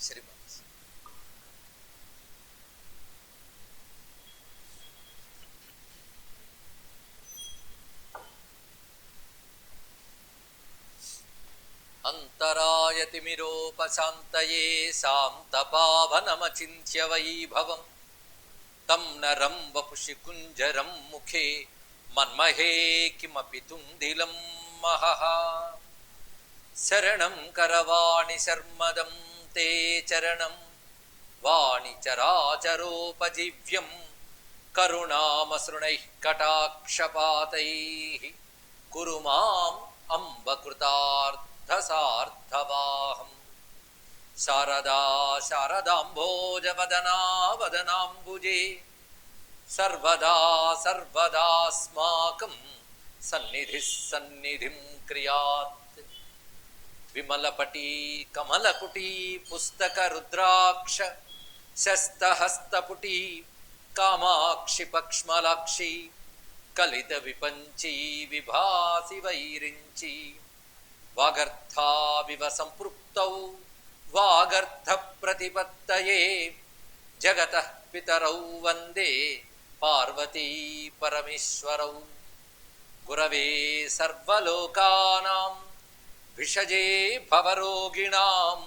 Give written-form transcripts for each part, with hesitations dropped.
శ్రీమాన్ అంతరాయతిమిరోపశాంతయే శాంతపావనమచింత్య వైభవం తం నరం వపుషి కుంజరం ముఖే మన్మహే కిమపి తుందిలం మహః శరణం కరవాణి శర్మదం తే చరణం వాణి చరాచరోపజీవ్యం కరుణామసృణైః కటాక్షపాతైః కురు మాం అంబ కృతార్థసార్థవాహం శారదా శారదాంభోజవదనా వదనాంబుజే సర్వదా సర్వదాస్మాకం సన్నిధిః సన్నిధిం క్రియాత్ విమలపటీ కమలకుటీ పుస్తక రుద్రాక్ష శస్తహస్తపుటీ కామాక్షి పక్ష్మలాక్షి కలిత విపంచీ విభాసి వైరించి వాగర్థావివ సంపృక్తౌ వాగర్థ ప్రతిపత్తయే జగతః పితరౌ వందే పార్వతీ పరమేశ్వరౌ గురవే సర్వలోకానాం విషజే భవరోగిణాం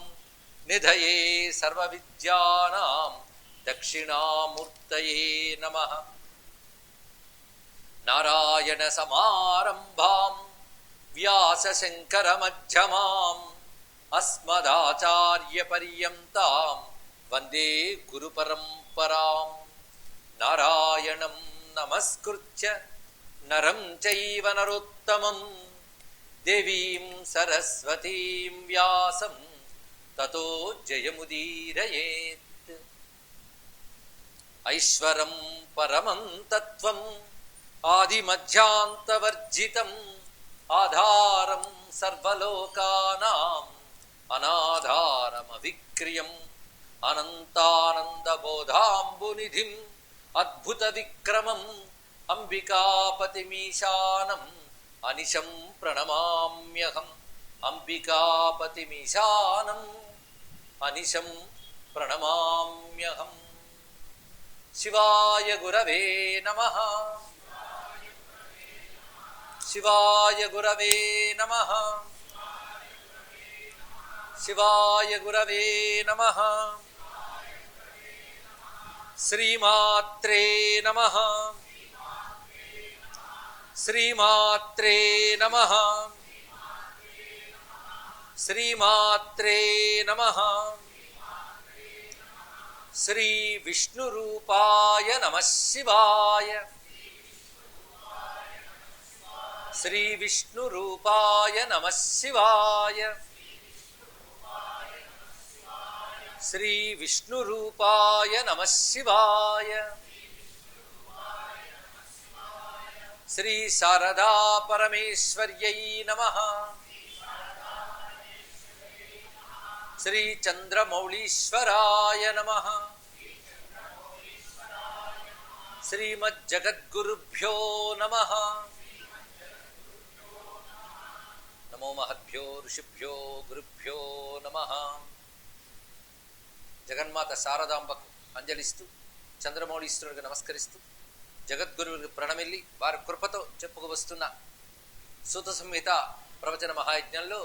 నిధయే సర్వవిద్యానాం దక్షిణామూర్తయే నమః నారాయణ సమారంభాం వ్యాసశంకర మధ్యమాం అస్మదాచార్య పర్యంతాం వందే గురు పరంపరాం నారాయణం నమస్కృత్య నరం చైవ నరోత్తమం దేవీం సరస్వతీం వ్యాసం తతో జయముదీరయేత్ ఐశ్వరం పరమం తత్వం ఆదిమధ్యాంతవర్జితం ఆధారం సర్వలోకానాం అనాధారమవిక్రియం అనంతానందబోధాంబునిధిం అద్భుత విక్రమం అంబికాపతిమీశానం అనిశం ప్రణమామ్యహం అంబికాపతిమీశానం అనిశం ప్రణమామ్యహం శివాయ గురవే నమః శివాయ గురవే నమః శివాయ గురవే నమః శ్రీమాత్రే నమః శ్రీమాత్రే నమః శ్రీమాత్రే నమః శ్రీ విష్ణురూపాయ నమః శివాయ శ్రీ విష్ణురూపాయ నమః శివాయ శ్రీ విష్ణురూపాయ నమః శివాయ శ్రీ శారదా పరమేశ్వర్యై నమః శ్రీ చంద్రమౌళీశ్వరాయ నమః శ్రీమజ్జగద్గురుభ్యో నమః నమో మహద్భ్యో ఋషిభ్యో గురుభ్యో నమః జగన్మాత శారదాంబకు అంజలిస్తూ చంద్రమౌళీశ్వరుడికి నమస్కరిస్తూ జగద్గురువుకి ప్రణమిల్లి వారి కృపతో చెప్పుకు వస్తున్న సూత సంహిత ప్రవచన మహాయజ్ఞంలో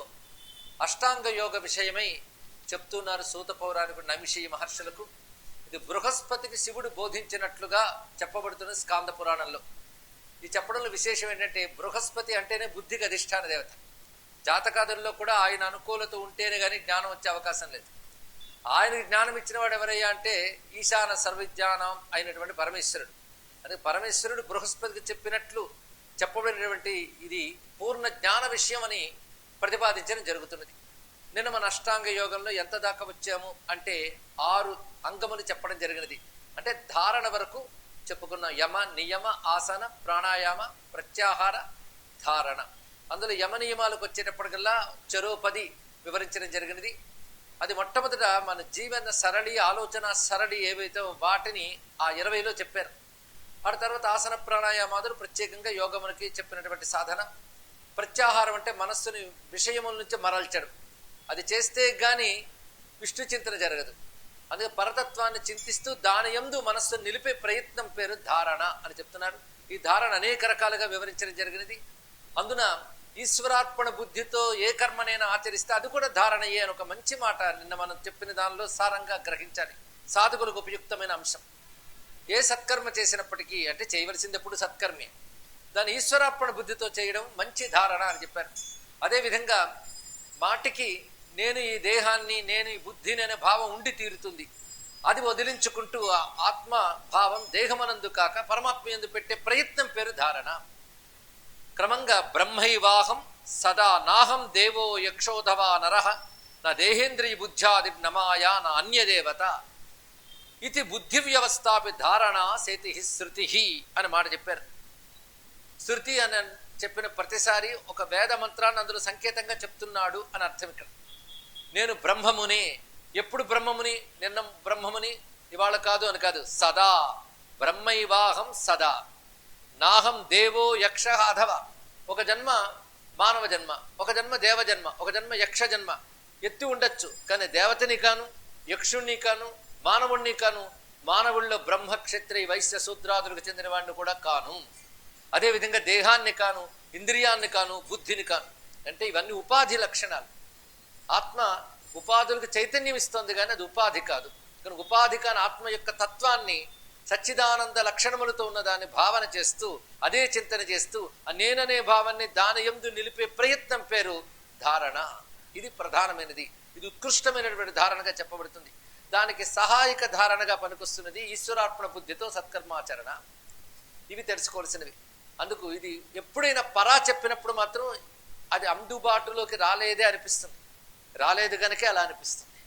అష్టాంగ యోగ విషయమై చెప్తున్నారు సూత పౌరాణికుడు నైమిషీయ మహర్షులకు. ఇది బృహస్పతికి శివుడు బోధించినట్లుగా చెప్పబడుతున్న స్కాంద పురాణంలో. ఈ చెప్పడంలో విశేషం ఏంటంటే బృహస్పతి అంటేనే బుద్ధికి అధిష్టాన దేవత. జాతకాదుల్లో కూడా ఆయన అనుకూలత ఉంటేనే కానీ జ్ఞానం వచ్చే అవకాశం లేదు. ఆయనకి జ్ఞానం ఇచ్చిన వాడు ఎవరయ్యా అంటే ఈశాన సర్వవిద్యానం అయినటువంటి పరమేశ్వరుడు. అదే పరమేశ్వరుడు బృహస్పతికి చెప్పినట్లు చెప్పబడినటువంటి ఇది పూర్ణ జ్ఞాన విషయం అని ప్రతిపాదించడం జరుగుతున్నది. నిన్న మన అష్టాంగ యోగంలో ఎంత దాకా వచ్చాము అంటే 6 అంగములు చెప్పడం జరిగినది. అంటే ధారణ వరకు చెప్పుకున్నాం. యమ నియమ ఆసన ప్రాణాయామ ప్రత్యాహార ధారణ. అందులో యమ నియమాలకు వచ్చేటప్పటికల్లా చెరో 10 వివరించడం జరిగినది. అది మొట్టమొదట మన జీవన సరళి ఆలోచన సరళి ఏవైతే వాటిని ఆ 20లో చెప్పారు. ఆ తర్వాత ఆసన ప్రాణాయామాదులు ప్రత్యేకంగా యోగమునికి చెప్పినటువంటి సాధన. ప్రత్యాహారం అంటే మనస్సుని విషయముల నుంచి మరల్చడం. అది చేస్తే గాని విష్ణు చింతన జరగదు. అందుకే పరతత్వాన్ని చింతిస్తూ దాని యందు మనస్సును నిలిపే ప్రయత్నం పేరు ధారణ అని చెప్తున్నారు. ఈ ధారణ అనేక రకాలుగా వివరించడం జరిగినది. అందున ఈశ్వరార్పణ బుద్ధితో ఏ కర్మనైనా ఆచరిస్తే అది కూడా ధారణయే అని ఒక మంచి మాట నిన్న మనం చెప్పిన దానిలో సారంగా గ్రహించాలి. సాధకులకు ఉపయుక్తమైన అంశం. ఏ సత్కర్మ చేసినప్పటికీ అంటే చేయవలసింది ఎప్పుడు సత్కర్మే, దాని ఈశ్వరార్పణ బుద్ధితో చేయడం మంచి ధారణ అని చెప్పారు. అదేవిధంగా మాటికి నేను ఈ దేహాన్ని, నేను ఈ బుద్ధిని అనే భావం ఉండి తీరుతుంది. అది వదిలించుకుంటూ ఆ ఆత్మ భావం దేహమనందు కాక పరమాత్మ యందు పెట్టే ప్రయత్నం పేరు ధారణ. క్రమంగా బ్రహ్మైవాహం సదా నాహం దేవో యక్షోధవా నరః నా దేహేంద్రియ బుద్ధ్యాది నమాయా నా అన్యదేవత ఇది బుద్ధి వ్యవస్థాపి ధారణ సేతి శృతి అని మాట చెప్పారు. శృతి అని చెప్పిన ప్రతిసారి ఒక వేద మంత్రాన్ని అందులో సంకేతంగా చెప్తున్నాడు అని అర్థం. ఇక్కడ నేను బ్రహ్మముని, ఎప్పుడు బ్రహ్మముని, నిన్న బ్రహ్మముని, ఇవాళ కాదు అని కాదు, సదా బ్రహ్మైవాహం సదా నాహం దేవో యక్ష అధవ. ఒక జన్మ మానవ జన్మ, ఒక జన్మ దేవ జన్మ, ఒక జన్మ యక్ష జన్మ ఎత్తి ఉండొచ్చు, కానీ దేవతని కాను, యక్షుణ్ణి కాను, మానవుణ్ణి కాను, మానవుల్లో బ్రహ్మ క్షత్రియ వైశ్య శూద్రాదులకు చెందిన వాడిని కూడా కాను. అదేవిధంగా దేహాన్ని కాను, ఇంద్రియాన్ని కాను, బుద్ధిని కాను. అంటే ఇవన్నీ ఉపాధి లక్షణాలు. ఆత్మ ఉపాధులకు చైతన్యం ఇస్తుంది కానీ అది ఉపాధి కాదు. కానీ ఉపాధి కాని ఆత్మ యొక్క తత్వాన్ని సచ్చిదానంద లక్షణములతో ఉన్నదాన్ని భావన చేస్తూ అదే చింతన చేస్తూ ఆ నేననే భావాన్ని దాని యందు నిలిపే ప్రయత్నం పేరు ధారణ. ఇది ప్రధానమైనది, ఇది ఉత్కృష్టమైనటువంటి ధారణగా చెప్పబడుతుంది. దానికి సహాయక ధారణగా పనికొస్తున్నది ఈశ్వరార్పణ బుద్ధితో సత్కర్మాచరణ. ఇవి తెలుసుకోవాల్సినవి. అందుకు ఇది ఎప్పుడైనా పరా చెప్పినప్పుడు మాత్రం అది అందుబాటులోకి రాలేదే అనిపిస్తుంది. రాలేదు కనుకే అలా అనిపిస్తుంది.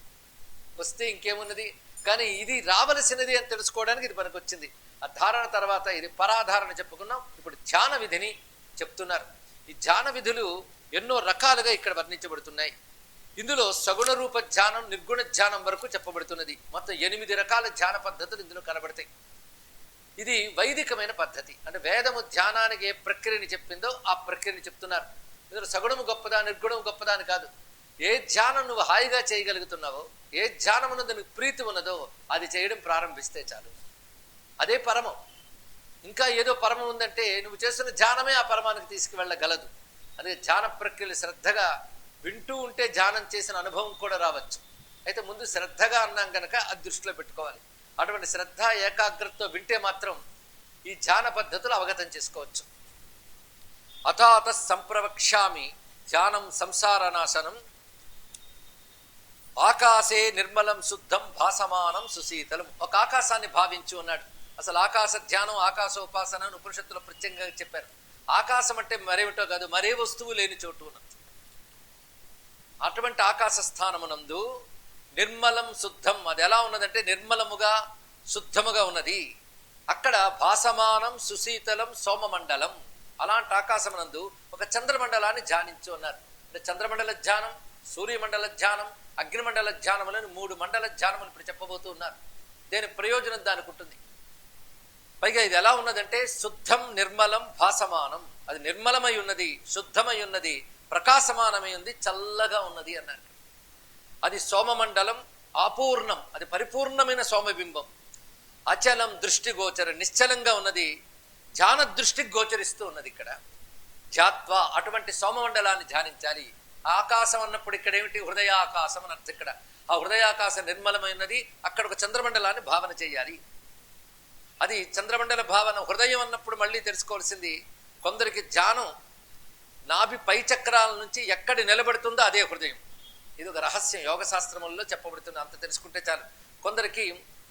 వస్తే ఇంకేమున్నది, కానీ ఇది రావలసినది అని తెలుసుకోవడానికి ఇది పనికొచ్చింది. ఆ ధారణ తర్వాత ఇది పరాధారణ చెప్పుకున్నాం. ఇప్పుడు ధ్యాన విధిని చెప్తున్నారు. ఈ ధ్యాన విధులు ఎన్నో రకాలుగా ఇక్కడ వర్ణించబడుతున్నాయి. ఇందులో సగుణ రూప ధ్యానం, నిర్గుణ ధ్యానం వరకు చెప్పబడుతున్నది. మొత్తం 8 రకాల ధ్యాన పద్ధతులు ఇందులో కనబడతాయి. ఇది వైదికమైన పద్ధతి. అంటే వేదము ధ్యానానికి ఏ ప్రక్రియని చెప్పిందో ఆ ప్రక్రియని చెప్తున్నారు. ఇందులో సగుణము గొప్పదా, నిర్గుణము గొప్పదా అని కాదు. ఏ ధ్యానం నువ్వు హాయిగా చేయగలుగుతున్నావో, ఏ ధ్యానం ఉన్నది నీకు ప్రీతి ఉన్నదో అది చేయడం ప్రారంభిస్తే చాలు. అదే పరమం. ఇంకా ఏదో పరమం ఉందంటే నువ్వు చేస్తున్న ధ్యానమే ఆ పరమానికి తీసుకువెళ్ళగలదు. అదే ధ్యాన ప్రక్రియలు శ్రద్ధగా వింటూ ఉంటే ధ్యానం చేసిన అనుభవం కూడా రావచ్చు. అయితే ముందు శ్రద్ధగా అన్నాం కనుక అది దృష్టిలో పెట్టుకోవాలి. అటువంటి శ్రద్ధ ఏకాగ్రతతో వింటే మాత్రం ఈ ధ్యాన పద్ధతులు అవగతం చేసుకోవచ్చు. అథాత సంప్రవక్ష్యామి ధ్యానం సంసారనాశనం ఆకాశే నిర్మలం శుద్ధం భాసమానం సుశీతలం. ఒక ఆకాశాన్ని భావించు అన్నాడు. అసలు ఆకాశ ధ్యానం, ఆకాశోపాసన అని ఉపనిషత్తులో ప్రత్యేకంగా చెప్పారు. ఆకాశం అంటే మరేమిటో కాదు, మరే వస్తువు లేని చోటు ఉన్నది. అటువంటి ఆకాశ స్థానమునందు నిర్మలం శుద్ధం, అది ఎలా ఉన్నదంటే నిర్మలముగా శుద్ధముగా ఉన్నది. అక్కడ భాసమానం సుశీతలం సోమమండలం. అలాంటి ఆకాశమునందు ఒక చంద్రమండలాన్ని ధ్యానించు అన్నారు. అంటే చంద్రమండల ధ్యానం, సూర్యమండల ధ్యానం, అగ్నిమండల ధ్యానములను 3 మండల ధ్యానములు ఇప్పుడు చెప్పబోతూ ఉన్నారు. దేని ప్రయోజనం దానికి ఉంటుంది. పైగా ఇది ఎలా ఉన్నదంటే శుద్ధం నిర్మలం భాసమానం. అది నిర్మలమై ఉన్నది, శుద్ధమై ఉన్నది, ప్రకాశమానమై ఉంది, చల్లగా ఉన్నది అన్నారు. అది సోమమండలం, అపూర్ణం, అది పరిపూర్ణమైన సోమబింబం. అచలం దృష్టి గోచరం, నిశ్చలంగా ఉన్నది, ధ్యాన దృష్టికి గోచరిస్తూ ఉన్నది. ఇక్కడ ధ్యాత్వ అటువంటి సోమమండలాన్ని ధ్యానించాలి. ఆకాశం అన్నప్పుడు ఇక్కడ ఏమిటి, హృదయాకాశం అని అర్థం. ఇక్కడ ఆ హృదయాకాశం నిర్మలమైనది, అక్కడ ఒక చంద్రమండలాన్ని భావన చేయాలి. అది చంద్రమండల భావన. హృదయం అన్నప్పుడు మళ్ళీ తెలుసుకోవాల్సింది, కొందరికి ధ్యానం నాభి పై చక్రాల నుంచి ఎక్కడి నిలబడుతుందో అదే హృదయం. ఇది ఒక రహస్యం, యోగ శాస్త్రములలో చెప్పబడుతుంది. అంత తెలుసుకుంటే చాలు. కొందరికి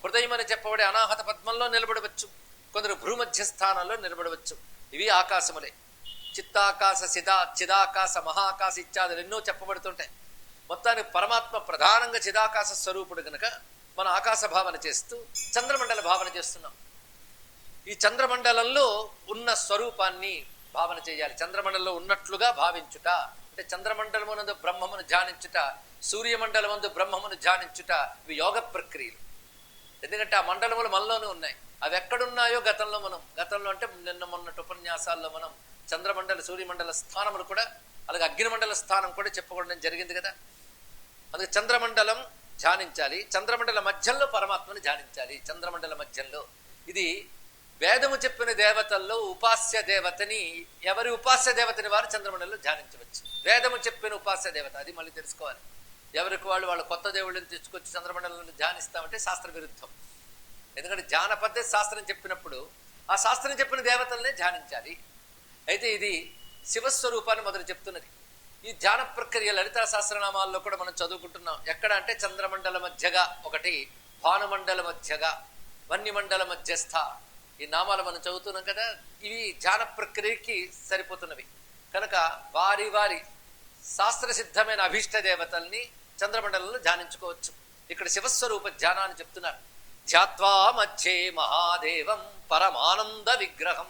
హృదయం అని చెప్పబడే అనాహత పద్మంలో నిలబడవచ్చు, కొందరు భ్రూమధ్య స్థానంలో నిలబడవచ్చు. ఇవి ఆకాశములే. చిత్తాకాశ, చిదాకాశ, మహాకాశ ఇత్యాదులు ఎన్నో చెప్పబడుతుంటాయి. మొత్తానికి పరమాత్మ ప్రధానంగా చిదాకాశ స్వరూపుడు కనుక మనం ఆకాశ భావన చేస్తూ చంద్రమండల భావన చేస్తున్నాం. ఈ చంద్రమండలంలో ఉన్న స్వరూపాన్ని భావన చేయాలి. చంద్రమండలంలో ఉన్నట్లుగా భావించుట అంటే చంద్రమండలమునందు బ్రహ్మమును ధ్యానించుట, సూర్యమండలమందు బ్రహ్మమును ధ్యానించుట, ఇవి యోగ ప్రక్రియలు. ఎందుకంటే ఆ మండలములు మనలోనే ఉన్నాయి. అవి ఎక్కడున్నాయో గతంలో అంటే నిన్న మొన్నటి ఉపన్యాసాల్లో మనం చంద్రమండల, సూర్యమండల స్థానములు కూడా, అలాగే అగ్నిమండల స్థానం కూడా చెప్పుకోవడం జరిగింది కదా. అందుకే చంద్రమండలం ధ్యానించాలి, చంద్రమండల మధ్యంలో పరమాత్మని ధ్యానించాలి. చంద్రమండల మధ్యంలో ఇది వేదము చెప్పిన దేవతల్లో ఉపాస్య దేవతని, ఎవరి ఉపాస్య దేవతని వారు చంద్రమండలంలో ధ్యానించవచ్చు. వేదము చెప్పిన ఉపాస్య దేవత అది మళ్ళీ తెలుసుకోవాలి. ఎవరికి వాళ్ళ కొత్త దేవుళ్ళని తెచ్చుకొచ్చి చంద్రమండలంలో ధ్యానిస్తామంటే శాస్త్ర విరుద్ధం. ఎందుకంటే ధ్యాన పద్ధతి శాస్త్రం చెప్పినప్పుడు ఆ శాస్త్రం చెప్పిన దేవతలనే ధ్యానించాలి. అయితే ఇది శివస్వరూపాన్ని మొదలు చెప్తున్నది. ఈ ధ్యాన ప్రక్రియ లలితా సహస్రనామాల్లో కూడా మనం చదువుకుంటున్నాం. ఎక్కడ అంటే చంద్రమండల మధ్యగా ఒకటి, భానుమండల మధ్యగా, వన్యమండల మధ్యస్థ, ఈ నామాలు మనం చదువుతున్నాం కదా. ఇవి ధ్యాన ప్రక్రియకి సరిపోతున్నవి కనుక వారి వారి శాస్త్ర సిద్ధమైన అభీష్ట దేవతల్ని చంద్రమండలంలో ధ్యానించుకోవచ్చు. ఇక్కడ శివస్వరూప ధ్యానాన్ని చెప్తున్నారు. ధ్యాత్వా మధ్యే మహాదేవం పరమానంద విగ్రహం.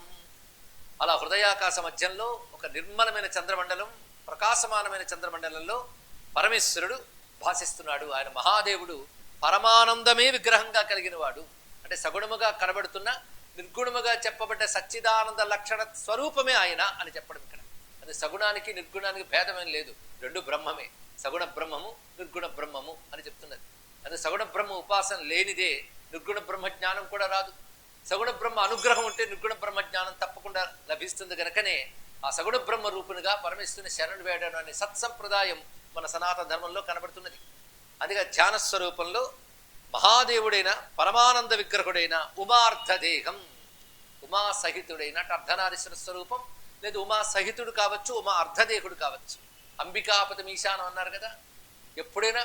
అలా హృదయాకాశ మధ్యంలో ఒక నిర్మలమైన చంద్రమండలం, ప్రకాశమానమైన చంద్రమండలంలో పరమేశ్వరుడు భాసిస్తున్నాడు. ఆయన మహాదేవుడు పరమానందమే విగ్రహంగా కలిగిన వాడు. అంటే సగుణముగా కనబడుతున్న, నిర్గుణముగా చెప్పబడ్డ సచ్చిదానంద లక్షణ స్వరూపమే ఆయన అని చెప్పడం ఇక్కడ. అది సగుణానికి నిర్గుణానికి భేదమేం లేదు, రెండు బ్రహ్మమే. సగుణ బ్రహ్మము, నిర్గుణ బ్రహ్మము అని చెప్తున్నది. అది సగుణ బ్రహ్మ ఉపాసన లేనిదే నిర్గుణ బ్రహ్మ జ్ఞానం కూడా రాదు. సగుణ బ్రహ్మ అనుగ్రహం ఉంటే నిర్గుణ బ్రహ్మ జ్ఞానం తప్పకుండా లభిస్తుంది. గనకనే ఆ సగుణ బ్రహ్మ రూపునిగా పరమేశ్వరుని శరణు వేయడం అనే సత్సంప్రదాయం మన సనాతన ధర్మంలో కనబడుతున్నది. అందుకే ధ్యాన స్వరూపంలో మహాదేవుడైన పరమానంద విగ్రహుడైన ఉమార్ధదేహం, ఉమా సహితుడైన అర్ధనారీశ్వర స్వరూపం, లేదు ఉమా సహితుడు కావచ్చు, ఉమా అర్ధదేహుడు కావచ్చు. అంబికాపతి మీశానం అన్నారు కదా. ఎప్పుడైనా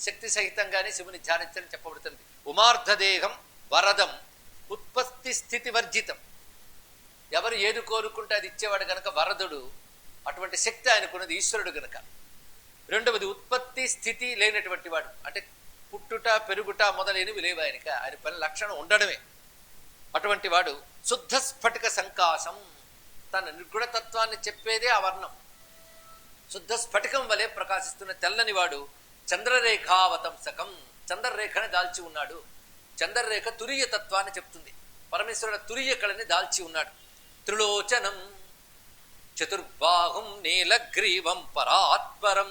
శక్తి సహితంగానే శివుని ధ్యానించని చెప్పబడుతుంది. ఉమార్ధదేహం వరదం ఉత్పత్తి స్థితి వర్జితం. ఎవరు ఏది కోరుకుంటే అది ఇచ్చేవాడు గనక వరదుడు. అటువంటి శక్తి ఆయనకున్నది ఈశ్వరుడు గనక. రెండవది ఉత్పత్తి స్థితి లేనటువంటి వాడు, అంటే పుట్టుట పెరుగుట మొదలైనవి లేవు ఆయనకి. ఆయన పని లక్షణం ఉండడమే. అటువంటి వాడు శుద్ధ స్ఫటిక సంకాశం, తన నిర్గుణతత్వాన్ని చెప్పేదే ఆ వర్ణం. శుద్ధ స్ఫటికం వలె ప్రకాశిస్తున్న తెల్లని వాడు చంద్రరేఖావతంసకం, చంద్రరేఖని దాల్చి ఉన్నాడు. చంద్రరేఖ తురియ తత్వాన్ని చెప్తుంది. పరమేశ్వరుడు తురియ కళని దాల్చి ఉన్నాడు. త్రిలోచనం చతుర్బాహుం నీలగ్రీవం పరాత్పరం.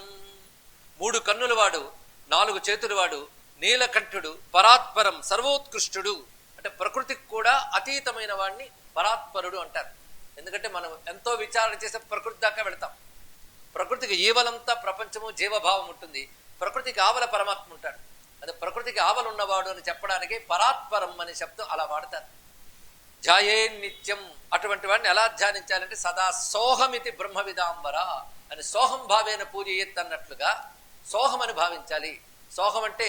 3 కన్నుల వాడు, 4 చేతుల వాడు, నీలకంఠుడు, పరాత్పరం సర్వోత్కృష్టుడు. అంటే ప్రకృతికి కూడా అతీతమైన వాడిని పరాత్పరుడు అంటారు. ఎందుకంటే మనం ఎంతో విచారణ చేసే ప్రకృతి దాకా వెళతాం. ప్రకృతికి ఈవలంతా ప్రపంచము జీవభావం ఉంటుంది, ప్రకృతికి ఆవల పరమాత్మ ఉంటాడు. అది ప్రకృతికి ఆవలు ఉన్నవాడు అని చెప్పడానికి పరాత్పరం అనే శబ్దం అలా వాడతారు. ధ్యాయే నిత్యం, అటువంటి వాడిని ఎలా ధ్యానించాలంటే సదా సోహమితి బ్రహ్మ విదాంబర అని సోహం భావేన పూజ ఎత్తన్నట్లుగా సోహం అని భావించాలి. సోహం అంటే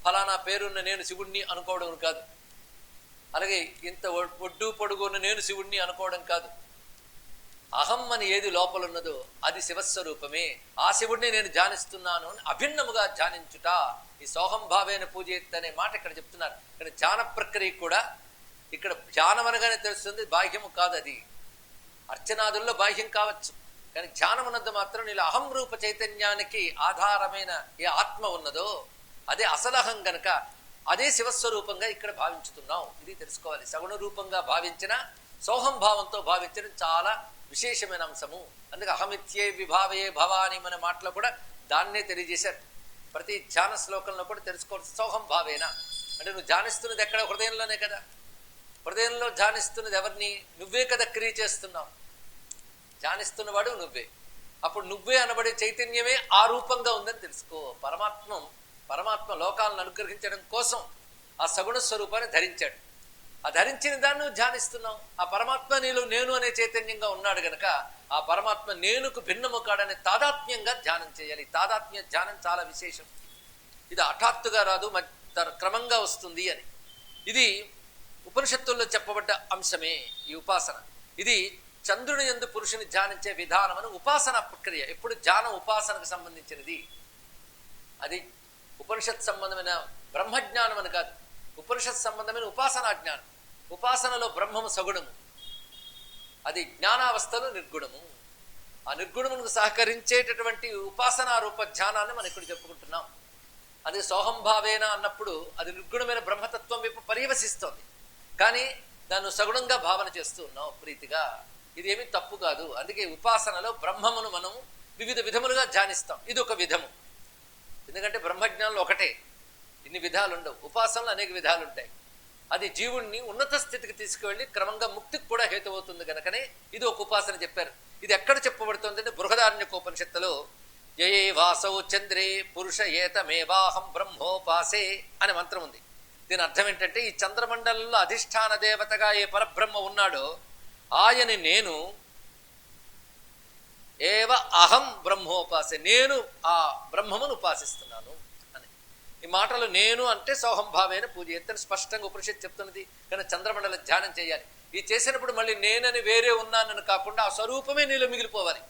ఫలానా పేరున్న నేను శివుణ్ణి అనుకోవడం కాదు, అలాగే ఇంత ఒడ్డు పొడుగున్న నేను శివుణ్ణి అనుకోవడం కాదు. అహం అని ఏది లోపల ఉన్నదో అది శివస్వరూపమే. ఆ శివుడిని నేను ధ్యానిస్తున్నాను అని అభిన్నముగా ధ్యానించుట ఈ సోహం భావేన పూజ అనే మాట ఇక్కడ చెప్తున్నారు. ఇక్కడ ధ్యాన ప్రక్రియ కూడా ఇక్కడ ధ్యానం అనగానే తెలుస్తుంది, బాహ్యము కాదు. అది అర్చనాదుల్లో బాహ్యం కావచ్చు, కానీ ధ్యానం ఉన్నది మాత్రం నీలో అహం రూప చైతన్యానికి ఆధారమైన ఏ ఆత్మ ఉన్నదో అదే అసలహం గనక అదే శివస్వరూపంగా ఇక్కడ భావించుతున్నాం. ఇది తెలుసుకోవాలి. సగుణ రూపంగా భావించిన, సోహం భావంతో భావించడం చాలా విశేషమైన అంశము. అందుకే అహమిత్యే విభావయే భవాని మన మాటలో కూడా దాన్నే తెలియజేశారు. ప్రతి ధ్యాన శ్లోకంలో కూడా తెలుసుకోవాలి సోహం భావేనా అంటే నువ్వు ధ్యానిస్తున్నది ఎక్కడ? హృదయంలోనే కదా. హృదయంలో ధ్యానిస్తున్నది ఎవరిని? నువ్వే కదా క్రియ చేస్తున్నావు. ధ్యానిస్తున్నవాడు నువ్వే. అప్పుడు నువ్వే అనబడే చైతన్యమే ఆ రూపంగా ఉందని తెలుసుకో. పరమాత్మ లోకాలను అనుగ్రహించడం కోసం ఆ సగుణ స్వరూపాన్ని ధరించాడు. ఆ ధరించిన దాన్ని నువ్వు ధ్యానిస్తున్నావు. ఆ పరమాత్మ నీలో నేను అనే చైతన్యంగా ఉన్నాడు గనక ఆ పరమాత్మ నేనుకు భిన్నము కాడనే తాదాత్మ్యంగా ధ్యానం చేయాలి. తాదాత్మ్య ధ్యానం చాలా విశేషం. ఇది హఠాత్తుగా రాదు, క్రమంగా వస్తుంది అని. ఇది ఉపనిషత్తుల్లో చెప్పబడ్డ అంశమే ఈ ఉపాసన. ఇది చంద్రుని యందు పురుషుని ధ్యానించే విధానం అని ఉపాసన ప్రక్రియ. ఎప్పుడు ధ్యానం ఉపాసనకు సంబంధించినది. అది ఉపనిషత్ సంబంధమైన బ్రహ్మజ్ఞానం అని కాదు, ఉపనిషత్ సంబంధమైన ఉపాసనా జ్ఞానం. ఉపాసనలో బ్రహ్మము సగుణము, అది జ్ఞానావస్థలో నిర్గుణము. ఆ నిర్గుణమును సహకరించేటటువంటి ఉపాసనా రూప ధ్యానాన్ని మనం ఇక్కడ చెప్పుకుంటున్నాం. అది సోహంభావేన అన్నప్పుడు అది నిర్గుణమైన బ్రహ్మతత్వం వైపు పర్యవసిస్తోంది, కానీ దాన్ని సగుణంగా భావన చేస్తూ ఉన్నాం ప్రీతిగా. ఇది ఏమీ తప్పు కాదు. అందుకే ఉపాసనలో బ్రహ్మమును మనం వివిధ విధములుగా ధ్యానిస్తాం. ఇది ఒక విధము. ఎందుకంటే బ్రహ్మజ్ఞానంలో ఒకటే, ఇన్ని విధాలు ఉండవు. ఉపాసనలు అనేక విధాలు ఉంటాయి. అది జీవుణ్ణి ఉన్నత స్థితికి తీసుకువెళ్ళి క్రమంగా ముక్తికి కూడా హేతు అవుతుంది కనుకనే ఇది ఒక ఉపాసన చెప్పారు. ఇది ఎక్కడ చెప్పబడుతుంది అంటే బృహదారణ్యకోపనిషత్తులో యయే వాసౌ చంద్రే పురుష ఏతమేవాహం బ్రహ్మోపాసే అనే మంత్రం ఉంది. దీని అర్థం ఏంటంటే ఈ చంద్రమండలంలో అధిష్టాన దేవతగా ఏ పరబ్రహ్మ ఉన్నాడో ఆయని నేను ఏవ అహం బ్రహ్మోపాసే, నేను ఆ బ్రహ్మమును ఉపాసిస్తున్నాను అని. ఈ మాటలు నేను అంటే సోహంభావేన పూజ ఎత్తని స్పష్టంగా ఉపనిషత్తు చెప్తున్నది. కానీ చంద్రమండల ధ్యానం చేయాలి. ఇది చేసినప్పుడు మళ్ళీ నేనని వేరే ఉన్నానని కాకుండా ఆ స్వరూపమే నీలో మిగిలిపోవాలి.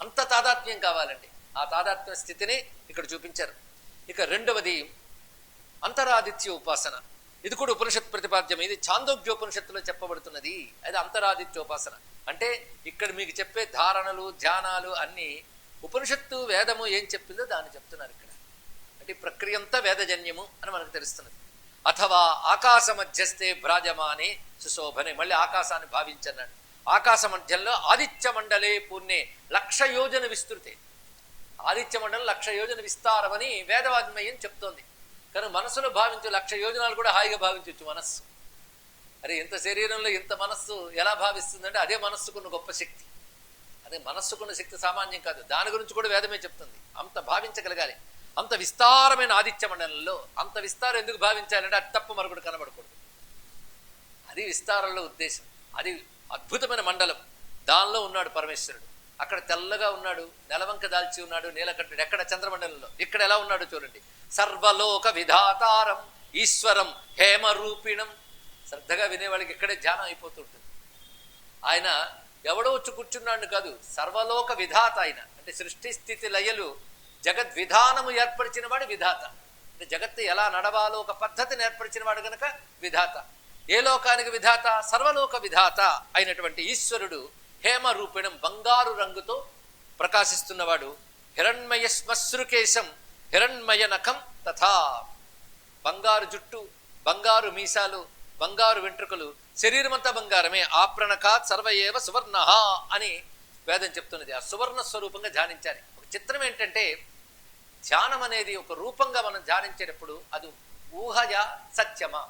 అంత తాదాత్మ్యం కావాలండి. ఆ తాదాత్మ్య స్థితిని ఇక్కడ చూపించారు. ఇక రెండవది అంతరాదిత్య ఉపాసన. ఇది కూడా ఉపనిషత్ ప్రతిపాద్యం. ఇది ఛాందోగ్యోపనిషత్తులో చెప్పబడుతున్నది. అది అంతరాదిత్యోపాసన. అంటే ఇక్కడ మీకు చెప్పే ధారణలు ధ్యానాలు అన్నీ ఉపనిషత్తు వేదము ఏం చెప్పిందో దాన్ని చెప్తున్నారు ఇక్కడ. అంటే ఈ ప్రక్రియ అంతా వేదజన్యము అని మనకు తెలుస్తున్నది. అథవా ఆకాశ మధ్యస్థే భ్రాజమానే సుశోభనే, మళ్ళీ ఆకాశాన్ని భావించన్నాడు. ఆకాశ మధ్యంలో ఆదిత్య మండలే పూర్ణే 1,00,000 యోజన విస్తృతే. ఆదిత్య మండలం 1,00,000 యోజన విస్తారమని వేదవాగ్మయం చెప్తోంది. కానీ మనస్సులో భావించు 1,00,000 యోజనాలు కూడా హాయిగా భావించవచ్చు మనస్సు. అరే ఇంత శరీరంలో ఇంత మనస్సు ఎలా భావిస్తుందంటే అదే మనస్సుకున్న గొప్ప శక్తి. అదే మనస్సుకున్న శక్తి సామాన్యం కాదు. దాని గురించి కూడా వేదమే చెప్తుంది. అంత భావించగలగాలి. అంత విస్తారమైన ఆదిత్య మండలంలో అంత విస్తారం ఎందుకు భావించాలంటే అది తప్ప మరొకటి కనబడకూడదు. అది విస్తారంలో ఉద్దేశం. అది అద్భుతమైన మండలం. దానిలో ఉన్నాడు పరమేశ్వరుడు. అక్కడ తెల్లగా ఉన్నాడు, నెలవంక దాల్చి ఉన్నాడు, నీలకంఠుడు. ఎక్కడ? చంద్రమండలంలో. ఇక్కడ ఎలా ఉన్నాడు చూడండి. సర్వలోక విధాతారం ఈశ్వరం హేమరూపిణం. శ్రద్ధగా వినేవాళ్ళకి ఇక్కడే ధ్యానం అయిపోతుంటుంది. ఆయన ఎవడో వచ్చి కూర్చున్నాడు కాదు, సర్వలోక విధాత ఆయన. అంటే సృష్టి స్థితి లయలు జగద్విధానము ఏర్పరిచిన వాడు విధాత. అంటే జగత్తు ఎలా నడవాలో ఒక పద్ధతిని ఏర్పరిచిన వాడు గనక విధాత. ఏ లోకానికి విధాత? సర్వలోక విధాత అయినటువంటి ఈశ్వరుడు హేమ రూపిణం, బంగారు రంగుతో ప్రకాశిస్తున్నవాడు. హిరణ్మయ శ్మశ్రుకేశం హిరణ్మయ నఖం తథా. బంగారు జుట్టు, బంగారు మీసాలు, బంగారు వెంట్రుకలు, శరీరం అంతా బంగారమే. ఆప్రణకాత్ సర్వయేవ సువర్ణ అని వేదం చెప్తున్నది. ఆ సువర్ణ స్వరూపంగా ధ్యానించాలి. ఒక చిత్రం ఏంటంటే ధ్యానం అనేది ఒక రూపంగా మనం ధ్యానించేటప్పుడు అది ఊహయా సత్యమా,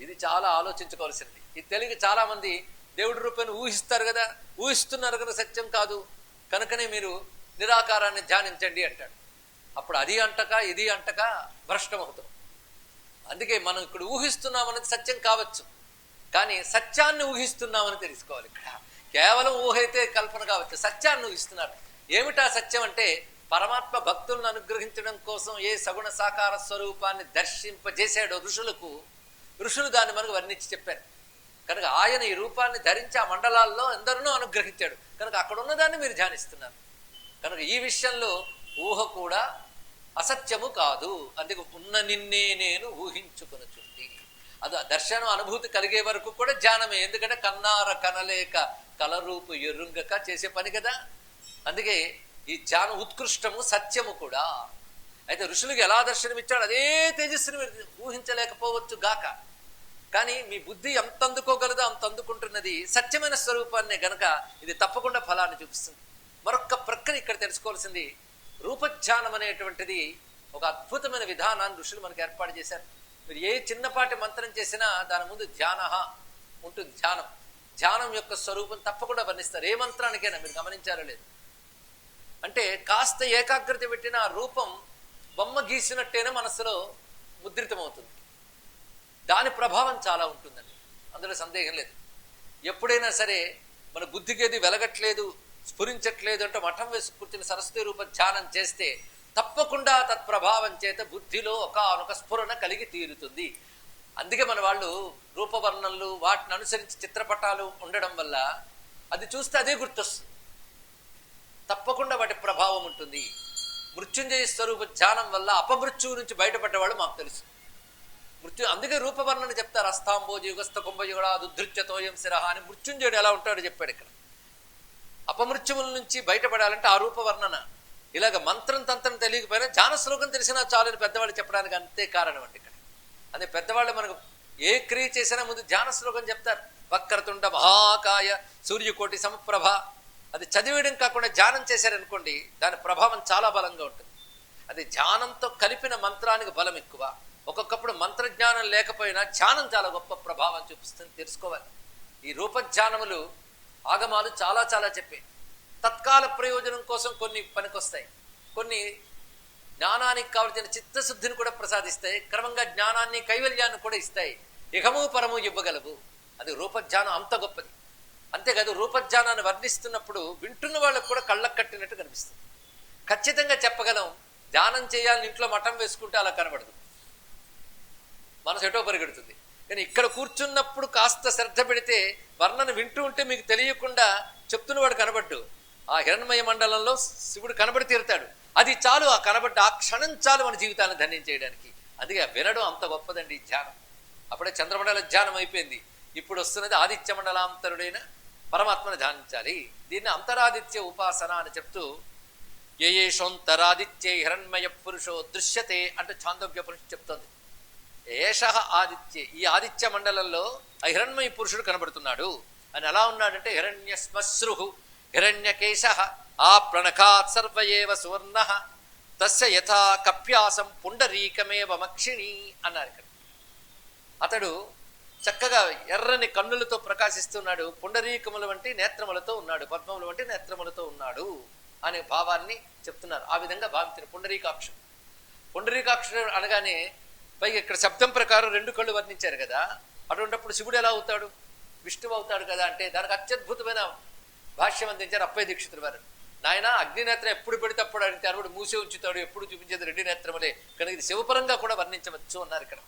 ఇది చాలా ఆలోచించుకోవాల్సింది. ఇది తెలియక చాలా మంది దేవుడి రూపాన్ని ఊహిస్తారు కదా, ఊహిస్తున్నారు కదా, సత్యం కాదు కనుకనే మీరు నిరాకారాన్ని ధ్యానించండి అంటాడు. అప్పుడు అది అంటక ఇది అంటక భ్రష్టమవుతాం. అందుకే మనం ఇక్కడ ఊహిస్తున్నామన్నది సత్యం కావచ్చు, కానీ సత్యాన్ని ఊహిస్తున్నామని తెలుసుకోవాలి. ఇక్కడ కేవలం ఊహ అయితే కల్పన కావచ్చు, సత్యాన్ని ఊహిస్తున్నారు. ఏమిటా సత్యం అంటే పరమాత్మ భక్తులను అనుగ్రహించడం కోసం ఏ సగుణ సాకార స్వరూపాన్ని దర్శింపజేశాడో ఋషులు దాన్ని మనకు వర్ణించి చెప్పారు. కనుక ఆయన ఈ రూపాన్ని ధరించి ఆ మండలాల్లో ఎందరినో అనుగ్రహించాడు. కనుక అక్కడ ఉన్నదాన్ని మీరు ధ్యానిస్తున్నారు. కనుక ఈ విషయంలో ఊహ కూడా అసత్యము కాదు. అందుకు ఉన్న నిన్నే నేను ఊహించుకొనుచుంటి. అది దర్శనం అనుభూతి కలిగే వరకు కూడా ధ్యానమే. ఎందుకంటే కన్నార కనలేక కలరూపు ఎరుంగక చేసే పని కదా. అందుకే ఈ ధ్యానం ఉత్కృష్టము, సత్యము కూడా. అయితే ఋషులకు ఎలా దర్శనమిచ్చాడు అదే తేజస్సుని మీరు ఊహించలేకపోవచ్చు గాక, కానీ మీ బుద్ధి ఎంత అందుకోగలదో అంత అందుకుంటున్నది సత్యమైన స్వరూపాన్నే గనక ఇది తప్పకుండా ఫలాన్ని చూపిస్తుంది. మరొక ప్రక్రియ ఇక్కడ తెలుసుకోవాల్సింది, రూపధ్యానం అనేటువంటిది ఒక అద్భుతమైన విధానాన్ని ఋషులు మనకు ఏర్పాటు చేశారు. మీరు ఏ చిన్నపాటి మంత్రం చేసినా దాని ముందు ధ్యాన ఉంటుంది. ధ్యానం యొక్క స్వరూపం తప్పకుండా వర్ణిస్తారు. ఏ మంత్రానికైనా మీరు గమనించారో లేదు. అంటే కాస్త ఏకాగ్రత పెట్టిన ఆ రూపం బొమ్మ గీసినట్టేనే మనసులో ముద్రితమవుతుంది. దాని ప్రభావం చాలా ఉంటుందండి, అందులో సందేహం లేదు. ఎప్పుడైనా సరే మన బుద్ధికి ఏది వెలగట్లేదు, స్ఫురించట్లేదు అంటే మఠం వేసి కూర్చుని సరస్వతి రూప ధ్యానం చేస్తే తప్పకుండా తత్ప్రభావం చేత బుద్ధిలో ఒకానొక స్ఫురణ కలిగి తీరుతుంది. అందుకే మన వాళ్ళు రూపవర్ణనలు వాటిని అనుసరించి చిత్రపటాలు ఉండడం వల్ల అది చూస్తే అదే గుర్తొస్తుంది. తప్పకుండా వాటి ప్రభావం ఉంటుంది. మృత్యుంజయ స్వరూప ధ్యానం వల్ల అపమృత్యువు నుంచి బయటపడ్డవాళ్ళు మాకు తెలుసు. అందుకే రూపవర్ణన చెప్తారు. అస్తాంబోజ యుగస్థ కుంభయుగడా దుధృత్యతోయం శిరహ అని మృత్యుంజయుడు ఎలా ఉంటాడో చెప్పాడు ఇక్కడ. అపమృత్యువుల నుంచి బయటపడాలంటే ఆ రూపవర్ణన. ఇలాగ మంత్రం తంత్రం తెలియకపోయినా ధ్యాన శ్లోకం తెలిసినా చాలని పెద్దవాళ్ళు చెప్పడానికి అంతే కారణం అండి ఇక్కడ. అదే పెద్దవాళ్ళు మనకు ఏ క్రియ చేసినా ముందు ధ్యాన శ్లోకం చెప్తారు. వక్రతుండ మహాకాయ సూర్యకోటి సమప్రభ. అది చదివేయడం కాకుండా ధ్యానం చేశారనుకోండి దాని ప్రభావం చాలా బలంగా ఉంటుంది. అది ధ్యానంతో కలిపిన మంత్రానికి బలం ఎక్కువ. ఒక్కొక్కప్పుడు మంత్రజ్ఞానం లేకపోయినా ధ్యానం చాలా గొప్ప ప్రభావం చూపిస్తుంది, తెలుసుకోవాలి. ఈ రూపధ్యానములు ఆగమాలు చాలా చాలా చెప్పాయి. తత్కాల ప్రయోజనం కోసం కొన్ని పనికొస్తాయి, కొన్ని జ్ఞానానికి కావలసిన చిత్తశుద్ధిని కూడా ప్రసాదిస్తాయి, క్రమంగా జ్ఞానాన్ని కైవల్యాన్ని కూడా ఇస్తాయి, ఇహము పరము ఇవ్వగలవు. అది రూపధ్యానం అంత గొప్పది. అంతేకాదు రూపధ్యానాన్ని వర్ణిస్తున్నప్పుడు వింటున్న వాళ్ళకు కూడా కళ్ళకు కట్టినట్టు కనిపిస్తుంది. ఖచ్చితంగా చెప్పగలం, ధ్యానం చేయాలని ఇంట్లో మఠం వేసుకుంటే అలా కనబడదు, మనసు ఎటో పరిగెడుతుంది. కానీ ఇక్కడ కూర్చున్నప్పుడు కాస్త శ్రద్ధ పెడితే వర్ణన వింటూ ఉంటే మీకు తెలియకుండా చెప్తున్నవాడు కనబడ్డు. ఆ హిరణ్మయ మండలంలో శివుడు కనబడి తీరుతాడు. అది చాలు, ఆ కనబడ్డ ఆ క్షణం చాలు మన జీవితాన్ని ధన్యం చేయడానికి. అందుకే వినడం అంత గొప్పదండి ఈ ధ్యానం. అప్పుడే చంద్రమండల ధ్యానం అయిపోయింది, ఇప్పుడు వస్తున్నది ఆదిత్య మండలాంతరుడైన పరమాత్మను ధ్యానించాలి. దీన్ని అంతరాదిత్య ఉపాసన అని చెప్తూ, ఏషోంతరాదిత్యే హిరణ్మయ పురుషో దృశ్యతే అంటే ఛాందోగ్య పురుషుడు చెప్తోంది. ఏష ఆదిత్యే, ఈ ఆదిత్య మండలంలో ఆ హిరణ్మయ పురుషుడు కనబడుతున్నాడు. అని ఎలా ఉన్నాడంటే హిరణ్య శ్మశ్రు హిరణ్యకేశ ఆ ప్రణఖాత్ సర్వయేవ సువర్ణ తస్య యథా కప్యాసం పుండరీకమేవ మక్షిణి అన్నారు. ఇక్కడ అతడు చక్కగా ఎర్రని కన్నులతో ప్రకాశిస్తున్నాడు, పుండరీకముల వంటి నేత్రములతో ఉన్నాడు, పద్మముల వంటి నేత్రములతో ఉన్నాడు అనే భావాన్ని చెప్తున్నారు. ఆ విధంగా భావించారు పుండరీకాక్షుడు. పుండరీకాక్షుడు అనగానే పైగా ఇక్కడ శబ్దం ప్రకారం 2 కళ్ళు వర్ణించారు కదా, అటువంటిప్పుడు శివుడు ఎలా అవుతాడు, విష్ణువు అవుతాడు కదా అంటే దానికి అత్యద్భుతమైన భాష్యం అందించారు అప్పయ్య దీక్షితుల వారు. నాయన అగ్నినేత్రం ఎప్పుడు పెడితే అప్పుడు అడిగితే అప్పుడు మూసే ఉంచుతాడు, ఎప్పుడు చూపించేది 2 నేత్రములే, కనుక ఇది శివపరంగా కూడా వర్ణించవచ్చు అన్నారు ఇక్కడ.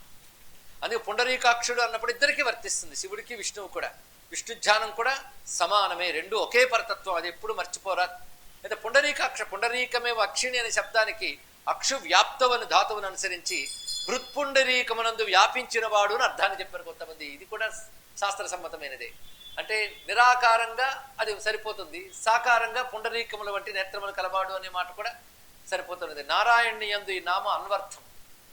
అందుకే పుండరీకాక్షుడు అన్నప్పుడు ఇద్దరికీ వర్తిస్తుంది, శివుడికి విష్ణువు కూడా. విష్ణు ధ్యానం కూడా సమానమే, 2 ఒకే పరతత్వం, అది ఎప్పుడు మర్చిపోరా. అయితే పుండరీకాక్ష, పుండరీకమే అక్షిణి అనే శబ్దానికి అక్షు వ్యాప్తవని ధాతువును అనుసరించి హృత్పుండరీకమునందు వ్యాపించిన వాడు అని అర్థాన్ని చెప్పారు కొంతమంది. ఇది కూడా శాస్త్ర సమ్మతమైనదే. అంటే నిరాకారంగా అది సరిపోతుంది, సాకారంగా పుండరీకముల వంటి నేత్రములు కలవాడు అనే మాట కూడా సరిపోతున్నది. నారాయణుని యందు ఈ నామ అన్వర్థం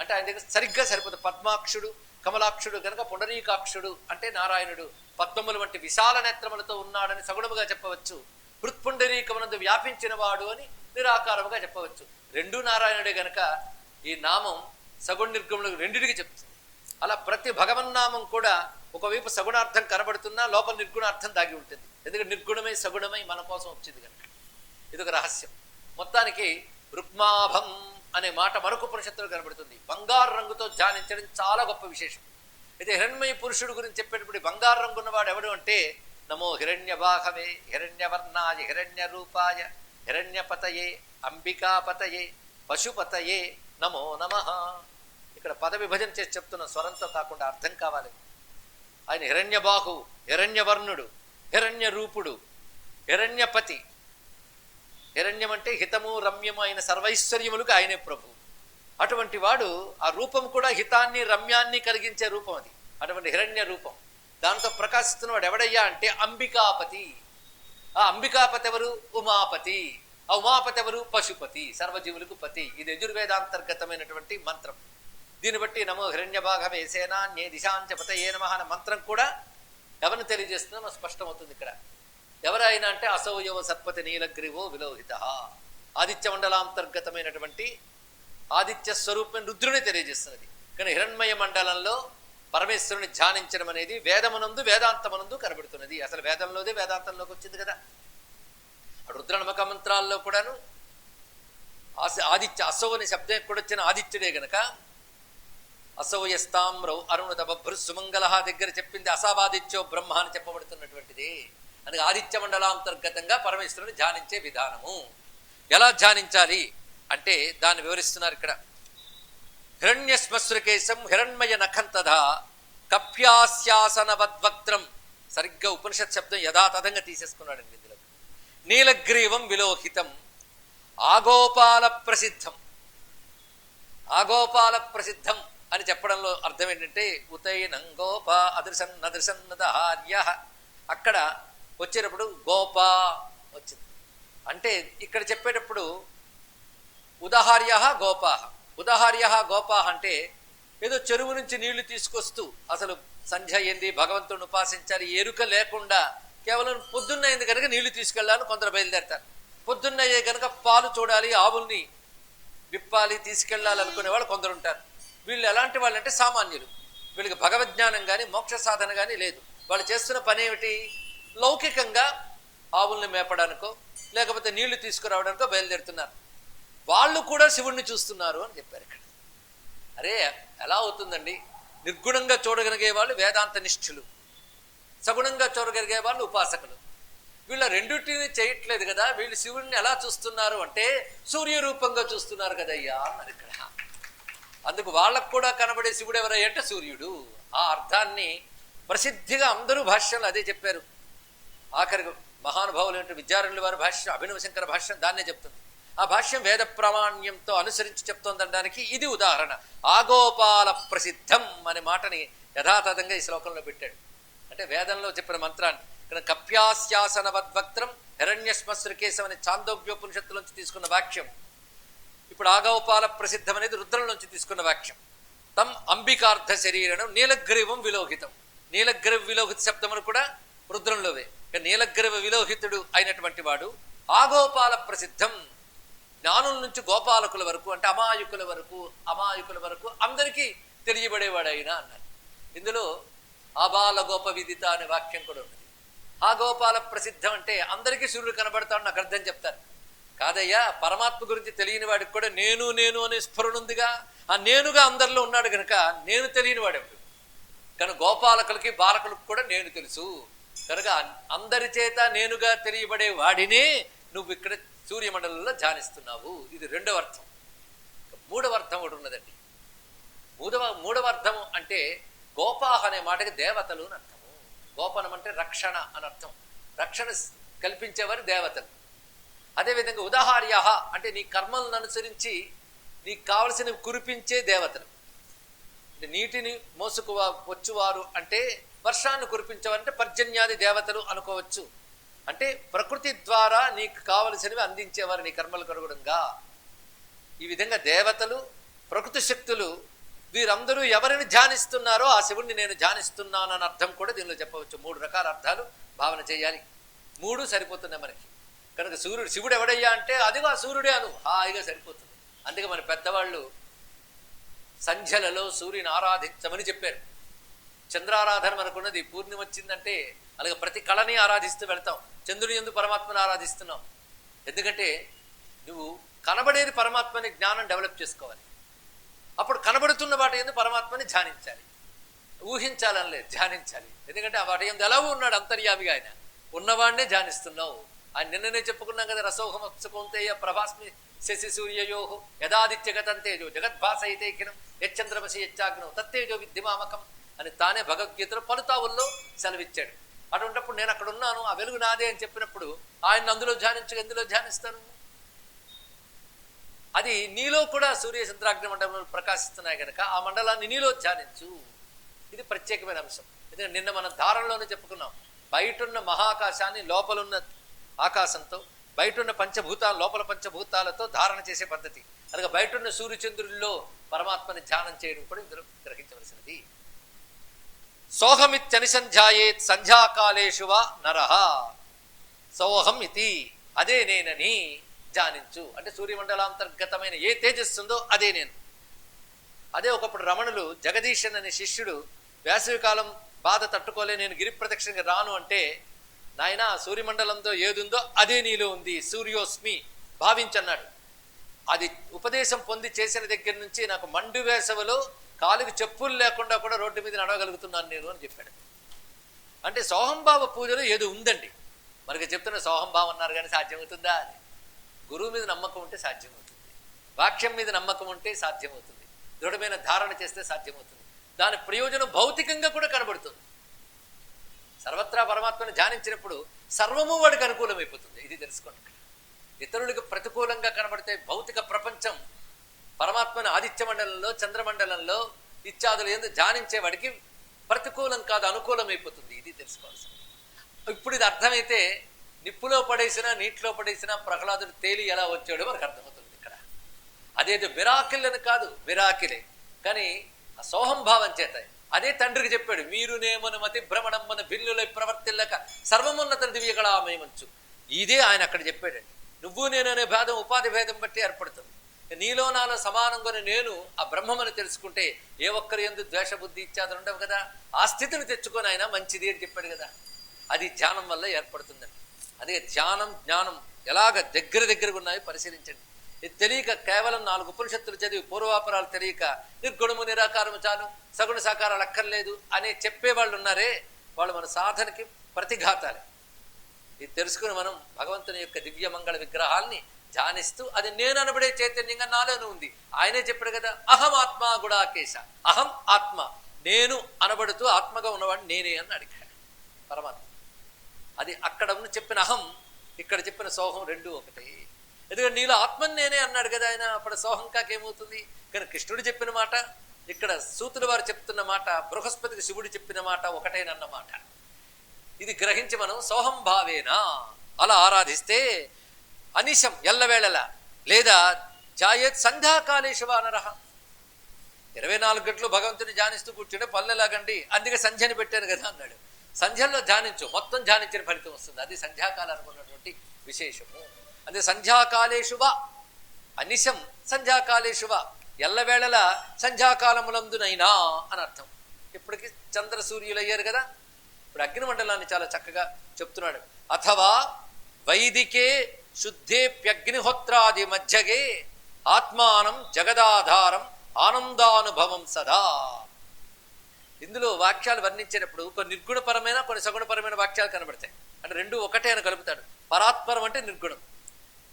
అంటే ఆయన దగ్గర సరిగ్గా సరిపోతుంది. పద్మాక్షుడు కమలాక్షుడు కనుక పుండరీకాక్షుడు అంటే నారాయణుడు పద్మముల వంటి విశాల నేత్రములతో ఉన్నాడని సగుణముగా చెప్పవచ్చు. హృత్పుండరీకమునందు వ్యాపించిన వాడు అని నిరాకారముగా చెప్పవచ్చు. 2 నారాయణుడే గనక ఈ నామం సగుణ నిర్గుణులకు రెండిటికి చెప్తుంది. అలా ప్రతి భగవన్నామం కూడా ఒకవైపు సగుణార్థం కనబడుతున్నా లోపల నిర్గుణార్థం దాగి ఉంటుంది. ఎందుకంటే నిర్గుణమై సగుణమై మన కోసం వచ్చింది కనుక ఇదొక రహస్యం. మొత్తానికి రుక్మాభం అనే మాట మరొక ఉపనిషత్తులో కనబడుతుంది. బంగారు రంగుతో ధ్యానించడం చాలా గొప్ప విశేషం. అయితే హిరణ్మయ పురుషుడు గురించి చెప్పేటప్పుడు బంగారు రంగు ఉన్నవాడు ఎవడు అంటే నమో హిరణ్యబాహవే హిరణ్యవర్ణాయ హిరణ్య రూపాయ హిరణ్యపతయే అంబికాపతయే పశుపతయే నమో నమః. ఇక్కడ పద విభజన చేసి చెప్తున్న స్వరంతో కాకుండా అర్థం కావాలి. ఆయన హిరణ్యబాహు, హిరణ్యవర్ణుడు, హిరణ్య రూపుడు, హిరణ్యపతి. హిరణ్యం అంటే హితము రమ్యము అయిన సర్వైశ్వర్యములకు ఆయనే ప్రభు. అటువంటి వాడు ఆ రూపం కూడా హితాన్ని రమ్యాన్ని కలిగించే రూపం అది. అటువంటి హిరణ్య రూపం దాంతో ప్రకాశిస్తున్నవాడు ఎవడయ్యా అంటే అంబికాపతి. ఆ అంబికాపతి ఎవరు? ఉమాపతి. ఆ ఉమాపతి ఎవరు? పశుపతి, సర్వజీవులకు పతి. ఇది యజుర్వేదాంతర్గతమైనటువంటి మంత్రం. దీన్ని బట్టి నమో హిరణ్యభాగమే సేనాన్యే దిశాంచ పతయే నమః అనే మంత్రం కూడా ఎవరిని తెలియజేస్తుందో మనకు స్పష్టమవుతుంది. ఇక్కడ ఎవరైనా అంటే అసౌయవ సత్పతి నీలగ్రీవో విలోహిత, ఆదిత్య మండలాంతర్గతమైనటువంటి ఆదిత్య స్వరూపం రుద్రుని తెలియజేస్తున్నది. కానీ హిరణ్మయ మండలంలో పరమేశ్వరుని ధ్యానించడం అనేది వేదమునందు వేదాంతమునందు కనబడుతున్నది. అసలు వేదంలోదే వేదాంతంలోకి వచ్చింది కదా. రుద్ర నమక మంత్రాల్లో కూడాను ఆదిత్య అసౌ అనే శబ్దం కూడా వచ్చిన ఆదిత్యుడే గనక అసౌయస్తామ్రౌ అరుణత బభ్రు సుమంగళ దగ్గర చెప్పింది అసావాదిత్యో బ్రహ్మ అని చెప్పబడుతున్నటువంటిది. అందుకే ఆదిత్య మండలాంతర్గతంగా పరమేశ్వరుని ధ్యానించే విధానము. ఎలా ధ్యానించాలి అంటే దాన్ని వివరిస్తున్నారు ఇక్కడ. హిరణ్య శ్మశ్రుకేశం హిరణ్మయ నఖంతధ కప్యాస్యాసనవద్వక్త్రం. సరిగ్గా ఉపనిషత్ శబ్దం యథాతథంగా తీసేసుకున్నాడండి ఇందులో. నీలగ్రీవం విలోహితం ఆగోపాల ప్రసిద్ధం. ఆగోపాల ప్రసిద్ధం అని చెప్పడంలో అర్థం ఏంటంటే ఉతైనంగోప అదృశన్ నదృశన్నదహార్య. అక్కడ వచ్చేటప్పుడు గోప వచ్చింది. అంటే ఇక్కడ చెప్పేటప్పుడు ఉదహార్య గోపాహ. ఉదహార్య గోపాహ అంటే ఏదో చెరువు నుంచి నీళ్లు తీసుకొస్తూ అసలు సంధ్య అయింది, భగవంతుడిని ఉపాసించాలి ఎరుక లేకుండా కేవలం పొద్దున్నయింది కనుక నీళ్లు తీసుకెళ్ళాలని కొందరు బయలుదేరతారు. పొద్దున్నయ్యే కనుక పాలు చూడాలి, ఆవుల్ని విప్పాలి, తీసుకెళ్ళాలి అనుకునే వాళ్ళు కొందరు ఉంటారు. వీళ్ళు ఎలాంటి వాళ్ళు అంటే సామాన్యులు. వీళ్ళకి భగవజ్ఞానం కానీ మోక్ష సాధన కానీ లేదు. వాళ్ళు చేస్తున్న పని ఏమిటి? లౌకికంగా ఆవుల్ని మేపడానికో లేకపోతే నీళ్లు తీసుకురావడానికో బయలుదేరుతున్నారు. వాళ్ళు కూడా శివుణ్ణి చూస్తున్నారు అని చెప్పారు ఇక్కడ. అరే ఎలా అవుతుందండి? నిర్గుణంగా చూడగలిగే వాళ్ళు వేదాంత నిష్ఠులు, సగుణంగా చూడగలిగే వాళ్ళు ఉపాసకులు. వీళ్ళ రెండింటిని చేయట్లేదు కదా, వీళ్ళు శివుణ్ణి ఎలా చూస్తున్నారు అంటే సూర్య రూపంగా చూస్తున్నారు కదయ్యా అన్నారు ఇక్కడ. అందుకు వాళ్ళకు కూడా కనబడే శివుడు ఎవరయ్యా అంటే సూర్యుడు. ఆ అర్థాన్ని ప్రసిద్ధిగా అందరూ భాష్యాలు అదే చెప్పారు. ఆఖరికి మహానుభావులు ఏంటంటే విద్యారణ్యుల వారి భాష్యం, అభినవ శంకర భాష్యం దాన్నే చెప్తుంది. ఆ భాష్యం వేద ప్రామాణ్యంతో అనుసరించి చెప్తోందనడానికి ఇది ఉదాహరణ. ఆగోపాల ప్రసిద్ధం అనే మాటని యథాతథంగా ఈ శ్లోకంలో పెట్టాడు. అంటే వేదంలో చెప్పిన మంత్రాన్ని ఇక్కడ కప్యాస్యాసనవద్వక్త్రం హిరణ్యశ్మశ్రుకేశం అనే చాందోగ్యోపనిషత్తులోంచి తీసుకున్న వాక్యం. ఇప్పుడు ఆగోపాల ప్రసిద్ధం అనేది రుద్రం నుంచి తీసుకున్న వాక్యం. తం అంబికార్థ శరీరం నీలగ్రీవం విలోహితం. నీలగ్రీవ విలోహిత శబ్దమును కూడా రుద్రంలోవే. నీలగ్రీవ విలోహితుడు అయినటువంటి వాడు ఆగోపాల ప్రసిద్ధం. జ్ఞానుల నుంచి గోపాలకుల వరకు అంటే అమాయకుల వరకు అందరికీ తెలియబడేవాడైనా అన్నారు. ఇందులో ఆబాల గోప విదిత అనే వాక్యం కూడా ఉన్నది. ఆ గోపాల ప్రసిద్ధం అంటే అందరికీ సూర్యుడు కనబడతాడు నాకు అర్థం చెప్తారు. కాదయ్యా, పరమాత్మ గురించి తెలియని వాడికి కూడా నేను అనే స్ఫురణ ఉందిగా. ఆ నేనుగా అందరిలో ఉన్నాడు కనుక నేను తెలియని వాడెవడు. కనుక గోపాలకులకి బాలకులకు కూడా నేను తెలుసు కనుక అందరి చేత నేనుగా తెలియబడే వాడినే నువ్వు ఇక్కడ సూర్యమండలంలో ధ్యానిస్తున్నావు. ఇది రెండవ అర్థం. మూడవ అర్థం ఒకటి ఉన్నదండి. మూడవ అర్థం అంటే గోపాహ అనే మాటకి దేవతలు అని అర్థము. గోపనం అంటే రక్షణ అని అర్థం. రక్షణ కల్పించేవారు దేవతలు. అదేవిధంగా ఉదాహార్య అంటే నీ కర్మలను అనుసరించి నీకు కావలసినవి కురిపించే దేవతలు. అంటే నీటిని మోసుకు వచ్చువారు అంటే వర్షాన్ని కురిపించేవారంటే పర్జన్యాది దేవతలు అనుకోవచ్చు. అంటే ప్రకృతి ద్వారా నీకు కావలసినవి అందించేవారు నీ కర్మలకు అనుగుణంగా. ఈ విధంగా దేవతలు, ప్రకృతి శక్తులు వీరందరూ ఎవరిని ధ్యానిస్తున్నారో ఆ శివుణ్ణి నేను ధ్యానిస్తున్నాను అని అర్థం కూడా దీనిలో చెప్పవచ్చు. 3 రకాల అర్థాలు భావన చేయాలి. 3 సరిపోతున్నాయి మనకి. కనుక శివుడు ఎవడయ్యా అంటే అదిగో ఆ సూర్యుడే అను, హాయిగా సరిపోతుంది. అందుకే మన పెద్దవాళ్ళు సంధ్యలలో సూర్యుని ఆరాధించమని చెప్పారు. చంద్రారాధన మనకున్నది. పూర్ణిమ వచ్చిందంటే అలాగే ప్రతి కళని ఆరాధిస్తూ వెళ్తాం. చంద్రుని యందు పరమాత్మని ఆరాధిస్తున్నాం. ఎందుకంటే నువ్వు కనబడేది పరమాత్మని జ్ఞానం డెవలప్ చేసుకోవాలి. అప్పుడు కనబడుతున్న వాటి యందు పరమాత్మని ధ్యానించాలి. ఊహించాలని లేదు, ధ్యానించాలి. ఎందుకంటే ఆ వాటి యందు ఎలాగో ఉన్నాడు అంతర్యామిగా. ఆయన ఉన్నవాడినే ధ్యానిస్తున్నావు. ఆయన నిన్ననే చెప్పుకున్నాం కదా, రసోహమత్సకౌంతేయ ప్రభాస్మి శశి సూర్యయోహో యదాదిత్యగతం తేజో జగద్భాసయితే కిరం యచ్చంద్రమసి యచ్చాగ్నం తత్తేజో విద్ధిమామకం అని తానే భగవద్గీతలో పలుతావుల్లో సెలవిచ్చాడు. అటువంటిప్పుడు నేను అక్కడ ఉన్నాను, ఆ వెలుగు నాదే అని చెప్పినప్పుడు ఆయన అందులో ధ్యానించగా ఎందులో ధ్యానిస్తాను? అది నీలో కూడా సూర్య చంద్రాగ్ని మండలంలో ప్రకాశిస్తున్నాయి కనుక ఆ మండలాన్ని నీలో ధ్యానించు. ఇది ప్రత్యేకమైన అంశం. ఎందుకంటే నిన్న మనం ధారణలోనే చెప్పుకున్నాం. బయటున్న మహాకాశాన్ని లోపలున్న ఆకాశంతో, బయటున్న పంచభూతాలు లోపల పంచభూతాలతో ధారణ చేసే పద్ధతి. అలాగే బయటున్న సూర్యచంద్రుల్లో పరమాత్మని ధ్యానం చేయడం కూడా ఇందులో గ్రహించవలసినది. సోహమిత్యనిసంధ్యాయేత్ సంధ్యాకాలేషు వా నరః. సోహం ఇది అదే నేనని ధ్యానించు. అంటే సూర్యమండలాంతర్గతమైన ఏ తేజస్సుందో అదే నేను. అదే ఒకప్పుడు రమణులు జగదీశన్ అనే శిష్యుడు వేసవికాలం బాధ తట్టుకోలే నేను గిరి ప్రదక్షిణకి రాను అంటే, నాయన సూర్యమండలంతో ఏదుందో అదే నీలో ఉంది, సూర్యోస్మి భావించన్నాడు. అది ఉపదేశం పొంది చేసిన దగ్గర నుంచి నాకు మండు వేసవిలో కాలుకి చెప్పులు లేకుండా కూడా రోడ్డు మీద నడవగలుగుతున్నాను నేను అని చెప్పాడు. అంటే సోహంభావ పూజలో ఏదో ఉందండి. మనకి చెప్తున్న సోహంభావం అన్నారు కానీ సాధ్యమవుతుందా? అని గురువు మీద నమ్మకం ఉంటే సాధ్యమవుతుంది. వాక్యం మీద నమ్మకం ఉంటే సాధ్యమవుతుంది. దృఢమైన ధారణ చేస్తే సాధ్యమవుతుంది. దాని ప్రయోజనం భౌతికంగా కూడా కనబడుతుంది. సర్వత్రా పరమాత్మను ధ్యానించినప్పుడు సర్వము వాడికి అనుకూలమైపోతుంది. ఇది తెలుసుకోండి. ఇతరులకు ప్రతికూలంగా కనబడితే భౌతిక ప్రపంచం పరమాత్మను ఆదిత్య మండలంలో, చంద్రమండలంలో ఇత్యాదులు ఏందో ధ్యానించే వాడికి ప్రతికూలం కాదు, అనుకూలమైపోతుంది. ఇది తెలుసుకోవాల్సింది. ఇప్పుడు ఇది అర్థమైతే నిప్పులో పడేసినా నీటిలో పడేసినా ప్రహ్లాదుడు తేలి ఎలా వచ్చాడో మనకు అర్థమవుతుంది ఇక్కడ. అదేదో మిరాకిల్ అని కాదు, మిరాకిలే. కానీ ఆ సోహంభావం చేత అదే తండ్రికి చెప్పాడు, మీరు నేమను మతి భ్రమణమ్మన బిల్లులై ప్రవర్తిల్లక సర్వమున్నత దివ్యకళామయమంచు. ఇదే ఆయన అక్కడ చెప్పాడండి. నువ్వు నేను అనే భేదం ఉపాధి భేదం బట్టి ఏర్పడుతుంది. నీలో నాలో సమానంగా నేను ఆ బ్రహ్మమని తెలుసుకుంటే ఏ ఒక్కరి యందు ద్వేష బుద్ధి ఇత్యాదులు ఉండవు కదా. ఆ స్థితిని తెచ్చుకొని ఆయన మంచిది అని చెప్పాడు కదా. అది ధ్యానం వల్ల ఏర్పడుతుందండి. అదే ధ్యానం జ్ఞానం ఎలాగ దగ్గరగా ఉన్నాయో పరిశీలించండి. ఇది తెలియక కేవలం 4 ఉపనిషత్తులు చదివి పూర్వాపరాలు తెలియక నిర్గుణము నిరాకారము చాలు, సగుణ సాకారాలు అక్కర్లేదు అని చెప్పేవాళ్ళు ఉన్నారే, వాళ్ళు మన సాధనకి ప్రతిఘాతాలే. ఇది తెలుసుకుని మనం భగవంతుని యొక్క దివ్య మంగళ విగ్రహాల్ని ధ్యానిస్తూ అది నేను అనబడే చైతన్యంగా నాలోనే ఉంది. ఆయనే చెప్పాడు కదా, అహం ఆత్మ గుడాకేశ, అహం ఆత్మ, నేను అనబడుతూ ఆత్మగా ఉన్నవాడు నేనే అని అడిగాడు పరమాత్మ. అది అక్కడ ఉన్న చెప్పిన అహం, ఇక్కడ చెప్పిన సోహం రెండు ఒకటే. ఎందుకంటే నీలో ఆత్మని నేనే అన్నాడు కదా ఆయన. అప్పుడు సోహంకాకేమవుతుంది? కానీ కృష్ణుడు చెప్పిన మాట, ఇక్కడ సూతుల వారు చెప్తున్న మాట, బృహస్పతికి శివుడు చెప్పిన మాట ఒకటేనన్నమాట. ఇది గ్రహించి మనం సోహం భావేనా అలా ఆరాధిస్తే అనిశం ఎల్లవేళలా, లేదా జాయేత్ సంధ్యాకాలేశవ అనరహ, 24 గంటలు భగవంతుని ధ్యానిస్తూ కూర్చుంటే పల్లెలాగండి, అందుకే సంధ్యని పెట్టాను కదా అన్నాడు. సంధ్యల్లో ధ్యానించు, మొత్తం ధ్యానించిన ఫలితం వస్తుంది. అది సంధ్యాకాలం అనుకున్నటువంటి విశేషము. అదే సంధ్యాకాలేశువ అనిశం సంధ్యాకాలేశువ, ఎల్లవేళల సంధ్యాకాలములందునైనా అని అర్థం. ఇప్పటికి చంద్ర సూర్యులు అయ్యారు కదా. ఇప్పుడు అగ్నిమండలాన్ని చాలా చక్కగా చెప్తున్నాడు. అథవా వైదికే శుద్ధేప్యగ్నిహోత్రాది మధ్యగే ఆత్మానం జగదాధారం ఆనందానుభవం సదా. ఇందులో వాక్యాలు వర్ణించేటప్పుడు కొన్ని నిర్గుణపరమైన కొన్ని సగుణపరమైన వాక్యాలు కనబడతాయి. అంటే రెండు ఒకటే అని కలుపుతాడు. పరాత్పరం అంటే నిర్గుణం,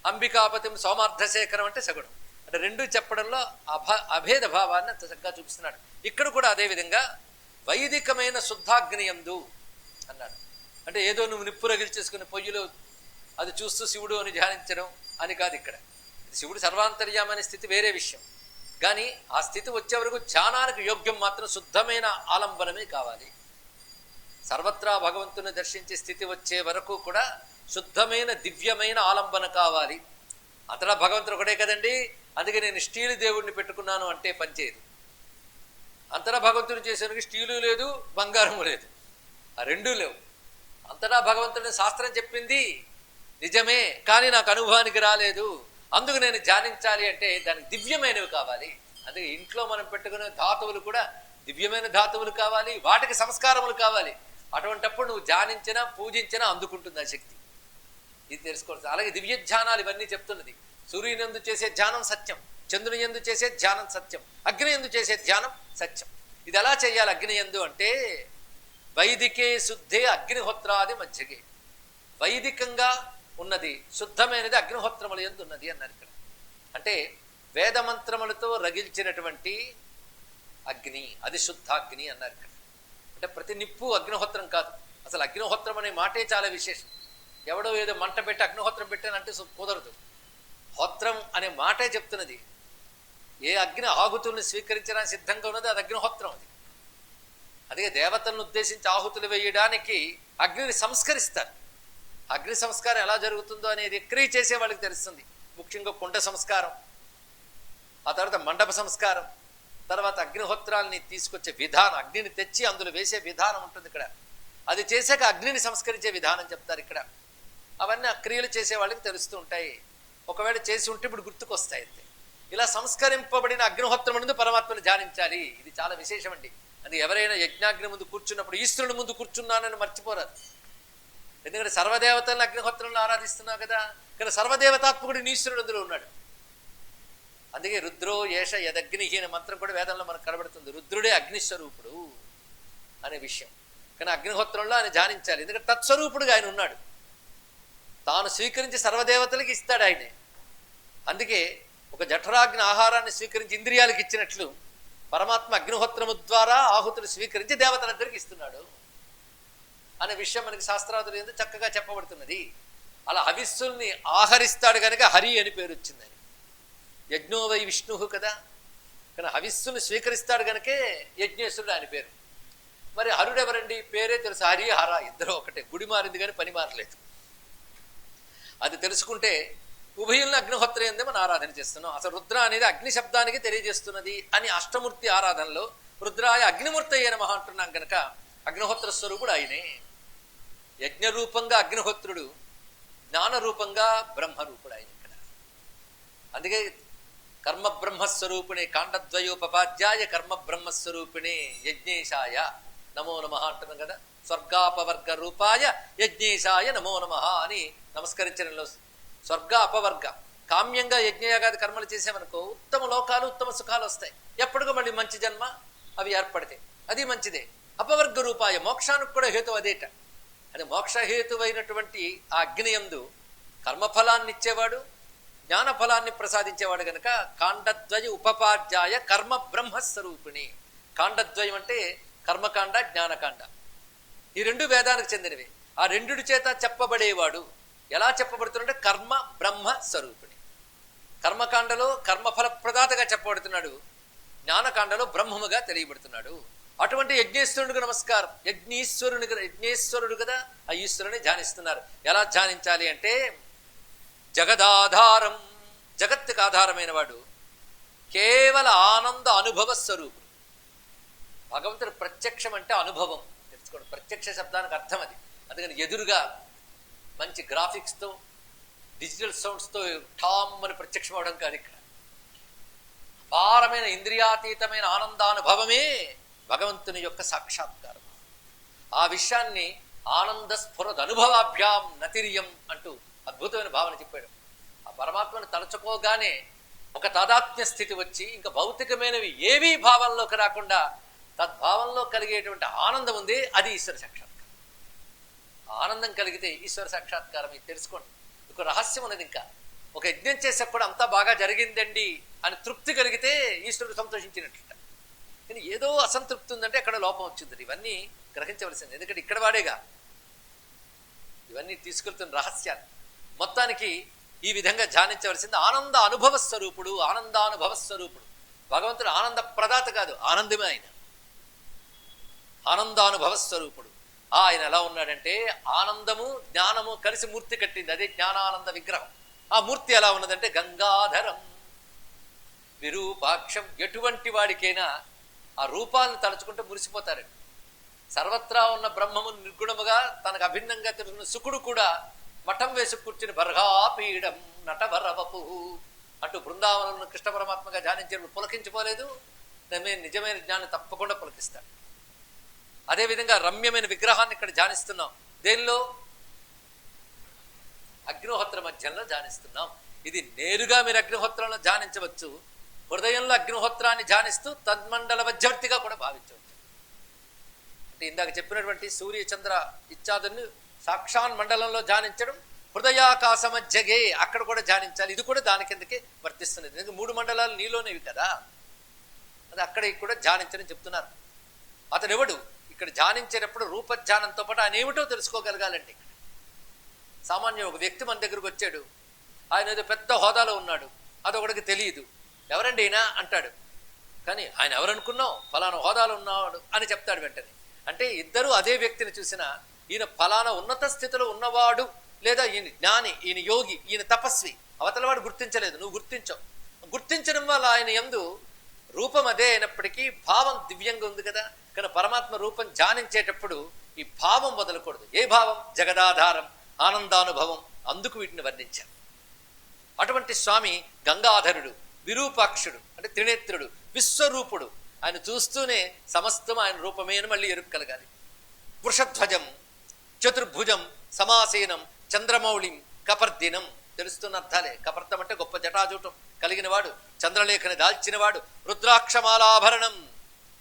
అంబికాపతిం సోమార్ధశేఖరం అంటే సగుణం. అంటే రెండు చెప్పడంలో అభేద భావాన్ని అంత చక్కగా చూపిస్తున్నాడు. ఇక్కడ కూడా అదేవిధంగా వైదికమైన శుద్ధాగ్నియందు అన్నాడు. అంటే ఏదో నువ్వు నిప్పు రగిల్చేసుకుని పొయ్యిలో అది చూస్తూ శివుడు అని ధ్యానించడం అని కాదు. ఇక్కడ శివుడు సర్వాంతర్యామనే స్థితి వేరే విషయం. కానీ ఆ స్థితి వచ్చే వరకు ధ్యానానికి యోగ్యం మాత్రం శుద్ధమైన ఆలంబనమే కావాలి. సర్వత్రా భగవంతుని దర్శించే స్థితి వచ్చే వరకు కూడా శుద్ధమైన దివ్యమైన ఆలంబన కావాలి. అంతటా భగవంతుడు ఒకటే కదండి. అందుకే నేను స్టీలు దేవుడిని పెట్టుకున్నాను అంటే పనిచేయదు. అంతటా భగవంతుని చేసేందుకు స్టీలు లేదు, బంగారము లేదు, ఆ రెండూ లేవు. అంతటా భగవంతుడిని శాస్త్రం చెప్పింది నిజమే, కానీ నాకు అనుభవానికి రాలేదు, అందుకు నేను ధ్యానించాలి అంటే దానికి దివ్యమైనవి కావాలి. అందుకే ఇంట్లో మనం పెట్టుకునే ధాతువులు కూడా దివ్యమైన ధాతువులు కావాలి, వాటికి సంస్కారములు కావాలి. అటువంటప్పుడు నువ్వు ధ్యానించినా పూజించినా అందుకుంటుంది ఆ శక్తి. ఇది తెలుసుకోవచ్చు. అలాగే దివ్య ధ్యానాలు ఇవన్నీ చెప్తున్నది. సూర్యుని యందు చేసే ధ్యానం సత్యం, చంద్రుని యందు చేసే ధ్యానం సత్యం, అగ్ని యందు చేసే ధ్యానం సత్యం. ఇది ఎలా చేయాలి? అగ్ని యందు అంటే వైదికే శుద్ధే అగ్నిహోత్రాది మధ్యగే. వైదికంగా ఉన్నది శుద్ధమైనది అగ్నిహోత్రముల యందు ఉన్నది అన్నారు ఇక్కడ. అంటే వేదమంత్రములతో రగిల్చినటువంటి అగ్ని, అది శుద్ధాగ్ని అన్నారు ఇక్కడ. అంటే ప్రతి నిప్పు అగ్నిహోత్రం కాదు. అసలు అగ్నిహోత్రం అనే మాటే చాలా విశేషం. ఎవడో ఏదో మంట పెట్టి అగ్నిహోత్రం పెట్టానంటే కుదరదు. హోత్రం అనే మాటే చెప్తున్నది. ఏ అగ్ని ఆహుతుల్ని స్వీకరించడానికి సిద్ధంగా ఉన్నది అది అగ్నిహోత్రం. అది అదే దేవతలను ఉద్దేశించి ఆహుతులు వేయడానికి అగ్నిని సంస్కరిస్తారు. అగ్ని సంస్కారం ఎలా జరుగుతుందో అనేది క్రియ చేసే వాళ్ళకి తెలుస్తుంది. ముఖ్యంగా కుండ సంస్కారం, ఆ తర్వాత మండప సంస్కారం, తర్వాత అగ్నిహోత్రాలని తీసుకొచ్చే విధానం, అగ్నిని తెచ్చి అందులో వేసే విధానం ఉంటుంది ఇక్కడ. అది చేశాక అగ్నిని సంస్కరించే విధానం చెప్తారు ఇక్కడ. అవన్నీ ఆ క్రియలు చేసే వాళ్ళకి తెలుస్తూ ఉంటాయి. ఒకవేళ చేసి ఉంటే ఇప్పుడు గుర్తుకొస్తాయి అంతే. ఇలా సంస్కరింపబడిన అగ్నిహోత్రం ముందు పరమాత్మని ధ్యానించాలి. ఇది చాలా విశేషం అండి. అది ఎవరైనా యజ్ఞాగ్ని ముందు కూర్చున్నప్పుడు ఈశ్వరుని ముందు కూర్చున్నానని మర్చిపోరాదు. ఎందుకంటే సర్వదేవతలను అగ్నిహోత్రంలో ఆరాధిస్తున్నావు కదా. కానీ సర్వదేవతాత్మకుడు ఈశ్వరుడు అందులో ఉన్నాడు. అందుకే రుద్రో ఏష యదగ్నిహి అనే మంత్రం కూడా వేదంలో మనకు కనబడుతుంది. రుద్రుడే అగ్నిస్వరూపుడు అనే విషయం. కానీ అగ్నిహోత్రంలో ఆయన ధ్యానించాలి. ఎందుకంటే తత్స్వరూపుడుగా ఆయన ఉన్నాడు. తాను స్వీకరించి సర్వదేవతలకు ఇస్తాడు ఆయనే. అందుకే ఒక జఠరాగ్ని ఆహారాన్ని స్వీకరించి ఇంద్రియాలకు ఇచ్చినట్లు పరమాత్మ అగ్నిహోత్రము ద్వారా ఆహుతులు స్వీకరించి దేవతలందరికీ ఇస్తున్నాడు అనే విషయం మనకి శాస్త్రాదులు ఎందుకు చక్కగా చెప్పబడుతున్నది. అలా హవిస్సుల్ని ఆహరిస్తాడు కనుక హరి అని పేరు వచ్చిందని. యజ్ఞో వై విష్ణు కదా. కానీ హవిస్సుని స్వీకరిస్తాడు కనుకే యజ్ఞేశ్వరుడు ఆయన పేరు. మరి హరుడు ఎవరండి? పేరే తెలుసు, హరి హర ఇద్దరు ఒకటే. గుడి మారింది కానీ పని మారలేదు. అది తెలుసుకుంటే ఉభయుల్ని అగ్నిహోత్రయందే మనం ఆరాధన చేస్తున్నాం. అసలు రుద్ర అనేది అగ్ని శబ్దానికి తెలియజేస్తున్నది అని అష్టమూర్తి ఆరాధనలో రుద్రాయ అగ్నిమూర్తి అయిన మహా అంటున్నాం కనుక అగ్నిహోత్ర స్వరూపుడు ఆయనే. యజ్ఞరూపంగా అగ్నిహోత్రుడు, జ్ఞాన రూపంగా బ్రహ్మరూపుడు ఆయన ఇక్కడ. అందుకే కర్మ బ్రహ్మస్వరూపిణి కాండద్వయోపపాధ్యాయ కర్మ బ్రహ్మస్వరూపిణి యజ్ఞేశాయ నమో నమః అంటున్నాం కదా. స్వర్గాపవర్గ రూపాయ యజ్ఞేశాయ నమో నమః అని నమస్కరించడంలో స్వర్గ అపవర్గ కామ్యంగా యజ్ఞయాగాది కర్మలు చేసామనుకో ఉత్తమ లోకాలు ఉత్తమ సుఖాలు వస్తాయి. ఎప్పటికో మళ్ళీ మంచి జన్మ అవి ఏర్పడతాయి, అది మంచిదే. అపవర్గ రూపాయ మోక్షానికి కూడా హేతు అదేట. అది మోక్షహేతువైనటువంటి ఆ అగ్నియందు కర్మఫలాన్ని ఇచ్చేవాడు, జ్ఞాన ఫలాన్ని ప్రసాదించేవాడు గనక కాండద్వయ ఉపపాధ్యాయ కర్మ బ్రహ్మస్వరూపిణి. కాండద్వయం అంటే కర్మకాండ, జ్ఞానకాండ. ఈ రెండు వేదానికి చెందినవి. ఆ రెండుడి చేత చెప్పబడేవాడు. ఎలా చెప్పబడుతున్నాడంటే కర్మ బ్రహ్మ స్వరూపిణి. కర్మకాండలో కర్మఫల ప్రదాతగా చెప్పబడుతున్నాడు, జ్ఞానకాండలో బ్రహ్మముగా తెలియబడుతున్నాడు. అటువంటి యజ్ఞేశ్వరుడికి నమస్కారం. యజ్ఞేశ్వరుడు కదా, ఆ ఈశ్వరుని ధ్యానిస్తున్నారు. ఎలా ధ్యానించాలి అంటే జగదాధారం, జగత్తుకు ఆధారమైన వాడు, కేవల ఆనంద అనుభవ స్వరూపుడు. భగవంతుడు ప్రత్యక్షం అంటే అనుభవం తెలుసుకోండి. ప్రత్యక్ష శబ్దానికి అర్థం అది. అందుకని ఎదురుగా మంచి గ్రాఫిక్స్తో డిజిటల్ సౌండ్స్తో ఠామ్ అని ప్రత్యక్షం అవడం కాదు. ఇక్కడ అపారమైన ఇంద్రియాతీతమైన ఆనందానుభవమే భగవంతుని యొక్క సాక్షాత్కారం. ఆ విషయాన్ని ఆనంద స్ఫురద అనుభవాభ్యాం నతిరియం అంటూ అద్భుతమైన భావన చెప్పాడు. ఆ పరమాత్మను తలుచుకోగానే ఒక తాదాత్మ్య స్థితి వచ్చి ఇంకా భౌతికమైనవి ఏవీ భావంలోకి రాకుండా తద్భావంలో కలిగేటువంటి ఆనందం ఉంది, అది ఈశ్వర సాక్షాత్కారం. ఆనందం కలిగితే ఈశ్వర సాక్షాత్కారం. ఇది తెలుసుకోండి. ఒక రహస్యం ఉన్నది. ఇంకా ఒక యజ్ఞం చేసే కూడా అంతా బాగా జరిగిందండి అని తృప్తి కలిగితే ఈశ్వరుడు సంతోషించినట్టు. కానీ ఏదో అసంతృప్తి ఉందంటే అక్కడ లోపం వచ్చింది. ఇవన్నీ గ్రహించవలసింది. ఎందుకంటే ఇక్కడ వాడేగా ఇవన్నీ తీసుకెళ్తున్న రహస్యాలు. మొత్తానికి ఈ విధంగా ధ్యానించవలసింది. ఆనంద అనుభవ స్వరూపుడు, ఆనందానుభవ స్వరూపుడు భగవంతుడు. ఆనంద ప్రదాత కాదు, ఆనందమే ఆయన. ఆనందానుభవ స్వరూపుడు. ఆయన ఎలా ఉన్నాడంటే ఆనందము జ్ఞానము కలిసి మూర్తి కట్టింది, అదే జ్ఞానానంద విగ్రహం. ఆ మూర్తి ఎలా ఉన్నదంటే గంగాధరం విరూపాక్షం. ఎటువంటి వాడికైనా ఆ రూపాలను తలుచుకుంటే మురిసిపోతారండి. సర్వత్రా ఉన్న బ్రహ్మము నిర్గుణముగా తనకు అభిన్నంగా తెలుసుకున్న శుకుడు కూడా మఠం వేసి కూర్చుని బర్హాపీడం నటవరవపు అంటూ బృందావనంలో కృష్ణ పరమాత్మగా ధ్యానించేప్పుడు పులకించిపోలేదు. నిజమైన జ్ఞానం తప్పకుండా పులకిస్తాడు. అదేవిధంగా రమ్యమైన విగ్రహాన్ని ఇక్కడ ధ్యానిస్తున్నాం. దేనిలో? అగ్నిహోత్ర మధ్యంలో ధ్యానిస్తున్నాం. ఇది నేరుగా మీరు అగ్నిహోత్రంలో ధ్యానించవచ్చు, హృదయంలో అగ్నిహోత్రాన్ని ధ్యానిస్తూ తన్మండల మధ్యవర్తిగా కూడా భావించవచ్చు. అంటే ఇందాక చెప్పినటువంటి సూర్య చంద్ర ఇత్యాదుల్ని సాక్షాన్ మండలంలో ధ్యానించడం, హృదయాకాశ మధ్యగే అక్కడ కూడా ధ్యానించాలి. ఇది కూడా దాని కిందకే వర్తిస్తున్నది. ఎందుకంటే 3 మండలాలు నీలోనేవి కదా, అది అక్కడ కూడా ధ్యానించని చెప్తున్నారు. అతను ఎవడు? ఇక్కడ ధ్యానించేటప్పుడు రూపధ్యానంతో పాటు ఆయన ఏమిటో తెలుసుకోగలగాలండి. ఇక్కడ సామాన్యం ఒక వ్యక్తి మన దగ్గరకు వచ్చాడు, ఆయన ఏదో పెద్ద హోదాలో ఉన్నాడు, అదొకడికి తెలియదు. ఎవరండి అయినా అంటాడు, కానీ ఆయన ఎవరనుకున్నావు, ఫలానా హోదాలో ఉన్నాడు అని చెప్తాడు వెంటనే. అంటే ఇద్దరు అదే వ్యక్తిని చూసినా ఈయన ఫలానా ఉన్నత స్థితిలో ఉన్నవాడు, లేదా ఈయన జ్ఞాని, ఈయన యోగి, ఈయన తపస్వి, అవతలవాడు గుర్తించలేదు, నువ్వు గుర్తించావు. గుర్తించడం వల్ల ఆయన యందు రూపం అదే అయినప్పటికీ భావం దివ్యంగా ఉంది కదా. కానీ పరమాత్మ రూపం ధ్యానించేటప్పుడు ఈ భావం వదలకూడదు. ఏ భావం? జగదాధారం, ఆనందానుభవం. అందుకు వీటిని వర్ణించారు. అటువంటి స్వామి గంగాధరుడు, విరూపాక్షుడు అంటే త్రినేత్రుడు, విశ్వరూపుడు. ఆయన చూస్తూనే సమస్తం ఆయన రూపమే అని మళ్ళీ ఎరుక కలగాలి. వృషధ్వజం, చతుర్భుజం, సమాసేనం, చంద్రమౌళిం, కపర్దినం. తెలుస్తున్న అర్థాలే. కపర్దం అంటే గొప్ప జటాజూటం కలిగిన వాడు, చంద్రలేఖని దాల్చినవాడు, రుద్రాక్షమాలాభరణం,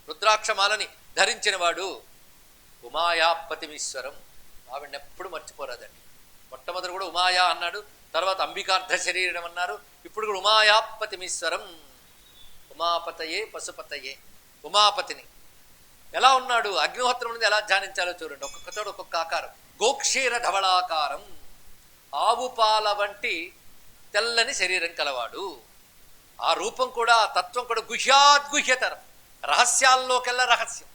రుద్రాక్షమాలని ధరించినవాడు, ఉమాయాపతిమీశ్వరం. ఆవిడని ఎప్పుడు మర్చిపోరాదండి. మొట్టమొదటి కూడా ఉమాయా అన్నాడు, తర్వాత అంబికార్ధ శరీరం అన్నారు, ఇప్పుడు కూడా ఉమాయాపతిమీశ్వరం. ఉమాపతయే పశుపతయే, ఉమాపతిని. ఎలా ఉన్నాడు? అగ్నిహోత్రం నుండి ఎలా ధ్యానించాలో చూడండి. ఒక్కొక్క చోట ఒక్కొక్క ఆకారం. గోక్షీర ధవళాకారం, ఆవు పాల వంటి తెల్లని శరీరం కలవాడు. ఆ రూపం కూడా, ఆ తత్వం కూడా గుహ్యాద్గుహ్యతరం, రహస్యాల్లోకెల్లా రహస్యం.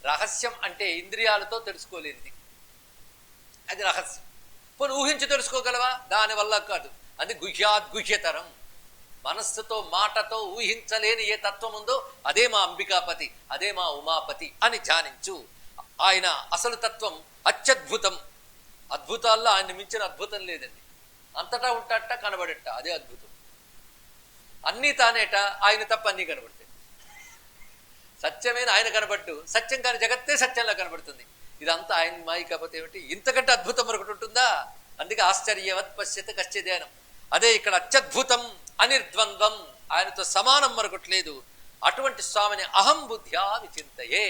రహస్యం అంటే ఇంద్రియాలతో తెలుసుకోలేనిది, అది రహస్యం. పోనీ ఊహించి తెలుసుకోగలవా? దానివల్ల కాదు, అది గుహ్యాద్గుహ్యతరం. మనస్సుతో మాటతో ఊహించలేని ఏ తత్వం ఉందో అదే మా అంబికాపతి, అదే మా ఉమాపతి అని ధ్యానించు. ఆయన అసలు తత్వం అత్యద్భుతం. అద్భుతాల్లో ఆయన మించిన అద్భుతం లేదండి. అంతటా ఉంటాట, కనబడట, అదే అద్భుతం. అన్నీ తానేట, ఆయన తప్ప అన్నీ కనబడతాయి. సత్యమైన ఆయన కనబడ్డు, సత్యం కాని జగత్తే సత్యంలో కనబడుతుంది. ఇదంతా ఆయన మాయ. కాకపోతే ఏమిటి, ఇంతకంటే అద్భుతం మరొకటి ఉంటుందా? అందుకే ఆశ్చర్యవత్ పశ్యత కశ్చిదేనం. అదే ఇక్కడ అత్యద్భుతం అనిర్ద్వంద్వం, ఆయనతో సమానం మరొకటి లేదు. అటువంటి స్వామిని అహం బుద్ధ్యా విచింతయే,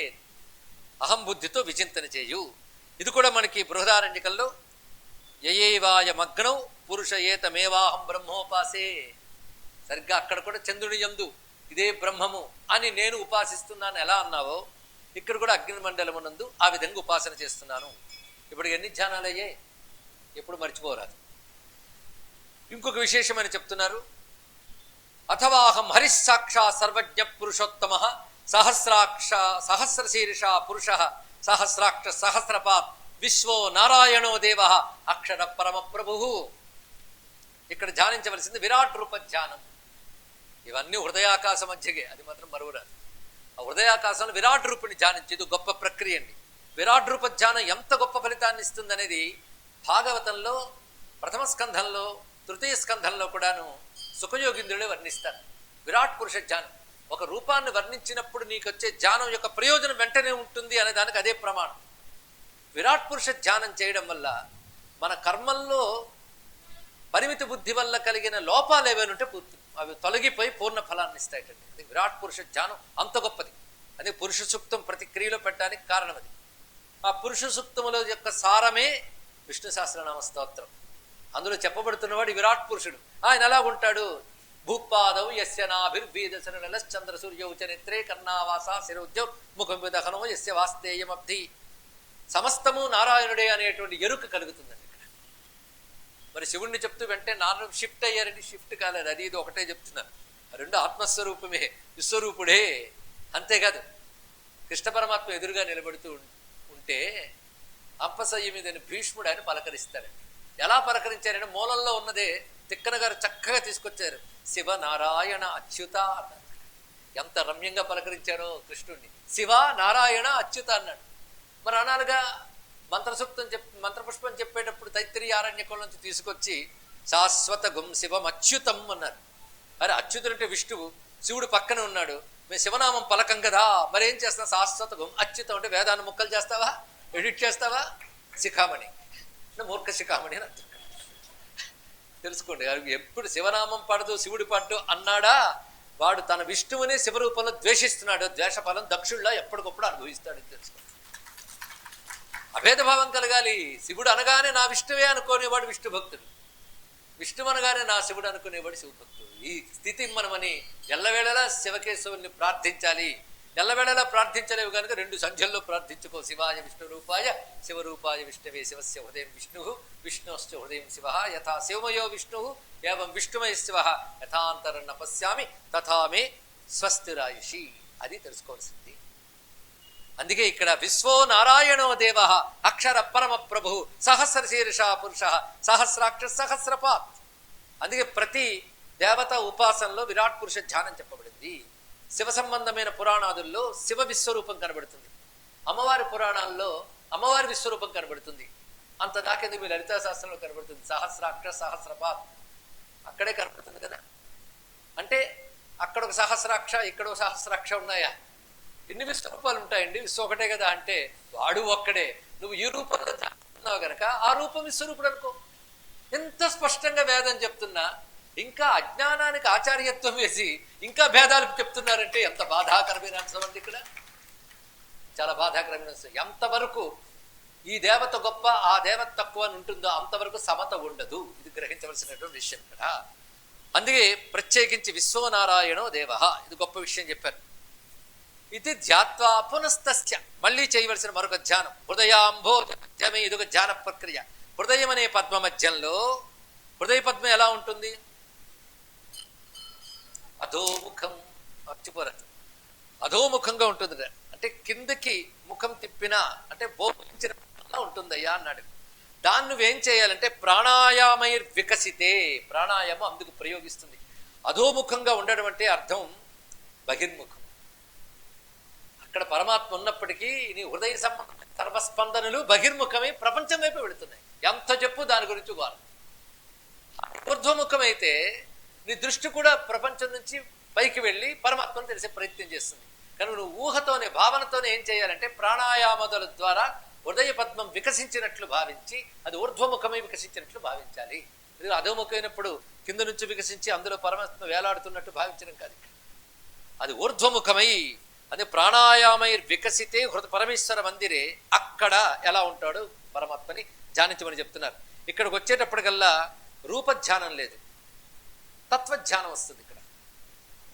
అహం బుద్ధితో విచింతన చేయు. ఇది కూడా మనకి బృహదారణ్యకంలో యయేవాయ మగ్నౌ పురుష ఏతమేవాహం బ్రహ్మోపాసే, సరిగ్గా అక్కడ కూడా చంద్రుని యందు ఇదే బ్రహ్మము అని నేను ఉపాసిస్తున్నాను ఎలా అన్నావో, ఇక్కడ కూడా అగ్ని మండలమునందు ఆ విధంగా ఉపాసన చేస్తున్నాను. ఇప్పుడు ఎన్ని ధ్యానాలు అయ్యాయి, ఎప్పుడు మర్చిపోరాదు. ఇంకొక విశేషమని చెప్తున్నారు. అథవాహం హరిస్సాక్షా సర్వజ్ఞ పురుషోత్తమ సహస్రాక్ష సహస్రశీర్ష పురుష సహస్రాక్ష సహస్రపాత్ విశ్వో నారాయణో దేవ అక్షర పరమ ప్రభు. ఇక్కడ ధ్యానించవలసింది విరాట్ రూప ధ్యానం. ఇవన్నీ హృదయాకాశ మధ్యగే, అది మాత్రం మరువరాదు. ఆ హృదయాకాశంలో విరాట్ రూపుని ధ్యానించేది గొప్ప ప్రక్రియ అండి. విరాట్ రూప ధ్యానం ఎంత గొప్ప ఫలితాన్ని ఇస్తుంది అనేది భాగవతంలో ప్రథమ స్కంధంలో తృతీయ స్కంధంలో కూడాను సుఖయోగింద్రుడే వర్ణిస్తారు. విరాట్ పురుష ధ్యానం ఒక రూపాన్ని వర్ణించినప్పుడు నీకు వచ్చే ధ్యానం యొక్క ప్రయోజనం వెంటనే ఉంటుంది అనే దానికి అదే ప్రమాణం. విరాట్ పురుష ధ్యానం చేయడం వల్ల మన కర్మల్లో పరిమిత బుద్ధి వల్ల కలిగిన లోపాలు ఏవైనా ఉంటే అవి తొలగిపోయి పూర్ణ ఫలాన్ని ఇస్తాయటండి. అది విరాట్ పురుష ధ్యానం అంత గొప్పది. అదే పురుష సూక్తం ప్రతి క్రియలో పెట్టడానికి కారణం అది. ఆ పురుష సూక్తముల యొక్క సారమే విష్ణు సహస్రనామ స్తోత్రం. అందులో చెప్పబడుతున్నవాడు విరాట్ పురుషుడు. ఆయన ఎలా ఉంటాడు? భూపాదౌ యస్య నాభిర్వేదశరచంద్ర సూర్యౌ చ నేత్రే కర్ణావాస శిరోద్యౌ ముఖం విదహనో యస్య వాస్తేయమబ్ధి. సమస్తము నారాయణుడే అనేటువంటి ఎరుక కలుగుతుందండి ఇక్కడ. మరి శివుణ్ణి చెప్తూ వెంటనే నాన్న షిఫ్ట్ అయ్యారండి, షిఫ్ట్ కాలేదు. అది ఇది ఒకటే చెప్తున్నారు. రెండు ఆత్మస్వరూపమే, విశ్వరూపుడే. అంతేకాదు కృష్ణ పరమాత్మ ఎదురుగా నిలబడుతూ ఉంటే అంపశయ్య మీద భీష్ముడు ఆయన పలకరిస్తారండి. ఎలా పలకరించారంటే మూలంలో ఉన్నదే తిక్కన గారు చక్కగా తీసుకొచ్చారు. శివ నారాయణ అచ్యుత అన్నారు. ఎంత రమ్యంగా పలకరించారో కృష్ణుడిని. శివ నారాయణ అచ్యుత అన్నాడు. మరి అనాలుగా మంత్రసూక్తం మంత్రపుష్పం చెప్పేటప్పుడు తైత్తిరీయ ఆరణ్యకం నుంచి తీసుకొచ్చి శాశ్వత గుం శివం అచ్యుతం అన్నారు. అరే అచ్యుతుడు అంటే విష్ణువు, శివుడు పక్కన ఉన్నాడు. మేము శివనామం పలకం కదా, మరి ఏం చేస్తాం? శాశ్వత గుం అచ్యుతం అంటే వేదాన్ని ముక్కలు చేస్తావా, ఎడిట్ చేస్తావా? శిఖామణి మూర్ఖ శిఖామణి అని అర్థం తెలుసుకోండి. ఎప్పుడు శివనామం పడదు శివుడు పడ్డు అన్నాడా వాడు తన విష్ణువునే శివరూపంలో ద్వేషిస్తున్నాడు. ద్వేషఫలం దక్షుళ్ళ ఎప్పటికప్పుడు అనుభవిస్తాడు తెలుసుకోండి. అభేదభావం కలగాలి. శివుడు అనగానే నా విష్ణువే అనుకునేవాడు విష్ణు భక్తుడు, విష్ణువు అనగానే నా శివుడు అనుకునేవాడు శివభక్తుడు. ఈ స్థితి మనమని ఎల్లవేళలా శివకేశవుల్ని ప్రార్థించాలి. ఎల్లవేళలా ప్రార్థించలేవు కనుక 2 సంధ్యల్లో ప్రార్థించుకో. శివాయ విష్ణు రూపాయ శివరూపాయ విష్ణవే శివస్య హృదయం విష్ణు విష్ణోశ్చ హృదయం శివ యథా శివమయో విష్ణు ఏవం విష్ణుమయ శివ యథాంతరన్న పశ్యామి తథా మే స్వస్తిరాయుషి. అది తెలుసుకోవాల్సింది. అందుకే ఇక్కడ విశ్వో నారాయణో దేవ అక్షర పరమ ప్రభు సహస్రశీర్ష పురుష సహస్రాక్ష సహస్రపాత్. అందుకే ప్రతి దేవత ఉపాసనలో విరాట్ పురుష ధ్యానం చెప్పబడింది. శివ సంబంధమైన పురాణాదుల్లో శివ విశ్వరూపం కనబడుతుంది. అమ్మవారి పురాణాల్లో అమ్మవారి విశ్వరూపం కనబడుతుంది. అంత దాకెందుకు మీ లలితా శాస్త్రంలో కనబడుతుంది. సహస్రాక్ష సహస్రపాత్ అక్కడే కనబడుతుంది కదా. అంటే అక్కడ ఒక సహస్రాక్ష ఇక్కడ ఒక సహస్రాక్ష ఉన్నాయా? ఎన్ని విశ్వరూపాలు ఉంటాయండి? విశ్వ ఒకటే కదా. అంటే వాడు ఒక్కడే. నువ్వు ఈ రూపంలో ఉన్నావు గనక ఆ రూపం విశ్వరూపుడు అనుకో. ఎంత స్పష్టంగా వేదం చెప్తున్నా ఇంకా అజ్ఞానానికి ఆచార్యత్వం వేసి ఇంకా భేదాలు చెప్తున్నారంటే ఎంత బాధాకరమైన అంశం అండి. ఇక్కడ చాలా బాధాకరమైన అంశం. ఎంతవరకు ఈ దేవత గొప్ప ఆ దేవత తక్కువ అని ఉంటుందో అంతవరకు సమత ఉండదు. ఇది గ్రహించవలసినటువంటి విషయం ఇక్కడ. అందుకే ప్రత్యేకించి విశ్వనారాయణో దేవ, ఇది గొప్ప విషయం చెప్పారు. ఇది ధ్యాత్వా పునస్తస్య, మళ్ళీ చేయవలసిన మరొక ధ్యానం హృదయాంభోజమే. ఇది ఒక ధ్యాన ప్రక్రియ. హృదయం అనే పద్మ మధ్యంలో హృదయ పద్మం ఎలా ఉంటుంది? అధోముఖం, మర్చిపోరాదు, అధోముఖంగా ఉంటుంది. అంటే కిందకి ముఖం తిప్పినా అంటే బోధించిన ఉంటుందయ్యా అన్నాడు. దాన్ని నువ్వేం చేయాలంటే ప్రాణాయామైర్ వికసితే, ప్రాణాయామం అందుకు ప్రయోగిస్తుంది. అధోముఖంగా ఉండడం అంటే అర్థం బహిర్ముఖం. అక్కడ పరమాత్మ ఉన్నప్పటికీ నీ హృదయ సంబంధ సర్వస్పందనలు బహిర్ముఖమై ప్రపంచం వైపు వెళుతున్నాయి. ఎంత చెప్పు దాని గురించి వారు. ఊర్ధ్వముఖమైతే నీ దృష్టి కూడా ప్రపంచం నుంచి పైకి వెళ్ళి పరమాత్మను తెలిసే ప్రయత్నం చేస్తుంది. కనుక నువ్వు ఊహతోనే భావనతోనే ఏం చేయాలంటే ప్రాణాయామముల ద్వారా హృదయ పద్మం వికసించినట్లు భావించి అది ఊర్ధ్వముఖమై వికసించినట్లు భావించాలి. ఇది అధోముఖమైనప్పుడు కింద నుంచి వికసించి అందులో పరమాత్మ వేలాడుతున్నట్టు భావించడం కాదు, అది ఊర్ధ్వముఖమై. అదే ప్రాణాయామై వికసితే పరమేశ్వర మందిరే, అక్కడ ఎలా ఉంటాడు పరమాత్మని ధ్యానించమని చెప్తున్నారు. ఇక్కడికి వచ్చేటప్పటికల్లా రూపధ్యానం లేదు, తత్వధ్యానం వస్తుంది. ఇక్కడ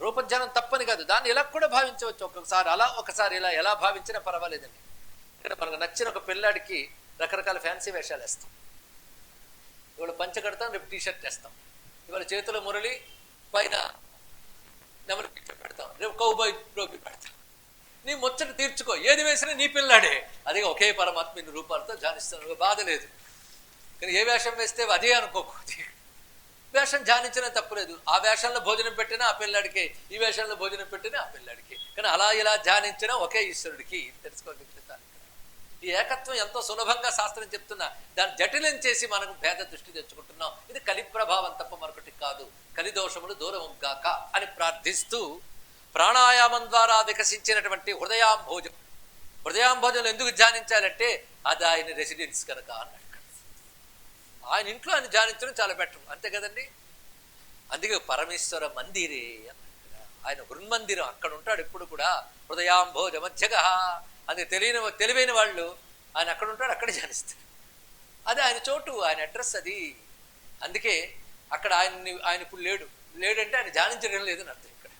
రూపధ్యానం తప్పని కాదు, దాన్ని ఎలా కూడా భావించవచ్చు. ఒక్కొక్కసారి అలా, ఒకసారి ఇలా, ఎలా భావించినా పర్వాలేదండి. ఇక్కడ మనకు నచ్చిన ఒక పిల్లాడికి రకరకాల ఫ్యాన్సీ వేషాలు వేస్తాం. ఇవాళ పంచ కడతాం, రేపు టీషర్ట్ వేస్తాం. ఇవాళ చేతిలో మురళి, పైన నెమలి పిక్చర్ పెడతాం, రేపు కౌబాయ్ టోపీ పెడతాం. నీ ముచ్చట తీర్చుకో, ఏది వేసినా నీ పిల్లాడే. అదే ఒకే పరమాత్మ ఇన్ని రూపాలతో ధ్యానిస్తాను, బాధ లేదు. కానీ ఏ వేషం వేస్తే అదే అనుకోకు, వేషం ధ్యానించినా తప్పులేదు. ఆ వేషంలో భోజనం పెట్టినా ఆ పిల్లాడికి, ఈ వేషంలో భోజనం పెట్టినా ఆ పిల్లాడికి. కానీ అలా ఇలా ధ్యానించినా ఒకే ఈశ్వరుడికి తెలుసుకోగలుగుతారు. ఈ ఏకత్వం ఎంతో సులభంగా శాస్త్రం చెప్తున్నా, దాన్ని జటిలం చేసి మనకు భేద దృష్టి తెచ్చుకుంటున్నాం. ఇది కలి ప్రభావం తప్ప మరొకటి కాదు. కలిదోషములు దూరం గాక అని ప్రార్థిస్తూ ప్రాణాయామం ద్వారా వికసించినటువంటి హృదయాంభోజం. హృదయాంభోజంలో ఎందుకు ధ్యానించాలంటే అది ఆయన రెసిడెన్స్ కనుక అన్నాడు. ఆయన ఇంట్లో ఆయన ధ్యానించడం చాలా బెటర్, అంతే కదండి. అందుకే పరమేశ్వర మందిరే అన్నాడు. ఆయన హృన్మందిరం, అక్కడ ఉంటాడు ఎప్పుడు కూడా. హృదయాంభోజ మధ్యగ, అది తెలివైన వాళ్ళు ఆయన అక్కడ ఉంటాడు, అక్కడే ధ్యానిస్తారు. అది ఆయన చోటు, ఆయన అడ్రస్ అది. అందుకే అక్కడ ఆయన ఇప్పుడు లేడంటే ఆయన ధ్యానించడం లేదని అర్థం. ఇక్కడ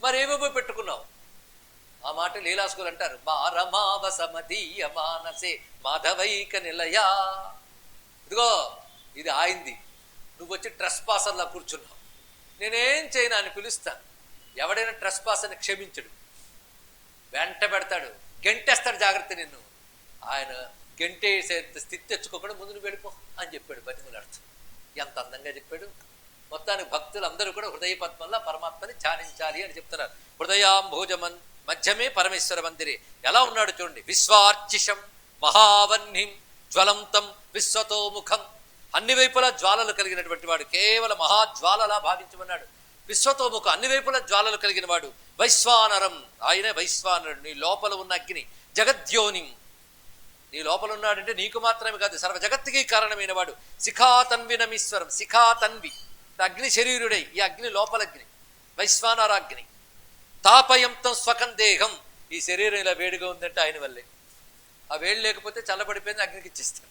మరి ఏమేమో పెట్టుకున్నావు. ఆ మాట లీలాస్కులు అంటారు, మారమావసమదీయ మానసే మాధవైక నిలయా. ఇదిగో ఇది ఆయింది, నువ్వు వచ్చి ట్రెస్ పాసర్లా కూర్చున్నావు, నేనేం చేయను అని పిలుస్తాను. ఎవడైనా ట్రెస్ పాసర్ని క్షమించడు, వెంట పెడతాడు, గెంటేస్తాడు. జాగ్రత్త నిన్ను. ఆయన గెంటేసే స్థితి తెచ్చుకోకుండా ముందు నువ్వు వెళ్ళిపో అని చెప్పాడు బతిమలాడుతూ. ఎంత అందంగా చెప్పాడు. మొత్తానికి భక్తులందరూ కూడా హృదయ పద్మంలో పరమాత్మని ధ్యానించాలి అని చెప్తున్నారు. హృదయాంభోజమన్ మధ్యమే పరమేశ్వర మందిరే. ఎలా ఉన్నాడు చూడండి. విశ్వార్చిషం మహావన్నిం జ్వలంతం విశ్వతోముఖం. అన్ని వైపులా జ్వాలలు కలిగినటువంటి వాడు, కేవలం మహాజ్వాలలా భావించమన్నాడు. విశ్వతోముఖం, అన్ని వైపులా జ్వాలలు కలిగిన వాడు. వైశ్వానరం, ఆయనే వైశ్వానరుడు. నీ లోపల ఉన్న అగ్ని. జగద్యోనిం, నీ లోపల ఉన్నాడంటే నీకు మాత్రమే కాదు సర్వ జగత్తుకి కారణమైన వాడు. శిఖాతన్వినమీశ్వరం, శిఖాతన్వి అగ్ని శరీరుడై, ఈ అగ్ని లోపల అగ్ని, వైశ్వానరాగ్ని. తాపయంతం స్వకం దేహం, ఈ శరీరం ఇలా వేడిగా ఉందంటే ఆయన వల్లే. ఆ వేడి లేకపోతే చల్లబడిపోయింది, అగ్నికి ఇచ్చేస్తాడు.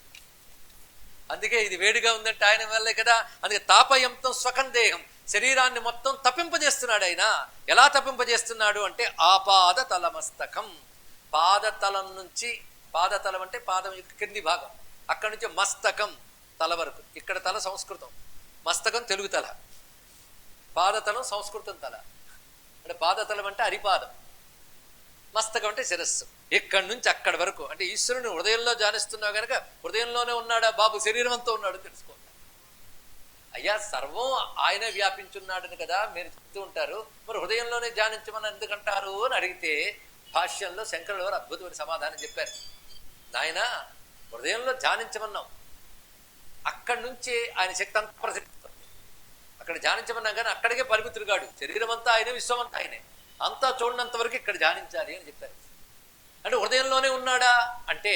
అందుకే ఇది వేడిగా ఉందంటే ఆయన వల్లే కదా. అందుకే తాపయంతం స్వకం దేహం, శరీరాన్ని మొత్తం తప్పింపజేస్తున్నాడు ఆయన. ఎలా తప్పింపజేస్తున్నాడు అంటే ఆపాద తలమస్తకం, పాదతలం నుంచి, పాదతలం అంటే పాదం కింది భాగం, అక్కడి నుంచి మస్తకం తల వరకు. ఇక్కడ తల సంస్కృతం, మస్తకం తెలుగు తల, పాదతలం సంస్కృతం తల. అంటే పాదతలం అంటే అరిపాదం, మస్తకం అంటే శిరస్సు. ఇక్కడి నుంచి అక్కడి వరకు అంటే ఈశ్వరుని హృదయంలో ధ్యానిస్తున్నావు కనుక హృదయంలోనే ఉన్నాడా బాబు, శరీరం అంతా ఉన్నాడు తెలుసుకో. అయ్యా సర్వం ఆయనే వ్యాపించున్నాడని కదా మీరు చెప్తూ ఉంటారు, మరి హృదయంలోనే ధ్యానించమని ఎందుకంటారు అని అడిగితే భాష్యంలో శంకరుల వారు అద్భుతమైన సమాధానం చెప్పారు. నాయన హృదయంలో ధ్యానించమన్నాం, అక్కడి నుంచే ఆయన శక్తి అంతా ప్రసరిస్తుంది. అక్కడ ధ్యానించమన్నాం కానీ అక్కడికే పరిమితుడు కాడు. శరీరం అంతా ఆయనే, విశ్వం అంతా ఆయనే, అంతా చూడనంత వరకు ఇక్కడ ధ్యానించాలి అని చెప్పారు. అంటే హృదయంలోనే ఉన్నాడా అంటే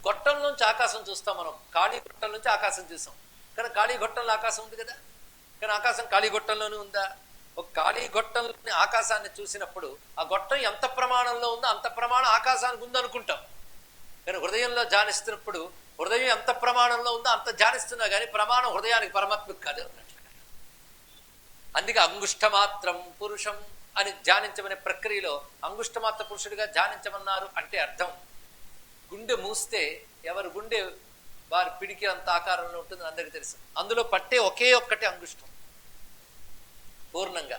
గొట్టంలోంచి ఆకాశం చూస్తాం మనం, ఖాళీ గొట్టం నుంచి ఆకాశం చూస్తాం. కానీ ఖాళీ గొట్టంలో ఆకాశం ఉంది కదా, కానీ ఆకాశం ఖాళీ గొట్టంలోనే ఉందా? ఒక ఖాళీ గొట్టంలోని ఆకాశాన్ని చూసినప్పుడు ఆ గొట్టం ఎంత ప్రమాణంలో ఉందో అంత ప్రమాణం ఆకాశానికి ఉందనుకుంటాం. కానీ హృదయంలో ధ్యానిస్తున్నప్పుడు హృదయం ఎంత ప్రమాణంలో ఉందో అంత ధ్యానిస్తున్నా కానీ ప్రమాణం హృదయానికి పరమాత్మకు కాదు అన్నట్లుగా. అందుకే అంగుష్టమాత్రం పురుషం అని ధ్యానించమనే ప్రక్రియలో అంగుష్టమాత్ర పురుషుడిగా ధ్యానించమన్నారు. అంటే అర్థం గుండె మూస్తే ఎవరు గుండె వారి పిడికి అంత ఆకారంలో ఉంటుంది అందరికీ తెలుసు. అందులో పట్టే ఒకే ఒక్కటి అంగుష్టం పూర్ణంగా.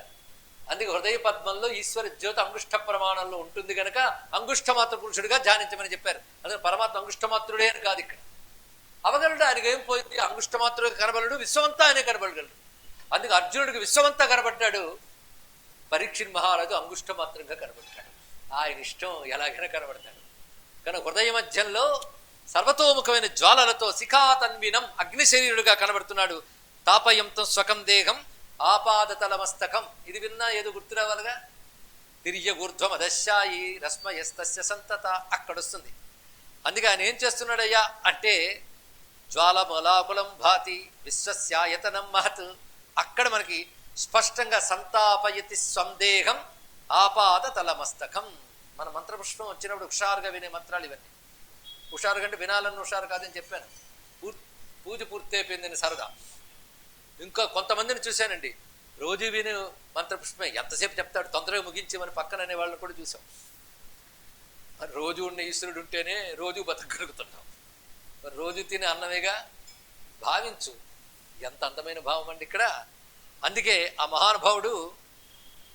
అందుకే హృదయ పద్మంలో ఈశ్వర జ్యోతి అంగుష్ట ప్రమాణంలో ఉంటుంది కనుక అంగుష్టమాత్ర పురుషుడిగా ధ్యానించమని చెప్పారు. అదే పరమాత్మ అంగుష్టమాత్రుడే అని కాదు, ఇక్కడ అవగలడు. ఆయనకి ఏం పోయింది, అంగుష్టమాత్రుడిగా కనబడడు, విశ్వమంతా ఆయనే కనబడగలడు. అందుకే అర్జునుడికి విశ్వమంతా కనబడ్డాడు, పరీక్షిత్ మహారాజు అంగుష్టమాత్రంగా కనబడతాడు. ఆయన ఇష్టం ఎలాగైనా కనబడతాడు. కనుక హృదయ మధ్యంలో సర్వతోముఖమైన జ్వాలలతో శిఖాతన్వినం అగ్ని శరీరుడుగా కనబడుతున్నాడు. తాపయంతో స్వకం దేహం ఆపాదతల మస్తకం. ఇది విన్నా ఏదో గుర్తు రావాలిగా. తిర్యగూర్ధ్వం అదశ్యాయి రశ్మయస్తస్య సంతత అక్కడొస్తుంది. అందుకే ఆయన ఏం చేస్తున్నాడయ్యా అంటే జ్వాలమలాకులం భాతి విశ్వస్యాయతనం మహత్. అక్కడ మనకి స్పష్టంగా సంతాపయతి సందేహం ఆపాద తలమస్తకం. మన మంత్రపుష్పం వచ్చినప్పుడు హుషారుగా వినే మంత్రాలు ఇవన్నీ. హుషారుగా అంటే వినాలన్న హుషారు కాదని చెప్పాను. పూజ పూర్తి అయిపోయిందని సరదా. ఇంకా కొంతమందిని చూశానండి, రోజు వినే మంత్రపుష్పమే. ఎంతసేపు చెప్తాడు, తొందరగా ముగించేమని పక్కన అనే వాళ్ళని కూడా చూసాం. మరి రోజు ఉన్న ఈశ్వరుడు ఉంటేనే రోజు బతకగలుగుతున్నాం. మరి రోజు తినే అన్నమేగా భావించు. ఎంత అందమైన భావం అండి ఇక్కడ. అందుకే ఆ మహానుభావుడు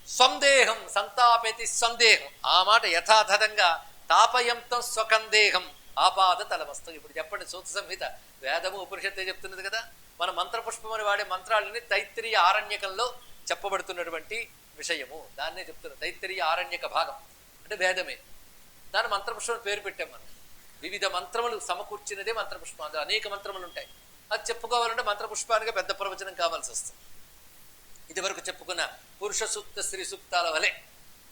సందేహం సంతాపేతి సందేహం, ఆ మాట యథాతథంగా తాపయంతం స్వకందేహం ఆపాద తలమస్తం. ఇప్పుడు చెప్పండి, సూత సంహిత వేదము ఉపనిషత్తు చెప్తున్నది కదా. మన మంత్రపుష్పం అని వాడే మంత్రాలని తైత్తిరీయ ఆరణ్యకంలో చెప్పబడుతున్నటువంటి విషయము. దాన్నే చెప్తున్నారు. తైత్తిరీయ ఆరణ్యక భాగం అంటే వేదమే. దాని మంత్రపుష్పం పేరు పెట్టాం మనం. వివిధ మంత్రములు సమకూర్చినదే మంత్రపుష్పం. అందులో అనేక మంత్రములు ఉంటాయి. అది చెప్పుకోవాలంటే మంత్రపుష్పానికి పెద్ద ప్రవచనం కావాల్సి వస్తుంది. ఇది వరకు చెప్పుకున్న పురుష సూక్త స్త్రీ సూక్తాల వలె.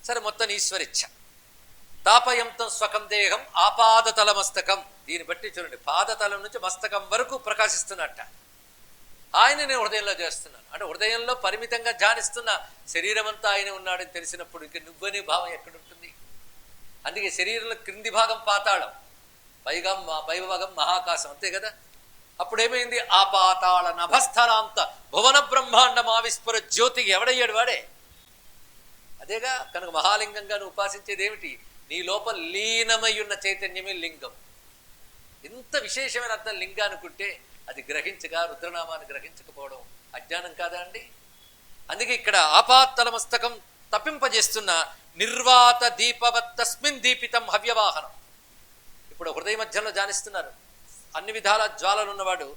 సరే, మొత్తం ఈశ్వరిచ్ఛ. తాపయంతం స్వకం దేహం ఆపాదతల మస్తకం. దీన్ని బట్టి చూడండి, పాదతలం నుంచి మస్తకం వరకు ప్రకాశిస్తున్నట్ట. ఆయన నేను హృదయంలో చేస్తున్నాను అంటే హృదయంలో పరిమితంగా ధ్యానిస్తున్న శరీరం అంతా ఆయన ఉన్నాడని తెలిసినప్పుడు ఇంక నువ్వనే భావం ఎక్కడుంటుంది? అందుకే శరీరంలో క్రింది భాగం పాతాళం, పై భాగం మహాకాశం, అంతే కదా. అప్పుడేమైంది? ఆ పాతాళ నభస్థలాంత భువన బ్రహ్మాండం ఆవిస్ఫుర జ్యోతికి ఎవడయ్యాడు? వాడే. అదేగా. కనుక మహాలింగంగా నువ్వు ఉపాసించేది ఏమిటి? నీ లోపల లీనమై ఉన్న చైతన్యమే లింగం. ఇంత విశేషమైన అర్థం లింగానుకుంటే అది గ్రహించగా రుద్రనామాన్ని గ్రహించకపోవడం అజ్ఞానం కాదా అండి? అందుకే ఇక్కడ ఆపాత్తల మస్తకం తప్పింపజేస్తున్న నిర్వాత దీపవత్ తస్మిన్ దీపితం హవ్యవాహనం. ఇప్పుడు హృదయ మధ్యంలో ధ్యానిస్తున్నారు. అన్ని విధాల జ్వాలలు ఉన్నవాడు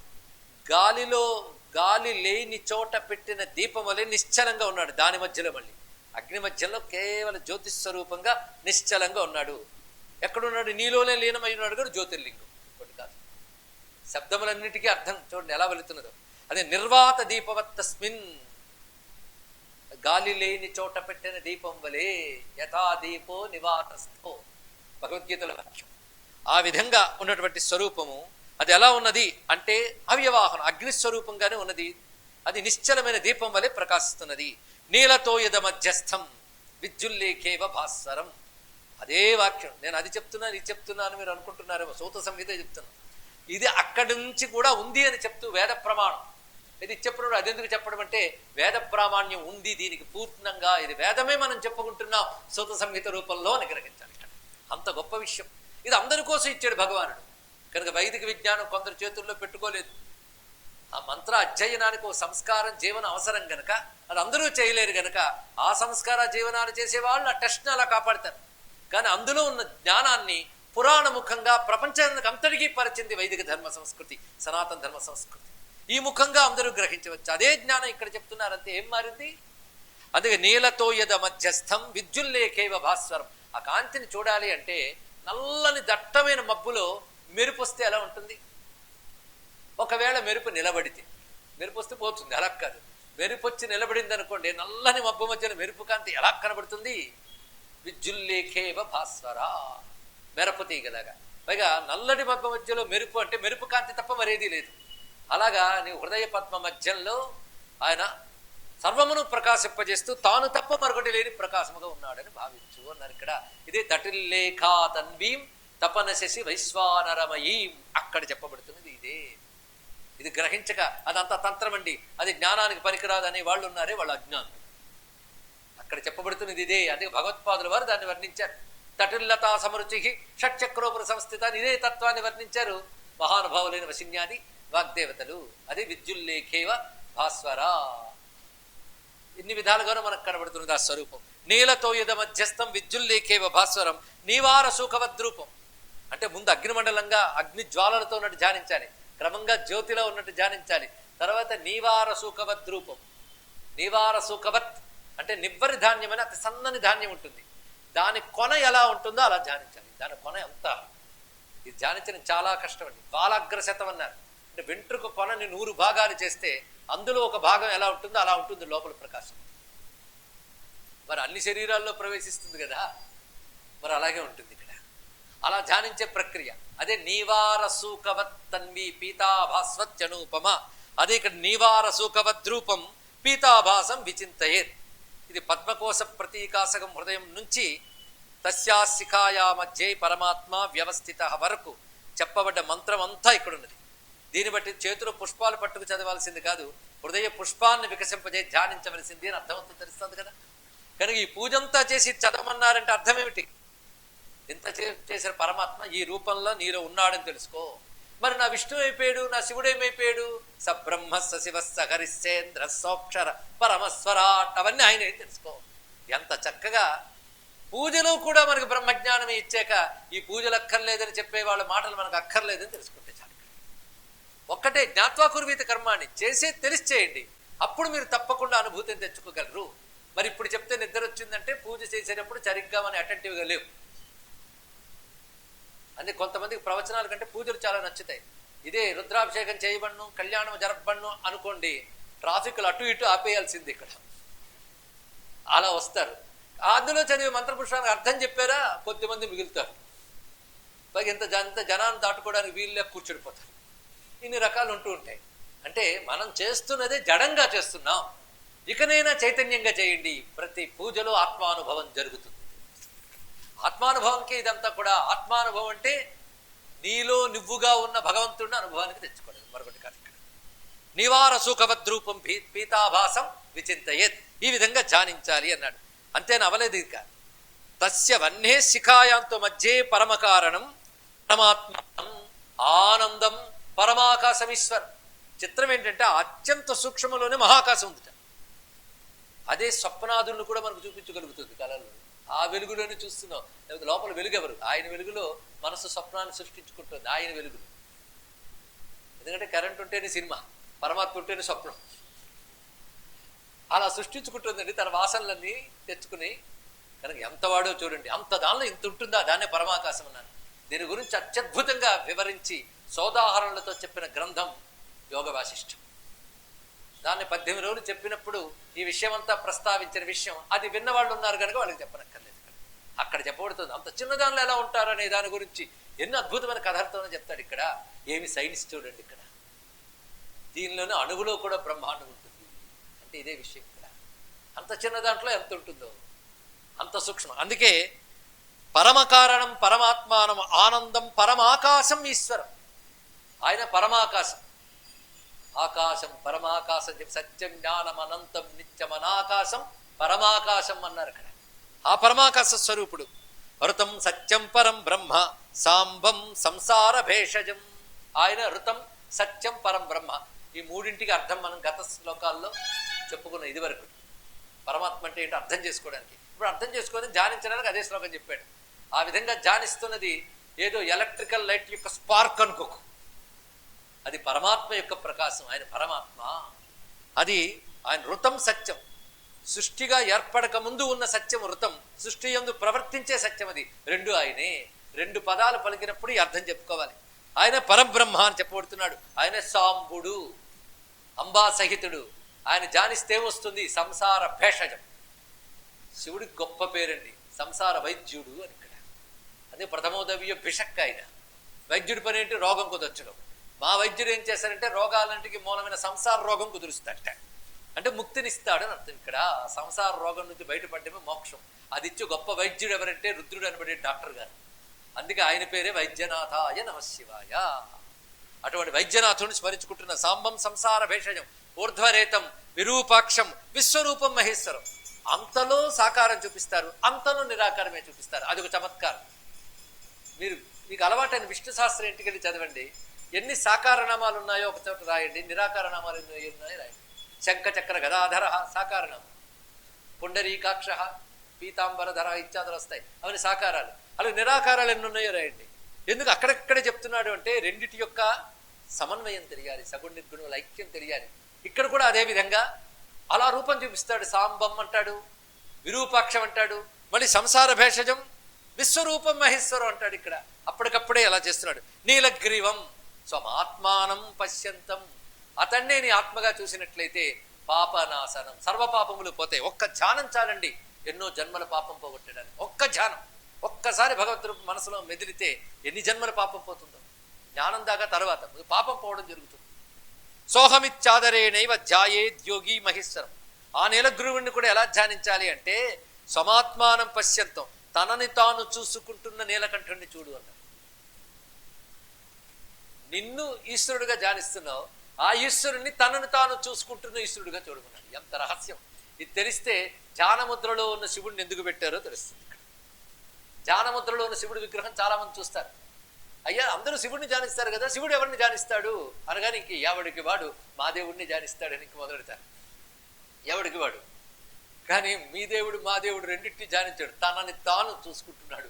గాలి లేని చోట పెట్టిన దీపం వలె నిశ్చలంగా ఉన్నాడు. దాని మధ్యలో మళ్ళీ అగ్ని మధ్యంలో కేవలం జ్యోతిస్వరూపంగా నిశ్చలంగా ఉన్నాడు. ఎక్కడున్నాడు? నీలోనే లీనమై ఉన్నాడు కూడా జ్యోతిర్లింగం, ఇంకోటి కాదు. శబ్దములన్నిటికీ అర్థం చూడండి ఎలా వెళుతున్నదో. అదే నిర్వాత దీపవత్ తస్మిన్, గాలి లేని చోట పెట్టిన దీపం వలె యథా దీపో నివాతస్థో, భగవద్గీతల వాక్యం. ఆ విధంగా ఉన్నటువంటి స్వరూపము అది ఎలా ఉన్నది అంటే అవ్యవాహనం, అగ్నిస్వరూపంగానే ఉన్నది. అది నిశ్చలమైన దీపం వలె ప్రకాశిస్తున్నది. నీలతో యద మధ్యస్థం విద్యుల్లేఖేవ భాస్వరం. అదే వాక్యం. నేను అది చెప్తున్నాను ఇది చెప్తున్నాను మీరు అనుకుంటున్నారేమో. సూత సంహిత చెప్తున్నాను. ఇది అక్కడి నుంచి కూడా ఉంది అని చెప్తూ వేద ప్రమాణం. ఇది చెప్పినప్పుడు అదెందుకు చెప్పడం అంటే వేద ప్రామాణ్యం ఉంది దీనికి పూర్ణంగా. ఇది వేదమే మనం చెప్పుకుంటున్నాం సూత సంహిత రూపంలో అని గ్రహించాలి. ఇక్కడ అంత గొప్ప విషయం. ఇది అందరి కోసం ఇచ్చాడు భగవానుడు. కనుక వైదిక విజ్ఞానం కొందరు చేతుల్లో పెట్టుకోలేదు. ఆ మంత్ర అధ్యయనానికి ఓ సంస్కారం జీవనం అవసరం గనక అది అందరూ చేయలేరు గనక ఆ సంస్కార జీవనాలు చేసేవాళ్ళు ఆ టెస్ట్ని అలా కాపాడతారు. కానీ అందులో ఉన్న జ్ఞానాన్ని పురాణముఖంగా ప్రపంచానికి అంతటికీ పరిచింది వైదిక ధర్మ సంస్కృతి, సనాతన ధర్మ సంస్కృతి. ఈ ముఖంగా అందరూ గ్రహించవచ్చు. అదే జ్ఞానం ఇక్కడ చెప్తున్నారంతే. ఏం మారింది? అందుకే నీలతో యద మధ్యస్థం విద్యుల్లేఖేవ భాస్వరం. ఆ కాంతిని చూడాలి అంటే నల్లని దట్టమైన మబ్బులో మెరుపు వస్తే ఎలా ఉంటుంది? ఒకవేళ మెరుపు నిలబడితే, మెరుపు వస్తే పోతుంది, అలా కాదు. మెరుపు వచ్చి నిలబడింది అనుకోండి, నల్లని మబ్బు మధ్యలో మెరుపు కాంతి ఎలా కనబడుతుంది? విద్యుల్లేఖేవ భాస్వరా, మెరపు తీగలాగా. పైగా నల్లటి మబ్బు మధ్యలో మెరుపు అంటే మెరుపు కాంతి తప్ప మరేదీ లేదు. అలాగా నీ హృదయ పద్మ మధ్యంలో ఆయన సర్వమును ప్రకాశింపజేస్తూ తాను తప్ప మరొకటి లేని ప్రకాశముగా ఉన్నాడని భావించు అన్నారు ఇక్కడ. ఇదే తటిల్లేఖా తన్వీం తపన శశి వైశ్వానరమయీం. అక్కడ చెప్పబడుతున్నది ఇదే. ఇది గ్రహించక అదంతా తంత్రమండి, అది జ్ఞానానికి పనికిరాదు అనే వాళ్ళు ఉన్నారే, వాళ్ళు అజ్ఞానులు. అక్కడ చెప్పబడుతున్నది ఇదే. అదే భగవత్పాదుల వారు దాన్ని వర్ణించారు. తటిల్లతా సమరుచి షట్చక్రోపుర సంస్థితాన్ని, ఇదే తత్వాన్ని వర్ణించారు మహానుభావులైన వశిన్యాది వాగ్దేవతలు. అదే విద్యుల్లేఖేవ భాస్వరా. ఇన్ని విధాలుగానూ మనకు కనబడుతున్నది ఆ స్వరూపం. నీలతో యద మధ్యస్థం విద్యుల్లేఖేవ భాస్వరం నీవార సూఖవద్రూపం. అంటే ముందు అగ్నిమండలంగా అగ్ని జ్వాలలతో ఉన్నట్టు ధ్యానించాలి, క్రమంగా జ్యోతిలో ఉన్నట్టు ధ్యానించాలి. తర్వాత నీవార సూఖవద్రూపం. నీవార సూఖవత్ అంటే నివ్వరి ధాన్యం అని అతి సన్నని ధాన్యం ఉంటుంది. దాని కొన ఎలా ఉంటుందో అలా ధ్యానించాలి. దాని కొన ఎంత, ఇది ధ్యానించడం చాలా కష్టం అండి. బాలాగ్రశతం అన్నారు. అంటే వెంట్రుక కొనని 100 భాగాలు చేస్తే అందులో ఒక భాగం ఎలా ఉంటుందో అలా ఉంటుంది లోపల ప్రకాశం. మరి అన్ని శరీరాల్లో ప్రవేశిస్తుంది కదా, మరి అలాగే ఉంటుంది ఇక్కడ. అలా ధ్యానించే ప్రక్రియ అదే నీవారసూకవత్ తన్వి పీతాభాస్వత్యనూపమ. అదే ఇక్కడ నీవారసూకవద్రూపం పీతాభాసం విచింతయేత్. ఇది పద్మకోశ ప్రతీకాశకం హృదయం నుంచి తస్యాశిఖాయా మధ్యే పరమాత్మ వ్యవస్థిత వరకు చెప్పబడ్డ మంత్రం అంతా ఇక్కడ ఉన్నది. దీన్ని బట్టి చేతిలో పుష్పాలు పట్టుకు చదవాల్సింది కాదు, హృదయ పుష్పాన్ని వికసింపజే ధ్యానించవలసింది అని అర్థమవుతుంది, తెలుస్తుంది కదా. కనుక ఈ పూజంతా చేసి చదవమన్నారంటే అర్థం ఏమిటి? ఇంత చేసిన పరమాత్మ ఈ రూపంలో నీలో ఉన్నాడని తెలుసుకో. మరి నా విష్ణువు అయిపోయాడు, నా శివుడు ఏమైపోయాడు? సబ్రహ్మ సశివ సహరిశ్చేంద్ర సోక్షర పరమస్వరాట్, అవన్నీ ఆయనే తెలుసుకో. ఎంత చక్కగా పూజలో కూడా మనకు బ్రహ్మజ్ఞానం ఇచ్చాక ఈ పూజలు అక్కర్లేదని చెప్పే వాళ్ళ మాటలు మనకు అక్కర్లేదని తెలుసుకుంటే చాలు. ఒక్కటే జ్ఞాత్వా కుర్వీత కర్మాన్ని చేసే తెలిసి చేయండి, అప్పుడు మీరు తప్పకుండా అనుభూతిని తెచ్చుకోగలరు. మరి ఇప్పుడు చెప్తే నిద్ర వచ్చిందంటే పూజ చేసేటప్పుడు సరిగ్గా మనం అటెంటివ్గా లేవు. అందుకే కొంతమందికి ప్రవచనాల కంటే పూజలు చాలా నచ్చుతాయి. ఇదే రుద్రాభిషేకం చేయబడను, కళ్యాణం జరపబడను అనుకోండి, ట్రాఫిక్లు అటు ఇటు ఆపేయాల్సింది ఇక్కడ. అలా వస్తారు, అందులో చదివే మంత్రపురుషానికి అర్థం చెప్పారా కొద్దిమంది మిగులుతారు. పైగా ఇంత జనాన్ని దాటుకోవడానికి వీళ్ళే కూర్చుడిపోతారు. ఇన్ని రకాలు ఉంటూ ఉంటాయి. అంటే మనం చేస్తున్నదే జడంగా చేస్తున్నాం, ఇకనైనా చైతన్యంగా చేయండి. ప్రతి పూజలో ఆత్మానుభవం జరుగుతుంది. ఆత్మానుభవంకి ఇదంతా కూడా. ఆత్మానుభవం అంటే నీలో నువ్వుగా ఉన్న భగవంతుడిని అనుభవానికి తెచ్చుకోవడం, మరొకటి కాదు. ఇక్కడ నివారసూకవద్రూపం పీతాభాసం విచింతయేత్, ఈ విధంగా ధ్యానించాలి అన్నాడు. అంతేనా? అవలేదు ఇక. తస్య వన్నే శిఖాయాంతో మధ్యే పరమకారణం పరమాత్మ ఆనందం పరమాకాశమీశ్వర్. చిత్రం ఏంటంటే అత్యంత సూక్ష్మలోనే మహాకాశం ఉందిట. అదే స్వప్నాదులను కూడా మనకు చూపించగలుగుతుంది కళలో. ఆ వెలుగులోనే చూస్తున్నాం. లేకపోతే లోపల వెలుగు ఎవరు? ఆయన వెలుగులో మనసు స్వప్నాన్ని సృష్టించుకుంటుంది, ఆయన వెలుగులో. ఎందుకంటే కరెంట్ ఉంటేనే సినిమా, పరమాత్మ ఉంటేనే స్వప్నం. అలా సృష్టించుకుంటుందండి తన వాసనలన్నీ తెచ్చుకుని. కనుక ఎంత వాడో చూడండి, అంత దానిలో ఇంత ఉంటుందా, దాన్నే పరమాకాశం అన్నాను. దీని గురించి అత్యద్భుతంగా వివరించి సోదాహరణలతో చెప్పిన గ్రంథం యోగ వాసిష్టం. దాన్ని 18 రోజులు చెప్పినప్పుడు ఈ విషయం అంతా ప్రస్తావించిన విషయం అది విన్నవాళ్ళు ఉన్నారు కనుక వాళ్ళకి చెప్పనక్కర్లేదు. అక్కడ చెప్పబడుతుంది అంత చిన్నదానిలో ఎలా ఉంటారు అనే దాని గురించి ఎన్నో అద్భుతమైన కథలతోనే చెప్తాడు. ఇక్కడ ఏమి సైన్స్ చూడండి, ఇక్కడ దీనిలోనే అణువులో కూడా బ్రహ్మాండం ఉంటుంది. అంటే ఇదే విషయం. ఇక్కడ అంత చిన్న దాంట్లో ఎంత ఉంటుందో అంత సూక్ష్మం. అందుకే పరమకారణం పరమాత్మానం ఆనందం పరమాకాశం ఈశ్వరం. ఆయన పరమాకాశం, ఆకాశం పరమాకాశం చెప్పి సత్యం జ్ఞానం అనంతం నిత్యం అనాకాశం పరమాకాశం అన్నారు అక్కడ. ఆ పరమాకాశ స్వరూపుడు. ఋతం సత్యం పరం బ్రహ్మ సాంబం సంసార భేషజం. ఆయన ఋతం సత్యం పరం బ్రహ్మ. ఈ మూడింటికి అర్థం మనం గత శ్లోకాల్లో చెప్పుకున్న ఇది వరకు. పరమాత్మ అంటే ఏంటో అర్థం చేసుకోవడానికి, ఇప్పుడు అర్థం చేసుకొని ధ్యానించడానికి అదే శ్లోకం చెప్పాడు. ఆ విధంగా ధ్యానిస్తున్నది ఏదో ఎలక్ట్రికల్ లైట్ యొక్క స్పార్క్ అనుకోకు, అది పరమాత్మ యొక్క ప్రకాశం. ఆయన పరమాత్మ. అది ఆయన ఋతం సత్యం. సృష్టిగా ఏర్పడక ముందు ఉన్న సత్యం ఋతం, సృష్టి యందు ప్రవర్తించే సత్యం అది. రెండు ఆయనే. రెండు పదాలు పలికినప్పుడు ఈ అర్థం చెప్పుకోవాలి. ఆయన పరబ్రహ్మ అని చెప్పబడుతున్నాడు. ఆయన సాంబుడు, అంబా సహితుడు. ఆయన ధ్యానిస్తే వస్తుంది సంసార భేషజం. శివుడికి గొప్ప పేరండి సంసార వైద్యుడు అని. ఇక్కడ అదే ప్రథమోదవ్య భిషక్. ఆయన వైద్యుడి పని ఏంటి? రోగం కుదర్చడం. మా వైద్యుడు ఏం చేశారంటే రోగాలంటికి మూలమైన సంసార రోగం కుదురుస్తాడట. అంటే ముక్తినిస్తాడని అర్థం. ఇక్కడ సంసార రోగం నుంచి బయటపడమే మోక్షం. అది ఇచ్చి గొప్ప వైద్యుడు ఎవరంటే రుద్రుడు అనబడే డాక్టర్ గారు. అందుకే ఆయన పేరే వైద్యనాథాయ నమశివాయ. అటువంటి వైద్యనాథుని స్మరించుకుంటున్న సాంబం సంసార భేషజం ఊర్ధ్వరేతం విరూపాక్షం విశ్వరూపం మహేశ్వరం. అంతలో సాకారం చూపిస్తారు, అంతలో నిరాకారమే చూపిస్తారు. అదొక చమత్కారం. మీకు అలవాటైన విష్ణు శాస్త్రం ఇంటికి వెళ్ళి చదవండి. ఎన్ని సాకార నామాలు ఉన్నాయో ఒక చోట రాయండి, నిరాకార నామాలు ఎన్ని ఉన్నాయో రాయండి. శంఖ చక్ర గదాధర సాకార నామం, పుండరీకాక్ష పీతాంబరధర ఇత్యాదులు వస్తాయి, అవన్నీ సాకారాలు. అలా నిరాకారాలు ఎన్ని ఉన్నాయో రాయండి. ఎందుకు అక్కడక్కడే చెప్తున్నాడు అంటే రెండిటి యొక్క సమన్వయం తెలియాలి, సగుణ నిర్గుణుల ఐక్యం తెలియాలి. ఇక్కడ కూడా అదే విధంగా అలా రూపం చూపిస్తాడు. సాంబం అంటాడు, విరూపాక్షం అంటాడు, మళ్ళీ సంసార భేషజం విశ్వరూపం మహేశ్వరం అంటాడు. ఇక్కడ అప్పటికప్పుడే ఎలా చేస్తున్నాడు. నీలగ్రీవం స్వమాత్మానం పశ్యంతం, అతన్నే నీ ఆత్మగా చూసినట్లయితే పాపనాశనం, సర్వపాపములు పోతాయి. ఒక్క ధ్యానం చాలండి ఎన్నో జన్మల పాపం పోగొట్టడానికి. ఒక్క ధ్యానం, ఒక్కసారి భగవంతుడు మనసులో మెదిలితే ఎన్ని జన్మల పాపం పోతుందో. జ్ఞానం దాకా తర్వాత పాపం పోవడం జరుగుతుంది. సోహమిత్యాదరేణైవ ధ్యాయేద్యోగి మహేశ్వరం. ఆ నీలగురువుని కూడా ఎలా ధ్యానించాలి అంటే స్వమాత్మానం పశ్యంతం, తనని తాను చూసుకుంటున్న నీలకంఠుడిని చూడు అన్నాడు. నిన్ను ఈశ్వరుడుగా ధ్యానిస్తున్నావు, ఆ ఈశ్వరుణ్ణి తనను తాను చూసుకుంటున్న ఈశ్వరుడుగా చూడమన్నాడు. ఎంత రహస్యం ఇది! తెలిస్తే ధ్యానముద్రలో ఉన్న శివుడిని ఎందుకు పెట్టారో తెలుస్తుంది. ఇక్కడ ధ్యానముద్రలో ఉన్న శివుడి విగ్రహం చాలా మంది చూస్తారు. అయ్యా అందరూ శివుడిని ధ్యానిస్తారు కదా, శివుడు ఎవరిని ధ్యానిస్తాడు అనగానే ఇంక ఎవడికి వాడు మా దేవుడిని ధ్యానిస్తాడని ఇంక మొదలెడతారు. ఎవడికి వాడు. కానీ మీ దేవుడు మా దేవుడు రెండింటిని ధ్యానించాడు. తనని తాను చూసుకుంటున్నాడు.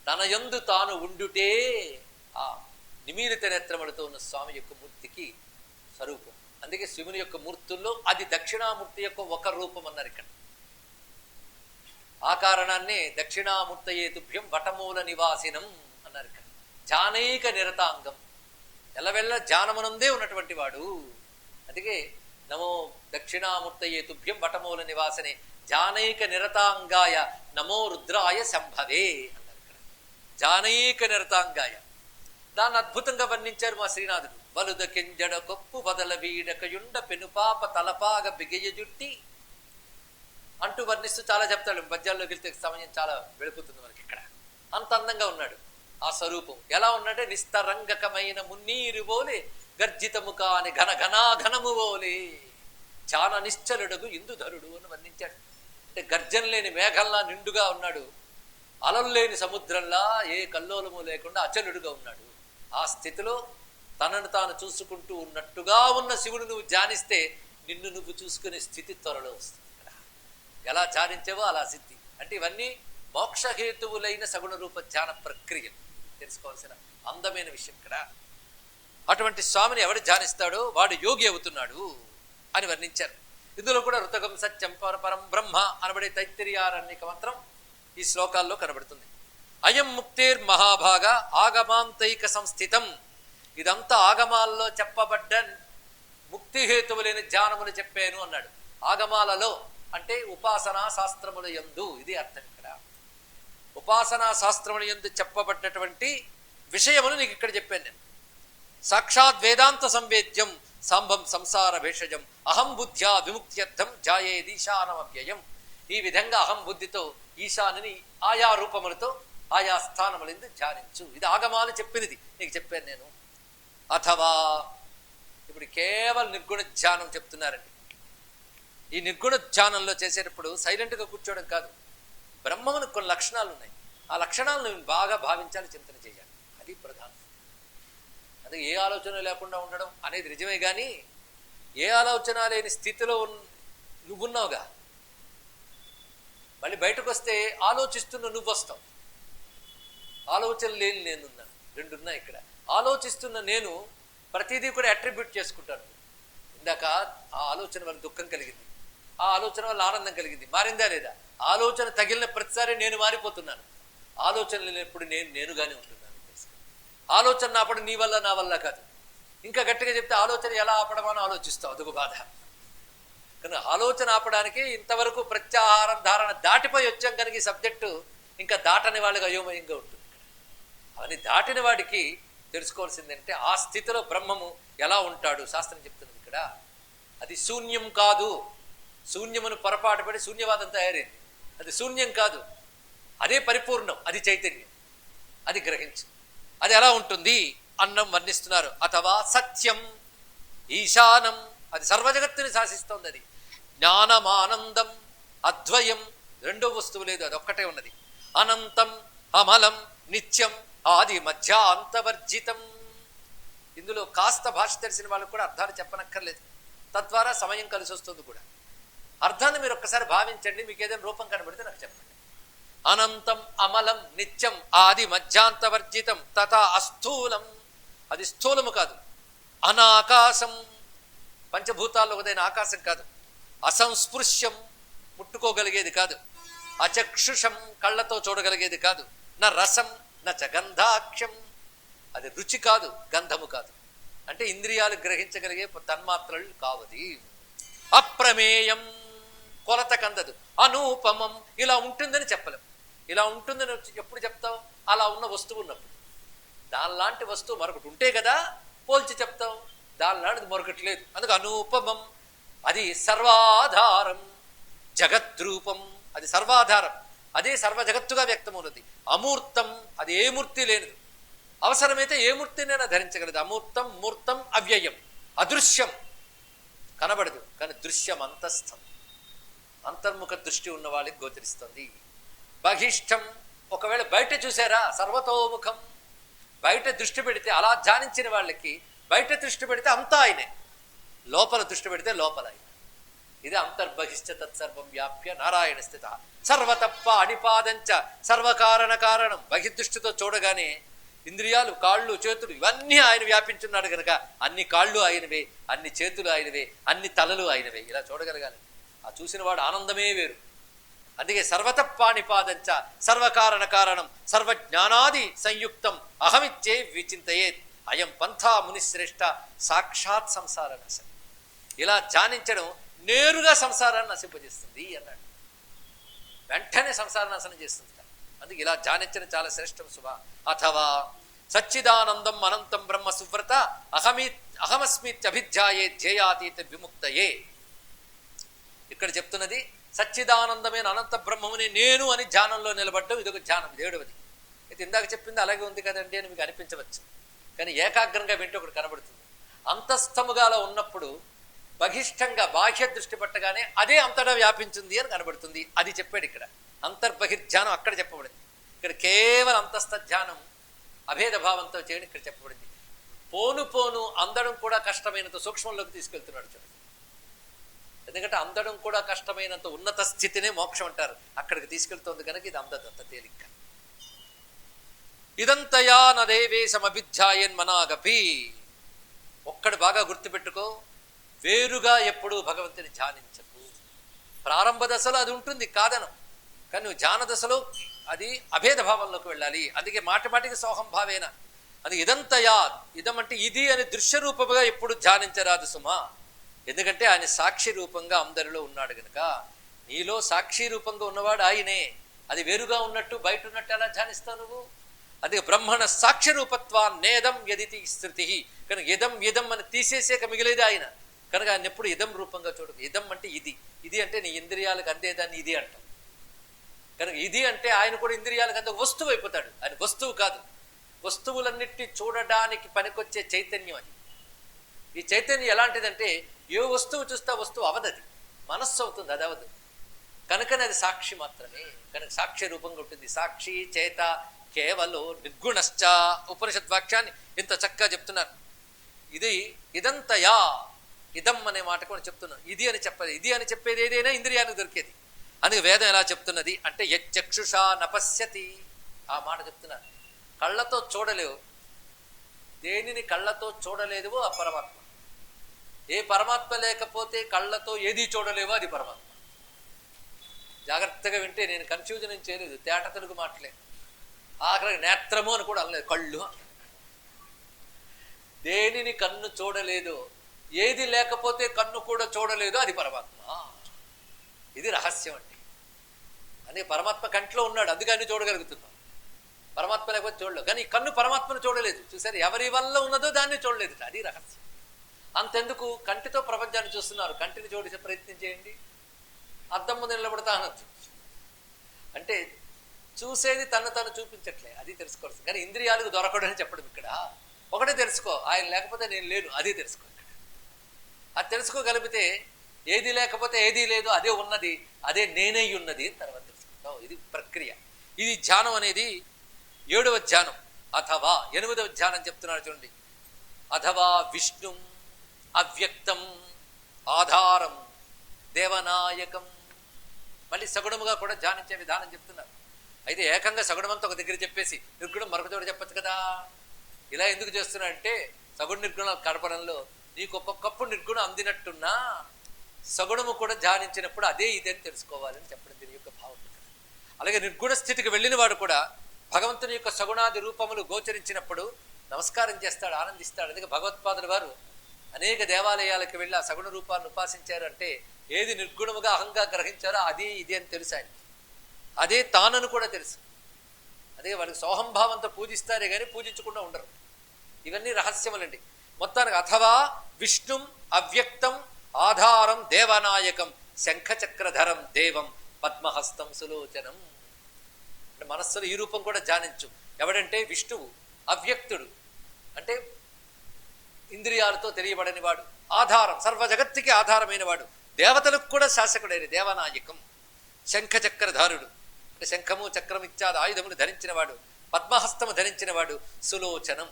తన యందు తాను ఉండుటే ఆ నిమీలిత నేత్రములతో ఉన్న స్వామి యొక్క మూర్తికి స్వరూపం. అందుకే శివుని యొక్క మూర్తుల్లో అది దక్షిణామూర్తి యొక్క ఒక రూపం అన్నారు ఇక్కడ. ఆ కారణాన్ని దక్షిణామూర్తయేతుభ్యం వటమూల నివాసినం అన్నారు ఇక్కడ. ధ్యానైక నిరతాంగం, ఎల్లవెల్ల ధ్యానమునందే ఉన్నటువంటి వాడు. అందుకే నమో దక్షిణామూర్తయేతుభ్యం వటమూల నివాసనే ధ్యానైక నిరతాంగాయ నమో రుద్రాయ సంభవే అన్నారు ఇక్కడ. ధ్యానైక నిరతాంగాయ, దాన్ని అద్భుతంగా వర్ణించారు మా శ్రీనాథుడు. వలుద కెంజడ కొప్పు వదల వీడకయుండ పెనుపాప తలపాగ బిగయ జుట్టి అంటూ వర్ణిస్తూ చాలా చెప్తాడు. పద్యాల్లోకి వెళ్తే సమయం చాలా వెళ్ళిపోతుంది మనకి. ఇక్కడ అంత అందంగా ఉన్నాడు ఆ స్వరూపం. ఎలా ఉన్నాడే నిస్తరంగకమైన మున్నీరు పోలే, గర్జితము కాని ఘన ఘనాఘనము పోలే, చాలా నిశ్చలుడగు ఇందుధరుడు అని వర్ణించాడు. అంటే గర్జన లేని మేఘంలా నిండుగా ఉన్నాడు, అలలు లేని సముద్రంలా ఏ కల్లోలము లేకుండా అచలుడుగా ఉన్నాడు. ఆ స్థితిలో తనను తాను చూసుకుంటూ ఉన్నట్టుగా ఉన్న శివుడు నువ్వు ధ్యానిస్తే నిన్ను నువ్వు చూసుకునే స్థితి త్వరలో వస్తుంది. ఇక్కడ ఎలా ధ్యానించావో అలా సిద్ధి. అంటే ఇవన్నీ మోక్షహేతువులైన సగుణ రూప ధ్యాన ప్రక్రియలు తెలుసుకోవాల్సిన అందమైన విషయం ఇక్కడ. అటువంటి స్వామిని ఎవడు ధ్యానిస్తాడో వాడు యోగి అవుతున్నాడు అని వర్ణించారు. ఇందులో కూడా ఋతగం సత్యం పరం బ్రహ్మ అనబడే తైత్తిరీయారణ్యక మంత్రం ఈ శ్లోకాల్లో కనబడుతుంది. అయం ముక్తిర్ మహాభాగ ఆగమాంతైక సంస్థితం. ఇదంతా ఆగమాల్లో చెప్పబడ్డ ముక్తిహేతువులైన ధ్యానములు చెప్పాను అన్నాడు. ఆగమాలలో అంటే ఉపాసనా శాస్త్రముల యందు, ఇది అర్థం ఇక్కడ. ఉపాసనా శాస్త్రముల యందు చెప్పబడ్డటువంటి విషయములు నీకు ఇక్కడ చెప్పాను నేను. సాక్షాత్ వేదాంత సంవేద్యం సాంబం సంసార భేషజం అహం బుద్ధ్యా విముక్త్యర్థం జాయేదీశానమవ్యయం. ఈ విధంగా అహం బుద్ధితో ఈశానుని ఆయా రూపములతో ఆయా స్థానములందు ధ్యానించు. ఇది ఆగమాలు చెప్పినది, నీకు చెప్పాను నేను. అథవా ఇప్పుడు కేవలం నిర్గుణ ధ్యానం చెప్తున్నారండి. ఈ నిర్గుణ ధ్యానంలో చేసేటప్పుడు సైలెంట్గా కూర్చోవడం కాదు. బ్రహ్మమునకు కొన్ని లక్షణాలు ఉన్నాయి. ఆ లక్షణాలను బాగా భావించాలి, చింతన చేయాలి. అది ప్రధానం. అదే ఏ ఆలోచన లేకుండా ఉండడం అనేది నిజమే, కానీ ఏ ఆలోచన లేని స్థితిలో నువ్వున్నావుగా. మళ్ళీ బయటకు వస్తే ఆలోచిస్తున్న నువ్వు వస్తావు, ఆలోచన లేని నేనున్నాను. రెండున్నా ఇక్కడ. ఆలోచిస్తున్న నేను ప్రతిదీ కూడా అట్రిబ్యూట్ చేసుకుంటాను. ఇందాక ఆ ఆలోచన వల్ల దుఃఖం కలిగింది, ఆ ఆలోచన వల్ల ఆనందం కలిగింది, మారిందా లేదా? ఆలోచన తగిలిన ప్రతిసారి నేను మారిపోతున్నాను. ఆలోచన లేనప్పుడు నేనుగానే ఉంటున్నాను. ఆలోచన ఆపడం నీ వల్ల నా వల్ల కాదు. ఇంకా గట్టిగా చెప్తే ఆలోచన ఎలా ఆపడమని ఆలోచిస్తావు, అదొక బాధ. కానీ ఆలోచన ఆపడానికి ఇంతవరకు ప్రత్యాహారం ధారణ దాటిపోయి వచ్చాం కనుక ఈ సబ్జెక్టు ఇంకా దాటని వాళ్ళకి అయోమయంగా ఉంటుంది. అవన్నీ దాటిన వాడికి తెలుసుకోవాల్సిందంటే ఆ స్థితిలో బ్రహ్మము ఎలా ఉంటాడు శాస్త్రం చెప్తున్నది ఇక్కడ. అది శూన్యం కాదు. శూన్యమును పొరపాటు పడి శూన్యవాదం తయారైంది. అది శూన్యం కాదు, అదే పరిపూర్ణం, అది చైతన్యం. అది గ్రహించు. అది ఎలా ఉంటుంది అన్నం వర్ణిస్తున్నారు. అథవా సత్యం ఈశానం, అది సర్వజగత్తుని శాసిస్తోంది. అది జ్ఞానమానందం అద్వయం, రెండో వస్తువు లేదు, అది ఒక్కటే ఉన్నది. అనంతం అమలం నిత్యం ఆది మధ్యాంతవర్జితం. ఇందులో కాస్త భాష తెలిసిన వాళ్ళకు కూడా అర్థాలు చెప్పనక్కర్లేదు, తద్వారా సమయం కలిసి వస్తుంది కూడా. అర్థాన్ని మీరు ఒక్కసారి భావించండి, మీకు ఏదైనా రూపం కనబడితే నాకు చెప్పండి. అనంతం అమలం నిత్యం ఆది మధ్యాంతవర్జితం తథా అస్థూలం, అది స్థూలము కాదు. అనాకాశం, పంచభూతాల్లో ఒకదైన ఆకాశం కాదు. అసంస్పృశ్యం, ముట్టుకోగలిగేది కాదు. అచక్షుషం, కళ్ళతో చూడగలిగేది కాదు. నా రసం నచ గంధాక్షం, అది రుచి కాదు, గంధము కాదు. అంటే ఇంద్రియాలు గ్రహించగలిగే తన్మాత్రలు కావది. అప్రమేయం, కొలత కందదు. అనూపమం, ఇలా ఉంటుందని చెప్పలేం. ఇలా ఉంటుందని ఎప్పుడు చెప్తావు? అలా ఉన్న వస్తువు ఉన్నప్పుడు. దానిలాంటి వస్తువు మరొకటి ఉంటే కదా పోల్చి చెప్తావు. దానిలాంటిది మరొకటి లేదు, అందుకు అనూపమం. అది సర్వాధారం, జగద్రూపం, అది సర్వాధారం, అదే సర్వ జగత్తుగా వ్యక్తమవునది. అమూర్తం, అది ఏ మూర్తి లేనిది, అవసరమైతే ఏ మూర్తినైనా ధరించగలదు. అమూర్తం, మూర్తం, అవ్యయం, అదృశ్యం, కనబడదు కానీ దృశ్యం, అంతస్థం, అంతర్ముఖ దృష్టి ఉన్న వాళ్ళకి గోచరిస్తుంది. బహిష్టం, ఒకవేళ బయట చూసారా, సర్వతోముఖం, బయట దృష్టి పెడితే అలా ధ్యానించిన వాళ్ళకి బయట దృష్టి పెడితే అంతా ఆయనే, లోపల దృష్టి పెడితే లోపల ఆయన. ఇది అంతర్బహిష్ట తత్సర్వం వ్యాప్య నారాయణ స్థిత. సర్వతప్ప అనిపాదంచ సర్వకారణ కారణం. బహిర్దృష్టితో చూడగానే ఇంద్రియాలు, కాళ్ళు, చేతులు ఇవన్నీ ఆయన వ్యాపించున్నాడు కనుక అన్ని కాళ్ళు ఆయనవే, అన్ని చేతులు ఆయనవే, అన్ని తలలు ఆయనవే. ఇలా చూడగలగాలి. ఆ చూసిన వాడు ఆనందమే వేరు. అందుకే సర్వతప్పానిపాదంచ సర్వకారణ కారణం సర్వజ్ఞానాది సంయుక్తం అహమిచ్చే విచింతయేత్ అయం పంథా మునిశ్రేష్ఠ సాక్షాత్ సంసార నాశనం. ఇలా ధ్యానించడం నేరుగా సంసారాన్ని నశింపజేస్తుంది అన్నాడు. వెంటనే సంసార నాశనం చేస్తుంది. అందుకే ఇలా ధ్యానించడం చాలా శ్రేష్టం శుభ. అథవా సచ్చిదానందం అనంతం బ్రహ్మ సువ్రత అహమస్మిత్యభిధ్యాయే ధ్యేయాతీత విముక్తయే. ఇక్కడ చెప్తున్నది సచ్చిదానందమైన అనంత బ్రహ్మముని నేను అని ధ్యానంలో నిలబడ్డం. ఇదొక ధ్యానం, ఏడవది. అయితే ఇందాక చెప్పింది అలాగే ఉంది కదండి అని మీకు అనిపించవచ్చు, కానీ ఏకాగ్రంగా వింటే ఒకటి కనబడుతుంది. అంతస్థముగా ఉన్నప్పుడు బహిష్టంగా బాహ్య దృష్టి పట్టగానే అదే అంతటా వ్యాపించింది అని కనబడుతుంది. అది చెప్పాడు ఇక్కడ. అంతర్బహిర్ధ్యానం అక్కడ చెప్పబడింది. ఇక్కడ కేవలం అంతస్థ ధ్యానం అభేద భావంతో చేయడం ఇక్కడ చెప్పబడింది. పోను పోను అందడం కూడా కష్టమైనంత సూక్ష్మంలోకి తీసుకెళ్తున్నాడు చూడండి. ఎందుకంటే అందడం కూడా కష్టమైనంత ఉన్నత స్థితినే మోక్షం అంటారు. అక్కడికి తీసుకెళ్తోంది కనుక ఇది అందదంత తేలిక. ఇదంతయా నదేవేశమభిధ్యాయన్ మనాగపి. ఒక్కడు బాగా గుర్తుపెట్టుకో, వేరుగా ఎప్పుడూ భగవంతుని ధ్యానించకు. ప్రారంభ దశలో అది ఉంటుంది కాదనం, కానీ నువ్వు ధ్యాన దశలో అది అభేద భావంలోకి వెళ్ళాలి. అందుకే మాటి మాటికి సోహం భావేన. అది ఇదంతయా, ఇదం అంటే ఇది అని దృశ్య రూపముగా ఎప్పుడు ధ్యానించరాదు సుమా. ఎందుకంటే ఆయన సాక్షి రూపంగా అందరిలో ఉన్నాడు గనక. నీలో సాక్షి రూపంగా ఉన్నవాడు ఆయనే. అది వేరుగా ఉన్నట్టు బయట ఉన్నట్టు ఎలా ధ్యానిస్తావు నువ్వు? అది బ్రహ్మణ సాక్షి రూపత్వా నేదం యదితి స్థృతి. కనుక ఇదం ఇదం అని తీసేసాక మిగిలేది ఆయన కనుక ఆయన ఎప్పుడు ఇదం రూపంగా చూడదు. ఇదం అంటే ఇది, ఇది అంటే నీ ఇంద్రియాలకు అందేదాన్ని ఇది అంటాం కనుక. ఇది అంటే ఆయన కూడా ఇంద్రియాలకు అందే వస్తువు అయిపోతాడు. ఆయన వస్తువు కాదు, వస్తువులన్నిటినీ చూడడానికి పనికొచ్చే చైతన్యం అది. ఈ చైతన్యం ఎలాంటిదంటే ఏ వస్తువు చూస్తే వస్తువు అవదది, మనస్సు అవుతుంది, అది అవదు. కనుకనే అది సాక్షి మాత్రమే. కనుక సాక్షి రూపంగా ఉంటుంది. సాక్షి చేత కేవలం నిర్గుణశ్చ. ఉపనిషత్ వాక్యాన్ని ఇంత చక్కగా చెప్తున్నారు. ఇది ఇదంతయా, ఇదం అనే మాట కూడా చెప్తున్నాను. ఇది అని చెప్పదు. ఇది అని చెప్పేది ఏదైనా ఇంద్రియానికి దొరికేది. అందుకే వేదం ఎలా చెప్తున్నది అంటే యచ్చక్షుషా నపశ్యతి. ఆ మాట చెప్తున్నారు. కళ్ళతో చూడలేవు, దేనిని కళ్ళతో చూడలేదువో ఆ పరమాత్మ. ఏ పరమాత్మ లేకపోతే కళ్ళతో ఏది చూడలేవో అది పరమాత్మ. జాగ్రత్తగా వింటే నేను కన్ఫ్యూజన్ ఏం చేయలేదు, తేట తెలుగు మాటలే. ఆఖరికి నేత్రము అని కూడా అనలేదు, కళ్ళు. దేనిని కన్ను చూడలేదు, ఏది లేకపోతే కన్ను కూడా చూడలేదు అది పరమాత్మ. ఇది రహస్యం అండి. అందుకే పరమాత్మ కంట్లో ఉన్నాడు, అందుకే అన్ని చూడగలుగుతున్నాం. పరమాత్మ లేకపోతే చూడలేదు. కానీ ఈ కన్ను పరమాత్మను చూడలేదు. చూసారు, ఎవరి వల్ల ఉన్నదో దాన్ని చూడలేదు. అది రహస్యం. అంతెందుకు కంటితో ప్రపంచాన్ని చూస్తున్నారు, కంటిని చూడే ప్రయత్నం చేయండి. అద్దం ముందు నిలబడతా అనొచ్చు. అంటే చూసేది తను తను చూపించట్లే, అది తెలుసుకోవాల్సింది. కానీ ఇంద్రియాలకు దొరకడని చెప్పడం ఇక్కడ. ఒకటే తెలుసుకో, ఆయన లేకపోతే నేను లేను, అది తెలుసుకో. అది తెలుసుకోగలిగితే ఏది లేకపోతే ఏదీ లేదు, అదే ఉన్నది, అదే నేనే ఉన్నది తర్వాత తెలుసుకుంటావు. ఇది ప్రక్రియ. ఇది ధ్యానం అనేది 7వ ధ్యానం. అథవా 8వ ధ్యానం చెప్తున్నాడు చూడండి. అథవా విష్ణుం అవ్యక్తం ఆధారం దేవనాయకం. మళ్ళీ సగుణముగా కూడా ధ్యానించే విధానం చెప్తున్నారు. అయితే ఏకంగా సగుణమంతా ఒక దగ్గర చెప్పేసి నిర్గుణం మరొక చోట చెప్పచ్చు కదా. ఇలా ఎందుకు చేస్తున్నాడంటే సగుణ నిర్గుణాలు కడపడంలో నీకు ఒక్కొక్కప్పుడు నిర్గుణం అందినట్టున్నా సగుణము కూడా ధ్యానించినప్పుడు అదే ఇదని తెలుసుకోవాలని చెప్పడం దీని యొక్క భావం. అలాగే నిర్గుణ స్థితికి వెళ్ళిన వాడు కూడా భగవంతుని యొక్క సగుణాది రూపములు గోచరించినప్పుడు నమస్కారం చేస్తాడు, ఆనందిస్తాడు. అందుకే భగవత్పాదుల వారు అనేక దేవాలయాలకు వెళ్ళి ఆ సగుణ రూపాన్ని ఉపాసించారు. అంటే ఏది నిర్గుణముగా అహంగా గ్రహించారో అది ఇది అని తెలుసు ఆయన. అదే తానను కూడా తెలుసు. అదే వాళ్ళకి సోహంభావంతో పూజిస్తారే కానీ పూజించకుండా ఉండరు. ఇవన్నీ రహస్యములండి. మొత్తానికి అథవా విష్ణుం అవ్యక్తం ఆధారం దేవనాయకం శంఖచక్రధరం దేవం పద్మహస్తం సులోచనం. అంటే మనస్సులో ఈ రూపం కూడా ధ్యానించు. ఎవడంటే విష్ణువు అవ్యక్తుడు, అంటే ఇంద్రియాలతో తెలియబడని వాడు, ఆధారం సర్వ జగత్తుకి ఆధారమైన వాడు, దేవతలకు కూడా శాసకుడైన దేవనాయకం, శంఖచక్రధారుడు అంటే శంఖము చక్రం ఇత్యాది ఆయుధములు ధరించిన వాడు, పద్మహస్తము ధరించిన వాడు, సులోచనం.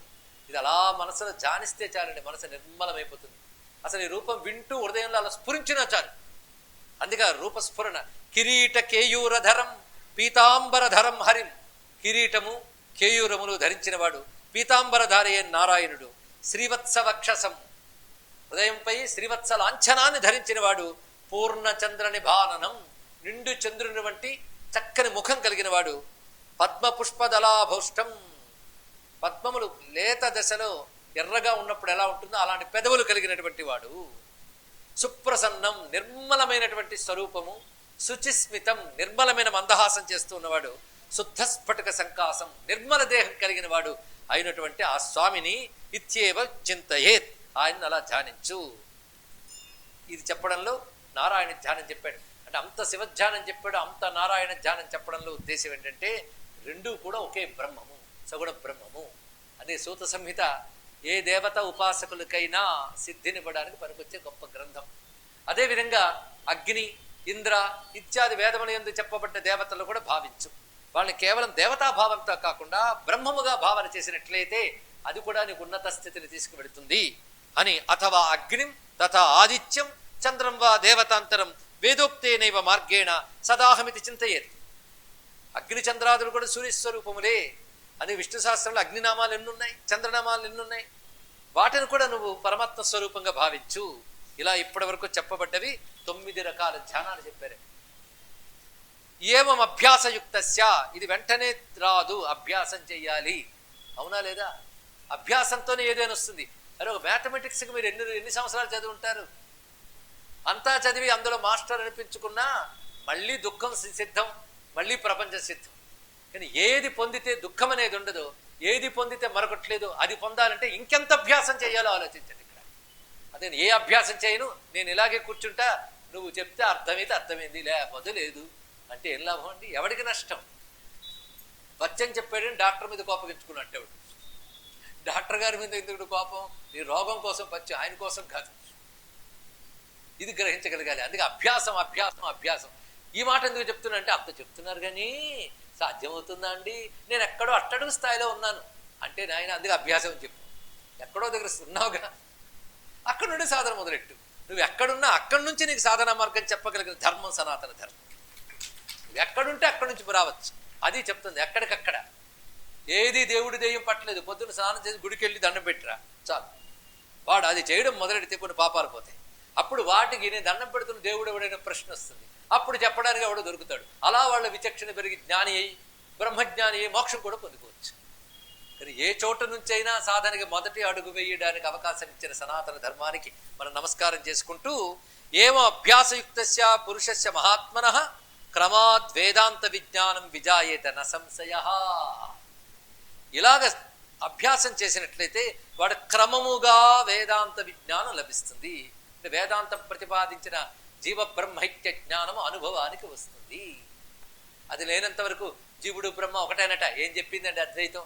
ఇది అలా మనసులో ధ్యానిస్తే చాలండి, మనసు నిర్మలమైపోతుంది. అసలు ఈ రూపం వింటూ హృదయంలో అలా స్ఫురించినా చాలు. అందుకే రూపస్ఫురణ. కిరీట కేయూరధరం పీతాంబరధరం హరిం. కిరీటము కేయూరములు ధరించిన వాడు, పీతాంబరధారి అయిన నారాయణుడు. శ్రీవత్స వక్షసం, హృదయంపై శ్రీవత్స లాంఛనాన్ని ధరించిన వాడు. పూర్ణచంద్ర నిభాననం, నిండు చంద్రుని వంటి చక్కని ముఖం కలిగిన వాడు. పద్మ పుష్పదలాభౌష్టం, పద్మములు లేత దశలో ఎర్రగా ఉన్నప్పుడు ఎలా ఉంటుందో అలాంటి పెదవులు కలిగినటువంటి వాడు. సుప్రసన్నం, నిర్మలమైనటువంటి స్వరూపము. శుచిస్మితం, నిర్మలమైన మందహాసం చేస్తూ ఉన్నవాడు. శుద్ధస్ఫటిక సంకాసం, నిర్మల దేహం కలిగిన వాడు అయినటువంటి ఆ స్వామిని ఇత్యేవ చింతయేత్, ఆయన అలా ధ్యానించు. ఇది చెప్పడంలో నారాయణ ధ్యానం చెప్పాడు. అంటే అంత శివధ్యానం చెప్పాడు, అంత నారాయణ ధ్యానం చెప్పడంలో ఉద్దేశం ఏంటంటే రెండూ కూడా ఒకే బ్రహ్మము, సగుణ బ్రహ్మము. అదే సూత సంహిత ఏ దేవత ఉపాసకులకైనా సిద్ధినివ్వడానికి పనికొచ్చే గొప్ప గ్రంథం. అదేవిధంగా అగ్ని, ఇంద్ర ఇత్యాది వేదముల యందు చెప్పబడ్డ దేవతలు కూడా భావించు. వాళ్ళని కేవలం దేవతాభావంతో కాకుండా బ్రహ్మముగా భావన చేసినట్లయితే అది కూడా నీకు ఉన్నత స్థితిని తీసుకువెడుతుంది అని. అథవా అగ్నిం తథా ఆదిత్యం చంద్రం వా దేవతాంతరం వేదోక్తేనైవ మార్గేణ సదాహమితి చింతయేత్. అగ్ని చంద్రాదులు కూడా సూర్యస్వరూపములే అని విష్ణు శాస్త్రంలో అగ్నినామాలు ఎన్నున్నాయి, చంద్రనామాలు ఎన్నున్నాయి. వాటిని కూడా నువ్వు పరమాత్మ స్వరూపంగా భావించు. ఇలా ఇప్పటి వరకు చెప్పబడ్డవి 9 రకాల ధ్యానాలు చెప్పారు. ఏవం అభ్యాసయుక్తస్య, ఇది వెంటనే రాదు, అభ్యాసం చెయ్యాలి. అవునా లేదా? అభ్యాసంతోనే ఏదైనా వస్తుంది. అరే ఒక మ్యాథమెటిక్స్కి మీరు ఎన్ని సంవత్సరాలు చదివి ఉంటారు? అంతా చదివి అందులో మాస్టర్ అనిపించుకున్నా మళ్ళీ దుఃఖం సిద్ధం, మళ్ళీ ప్రపంచం సిద్ధం. కానీ ఏది పొందితే దుఃఖం అనేది ఉండదో, ఏది పొందితే మరొకట్లేదు, అది పొందాలంటే ఇంకెంత అభ్యాసం చేయాలో ఆలోచించండి. ఇక్కడ అదే ఏ అభ్యాసం చేయను, నేను ఇలాగే కూర్చుంటా, నువ్వు చెప్తే అర్థమైతే అర్థమైంది, లేకపోతే లేదు అంటే ఏం లాభం అండి? ఎవడికి నష్టం? వచ్చని చెప్పాడని డాక్టర్ మీద కోపగించుకున్నట్టు. డాక్టర్ గారి మీద ఎందుకు కోపం? నీ రోగం కోసం పచ్చి, ఆయన కోసం కాదు. ఇది గ్రహించగలగాలి. అందుకే అభ్యాసం అభ్యాసం అభ్యాసం. ఈ మాట ఎందుకు చెప్తున్నా అంటే అంత చెప్తున్నారు కానీ సాధ్యమవుతుందా అండి? నేను ఎక్కడో అట్టడుగు స్థాయిలో ఉన్నాను అంటే నాయన అందుకే అభ్యాసం చెప్పు. ఎక్కడో దగ్గర ఉన్నావుగా, అక్కడి నుండి సాధన మొదలెట్టు. నువ్వు ఎక్కడున్నా అక్కడి నుంచి నీకు సాధనా మార్గం చెప్పగలిగిన ధర్మం సనాతన ధర్మం. నువ్వు ఎక్కడుంటే అక్కడి నుంచి రావచ్చు. అది చెప్తుంది. ఎక్కడికక్కడ ఏది దేవుడి దెయ్యం పట్టలేదు. పొద్దున్న స్నానం చేసి గుడికి వెళ్ళి దండం పెట్టిరా చాలు. వాడు అది చేయడం మొదలెడితే కొన్ని పాపాలు పోతాయి. అప్పుడు వాటికి నేను దండం పెడుతున్న దేవుడు ఎవడైనా ప్రశ్న వస్తుంది. అప్పుడు చెప్పడానికి ఎవడో దొరుకుతాడు. అలా వాళ్ళ విచక్షణ పెరిగి జ్ఞాని అయి బ్రహ్మజ్ఞాని అయి మోక్షం కూడా పొందుకోవచ్చు. కానీ ఏ చోట నుంచి అయినా సాధనకి మొదటి అడుగు వేయడానికి అవకాశం ఇచ్చిన సనాతన ధర్మానికి మనం నమస్కారం చేసుకుంటూ, ఏమో అభ్యాసయుక్తస్య పురుషస్య మహాత్మనః క్రమాద్ వేదాంత విజ్ఞానం విజాయేత న సంశయః. ఇలాగ అభ్యాసం చేసినట్లయితే వాడు క్రమముగా వేదాంత విజ్ఞానం లభిస్తుంది. వేదాంతం ప్రతిపాదించిన జీవ బ్రహ్మైక్య జ్ఞానము అనుభవానికి వస్తుంది. అది లేనంత వరకు జీవుడు బ్రహ్మ ఒకటేనట. ఏం చెప్పిందండి అద్వైతం?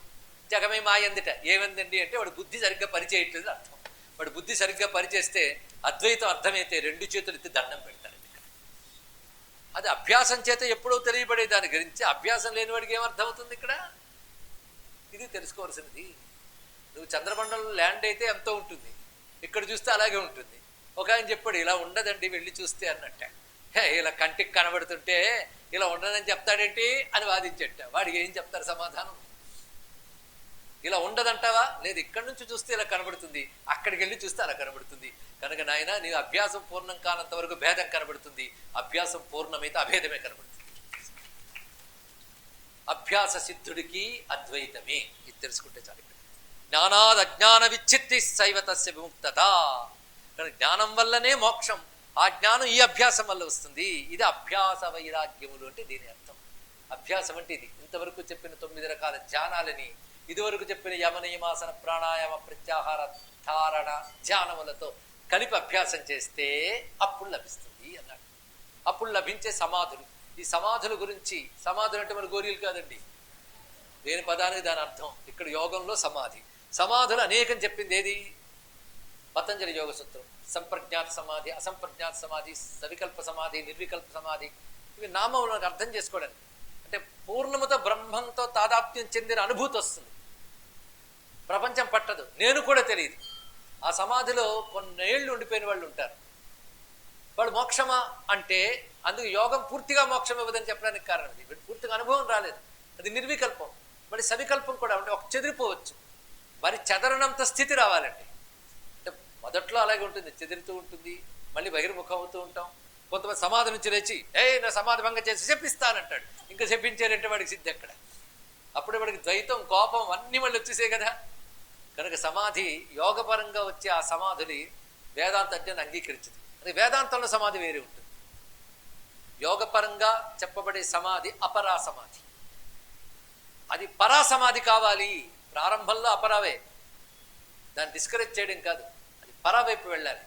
జగమే మాయందిట. ఏమందండి అంటే వాడు బుద్ధి సరిగ్గా పనిచేయట్లేదు అర్థం. వాడు బుద్ధి సరిగ్గా పనిచేస్తే అద్వైతం అర్థమైతే 2 చేతులు ఎత్తి దండం పెడతాడు. అది అభ్యాసం చేత ఎప్పుడో తెలియబడే దాని గురించి. అభ్యాసం లేని వాడికి ఏమర్థమవుతుంది ఇక్కడ? ఇది తెలుసుకోవాల్సినది. నువ్వు చంద్రమండలంలో ల్యాండ్ అయితే ఎంతో ఉంటుంది, ఇక్కడ చూస్తే అలాగే ఉంటుంది. ఒక ఆయన చెప్పాడు ఇలా ఉండదండి వెళ్ళి చూస్తే అన్నట్ట. ఇలా కంటికి కనబడుతుంటే ఇలా ఉండదని చెప్తాడేంటి అని వాదించట. వాడికి ఏం చెప్తారు సమాధానం? ఇలా ఉండదంటావా? లేదు, ఇక్కడి నుంచి చూస్తే ఇలా కనబడుతుంది, అక్కడికి వెళ్ళి చూస్తే అలా కనబడుతుంది. కనుక నాయన నీ అభ్యాసం పూర్ణం కానంత వరకు భేదం కనబడుతుంది, అభ్యాసం పూర్ణమైతే అభేదమే కనబడుతుంది. అభ్యాస సిద్ధుడికి అద్వైతమే. ఇది తెలుసుకుంటే చాలు. జ్ఞానాద్ అజ్ఞాన విచ్ఛిత్తి శైవతస్య విముక్తత. కానీ జ్ఞానం వల్లనే మోక్షం. ఆ జ్ఞానం ఈ అభ్యాసం వల్ల వస్తుంది. ఇది అభ్యాస వైరాగ్యములు అంటే దీని అర్థం. అభ్యాసం అంటే ఇది. ఇంతవరకు చెప్పిన 9 రకాల ధ్యానాలని, ఇదివరకు చెప్పిన యమనియమాసన ప్రాణాయామ ప్రత్యాహార ధారణ ధ్యానములతో కలిపి అభ్యాసం చేస్తే అప్పుడు లభిస్తుంది అన్నాడు. అప్పుడు లభించే సమాధులు. ఈ సమాధుల గురించి, సమాధులు అంటే మన గోరీలు కాదండి, దేని పదానికి దాని అర్థం. ఇక్కడ యోగంలో సమాధి, సమాధులు అనేకం చెప్పింది. ఏది? పతంజలి యోగ సూత్రం. సంప్రజ్ఞాత సమాధి, అసంప్రజ్ఞాత సమాధి, సవికల్ప సమాధి, నిర్వికల్ప సమాధి. ఇవి నామములను అర్థం చేసుకోవడానికి. అంటే పూర్ణముతో బ్రహ్మంతో తాదాత్మ్యం చెందిన అనుభూతి వస్తుంది. ప్రపంచం పట్టదు, నేను కూడా తెలియదు. ఆ సమాధిలో కొన్నేళ్లు ఉండిపోయిన వాళ్ళు ఉంటారు. వాళ్ళు మోక్షమా అంటే అందుకు యోగం పూర్తిగా మోక్షం ఇవ్వదని చెప్పడానికి కారణం ఇది. పూర్తిగా అనుభవం రాలేదు, అది నిర్వికల్పం. మరి సవికల్పం కూడా అంటే ఒక చెదిరిపోవచ్చు. మరి చెదరనంత స్థితి రావాలండి. అంటే మొదట్లో అలాగే ఉంటుంది, చెదిరుతూ ఉంటుంది, మళ్ళీ బహిర్ముఖం అవుతూ ఉంటాం. కొంతమంది సమాధి నుంచి లేచి నా సమాధి భంగం చేసి చెప్పిస్తానంటాడు. ఇంకా చెప్పించారంటే వాడికి సిద్ధి ఎక్కడ? అప్పుడే వాడికి ద్వైతం, కోపం అన్ని మళ్ళీ వచ్చేసే కదా. కనుక సమాధి యోగపరంగా వచ్చే ఆ సమాధుని వేదాంత అధ్యయనం అంగీకరించింది. అది వేదాంతంలో సమాధి వేరే ఉంటుంది. యోగపరంగా చెప్పబడే సమాధి అపరా సమాధి. అది పరాసమాధి కావాలి. ప్రారంభంలో అపరావే, దాన్ని డిస్కరేజ్ చేయడం కాదు, అది పరా వైపు వెళ్ళాలి.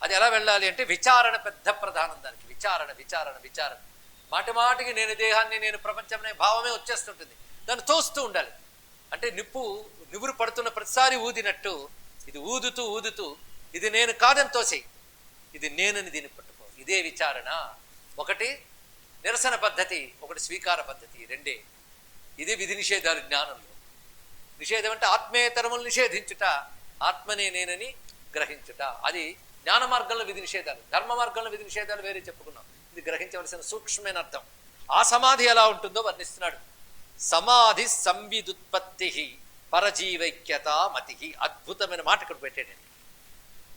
అది ఎలా వెళ్ళాలి అంటే విచారణ పెద్ద ప్రధానం దానికి. విచారణ విచారణ విచారణ. మాటి మాటికి నేను దేహాన్ని, నేను ప్రపంచం అనే భావమే వచ్చేస్తుంటుంది. దాన్ని తోస్తూ ఉండాలి. అంటే నిప్పు నివురు పడుతున్న ప్రతిసారి ఊదినట్టు ఇది ఊదుతూ ఊదుతూ ఇది నేను కాదని తోసేయి, ఇది నేనని దీన్ని పట్టుకో. ఇదే విచారణ. ఒకటి నిరసన పద్ధతి, ఒకటి స్వీకార పద్ధతి, రెండే. ఇది విధి నిషేధాలు జ్ఞానంలో. నిషేధం అంటే ఆత్మేతరములు నిషేధించుట, ఆత్మనే నేనని గ్రహించుట. అది జ్ఞాన మార్గంలో విధి నిషేధాలు. ధర్మ మార్గంలో విధి నిషేధాలు వేరే చెప్పుకున్నాం. ఇది గ్రహించవలసిన సూక్ష్మమైన అర్థం. ఆ సమాధి ఎలా ఉంటుందో వర్ణిస్తున్నాడు. సమాధి సంవిదుత్పత్తి పరజీవైక్యత మతి. అద్భుతమైన మాట ఇక్కడ పెట్టాడండి.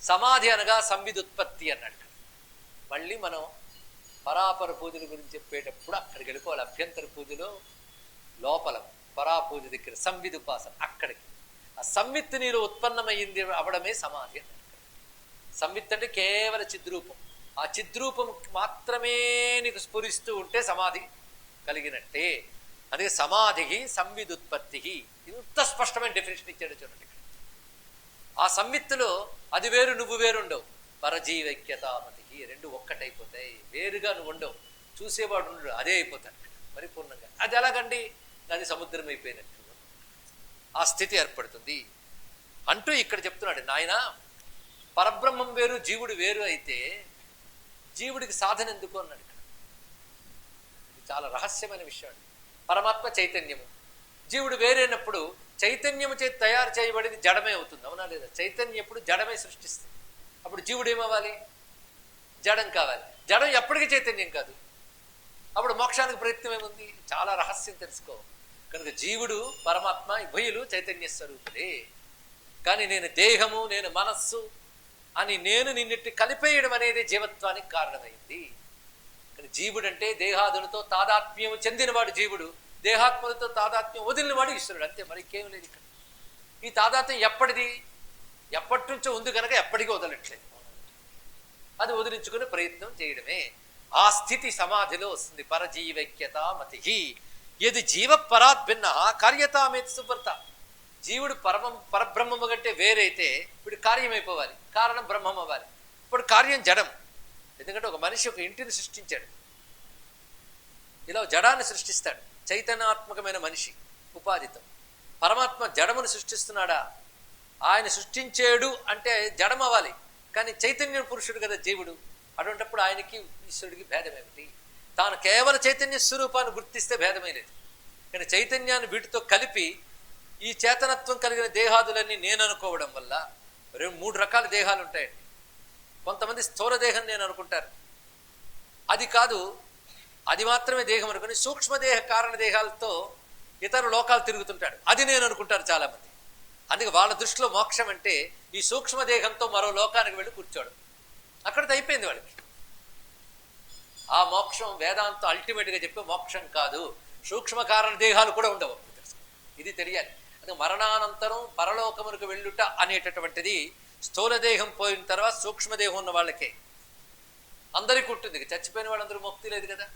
సమాధి అనగా సంవిదుత్పత్తి అన్నాడు. మళ్ళీ మనం పరాపర పూజల గురించి చెప్పేటప్పుడు అక్కడికి వెళ్ళిపోవాలి. అభ్యంతర పూజలో లోపల పరాపూజ దగ్గర సంవిదుపాసన, అక్కడికి ఆ సంవిత్ నీరు ఉత్పన్నమైంది అవడమే సమాధి అన్నాడు. సంవిత్ అంటే కేవల చిద్రూపం. ఆ చిద్రూపం మాత్రమే నీకు స్ఫురిస్తూ ఉంటే సమాధి కలిగినట్టే. అందుకే సమాధికి సంవిదుత్పత్తి. ఇంత స్పష్టమైన డెఫినేషన్ ఇచ్చాడు చూడండి. ఆ సంవిత్తులో అది వేరు, నువ్వు వేరుండవు. పరజీవైక్యతామతి, రెండు ఒక్కటైపోతాయి. వేరుగా నువ్వు ఉండవు, చూసేవాడు ఉండడు, అదే అయిపోతాడు పరిపూర్ణంగా. అది ఎలాగండి? అది సముద్రం అయిపోయినట్టు ఆ స్థితి ఏర్పడుతుంది అంటూ ఇక్కడ చెప్తున్నాడు. నాయన, పరబ్రహ్మం వేరు, జీవుడు వేరు అయితే జీవుడికి సాధన ఎందుకు అన్నాడు. ఇక్కడ ఇది చాలా రహస్యమైన విషయం. పరమాత్మ చైతన్యము, జీవుడు వేరైనప్పుడు చైతన్యము చేతి తయారు చేయబడింది జడమే అవుతుంది, అవునా లేదా? చైతన్యం ఎప్పుడు జడమే సృష్టిస్తుంది. అప్పుడు జీవుడు ఏమవ్వాలి? జడం కావాలి. జడం ఎప్పటికీ చైతన్యం కాదు. అప్పుడు మోక్షానికి ప్రయత్నం ఏముంది? చాలా రహస్యం తెలుసుకో. కనుక జీవుడు పరమాత్మ ఉభయులు చైతన్య స్వరూపులే. కానీ నేను దేహము, నేను మనస్సు అని నేను నిన్నిట్టి కలిపేయడం అనేది జీవత్వానికి కారణమైంది. కానీ జీవుడు అంటే దేహాదులతో తాదాత్మ్యం చెందినవాడు జీవుడు, దేహాత్మలతో తాదాత్మ్యం వదిలినవాడు ఈశ్వరుడు. అంతే, మరి ఇంకేం లేదు ఇక్కడ. ఈ తాదాత్మ్యం ఎప్పటిది? ఎప్పటి నుంచో ఉంది కనుక ఎప్పటికీ వదలట్లేదు. అది వదిలించుకునే ప్రయత్నం చేయడమే. ఆ స్థితి సమాధిలో వస్తుంది. పరజీవైక్యత మతి. ఏది జీవ పరాద్భిన్న కార్యతామేతి సువర్త. జీవుడు పరబ్రహ్మము కంటే వేరైతే ఇప్పుడు కార్యమైపోవాలి, కారణం బ్రహ్మం అవ్వాలి. ఇప్పుడు కార్యం జడం. ఎందుకంటే ఒక మనిషి ఒక ఇంటిని సృష్టించాడు, ఇలా జడాన్ని సృష్టిస్తాడు. చైతన్యాత్మకమైన మనిషి ఉపాధితో. పరమాత్మ జడమును సృష్టిస్తున్నాడా? ఆయన సృష్టించాడు అంటే జడం అవ్వాలి, కానీ చైతన్య పురుషుడు కదా జీవుడు. అటువంటిప్పుడు ఆయనకి ఈశ్వరుడికి భేదం ఏమిటి? తాను కేవల చైతన్య స్వరూపాన్ని గుర్తిస్తే భేదమే లేదు. కానీ చైతన్యాన్ని వీటితో కలిపి ఈ చేతనత్వం కలిగిన దేహాదులన్నీ నేను అనుకోవడం వల్ల 3 రకాల దేహాలు ఉంటాయండి. కొంతమంది స్థూల దేహం నేను అనుకుంటారు, అది కాదు, అది మాత్రమే దేహం అనుకుని సూక్ష్మదేహ కారణ దేహాలతో ఇతర లోకాలు తిరుగుతుంటాడు, అది నేను అనుకుంటారు చాలామంది. అందుకే వాళ్ళ దృష్టిలో మోక్షం అంటే ఈ సూక్ష్మదేహంతో మరో లోకానికి వెళ్ళి కూర్చోడు, అక్కడితో అయిపోయింది వాళ్ళకి. ఆ మోక్షం వేదాంతం అల్టిమేట్గా చెప్పే మోక్షం కాదు. సూక్ష్మ కారణ దేహాలు కూడా ఉండవు, ఇది తెలియాలి. మరణానంతరం పరలోకమునకు వెళ్ళుట అనేటటువంటిది స్థూలదేహం పోయిన తర్వాత సూక్ష్మదేహం ఉన్న వాళ్ళకే. అందరికీ ఉంటుంది, చచ్చిపోయిన వాళ్ళందరూ ముక్తి లేదు కదా.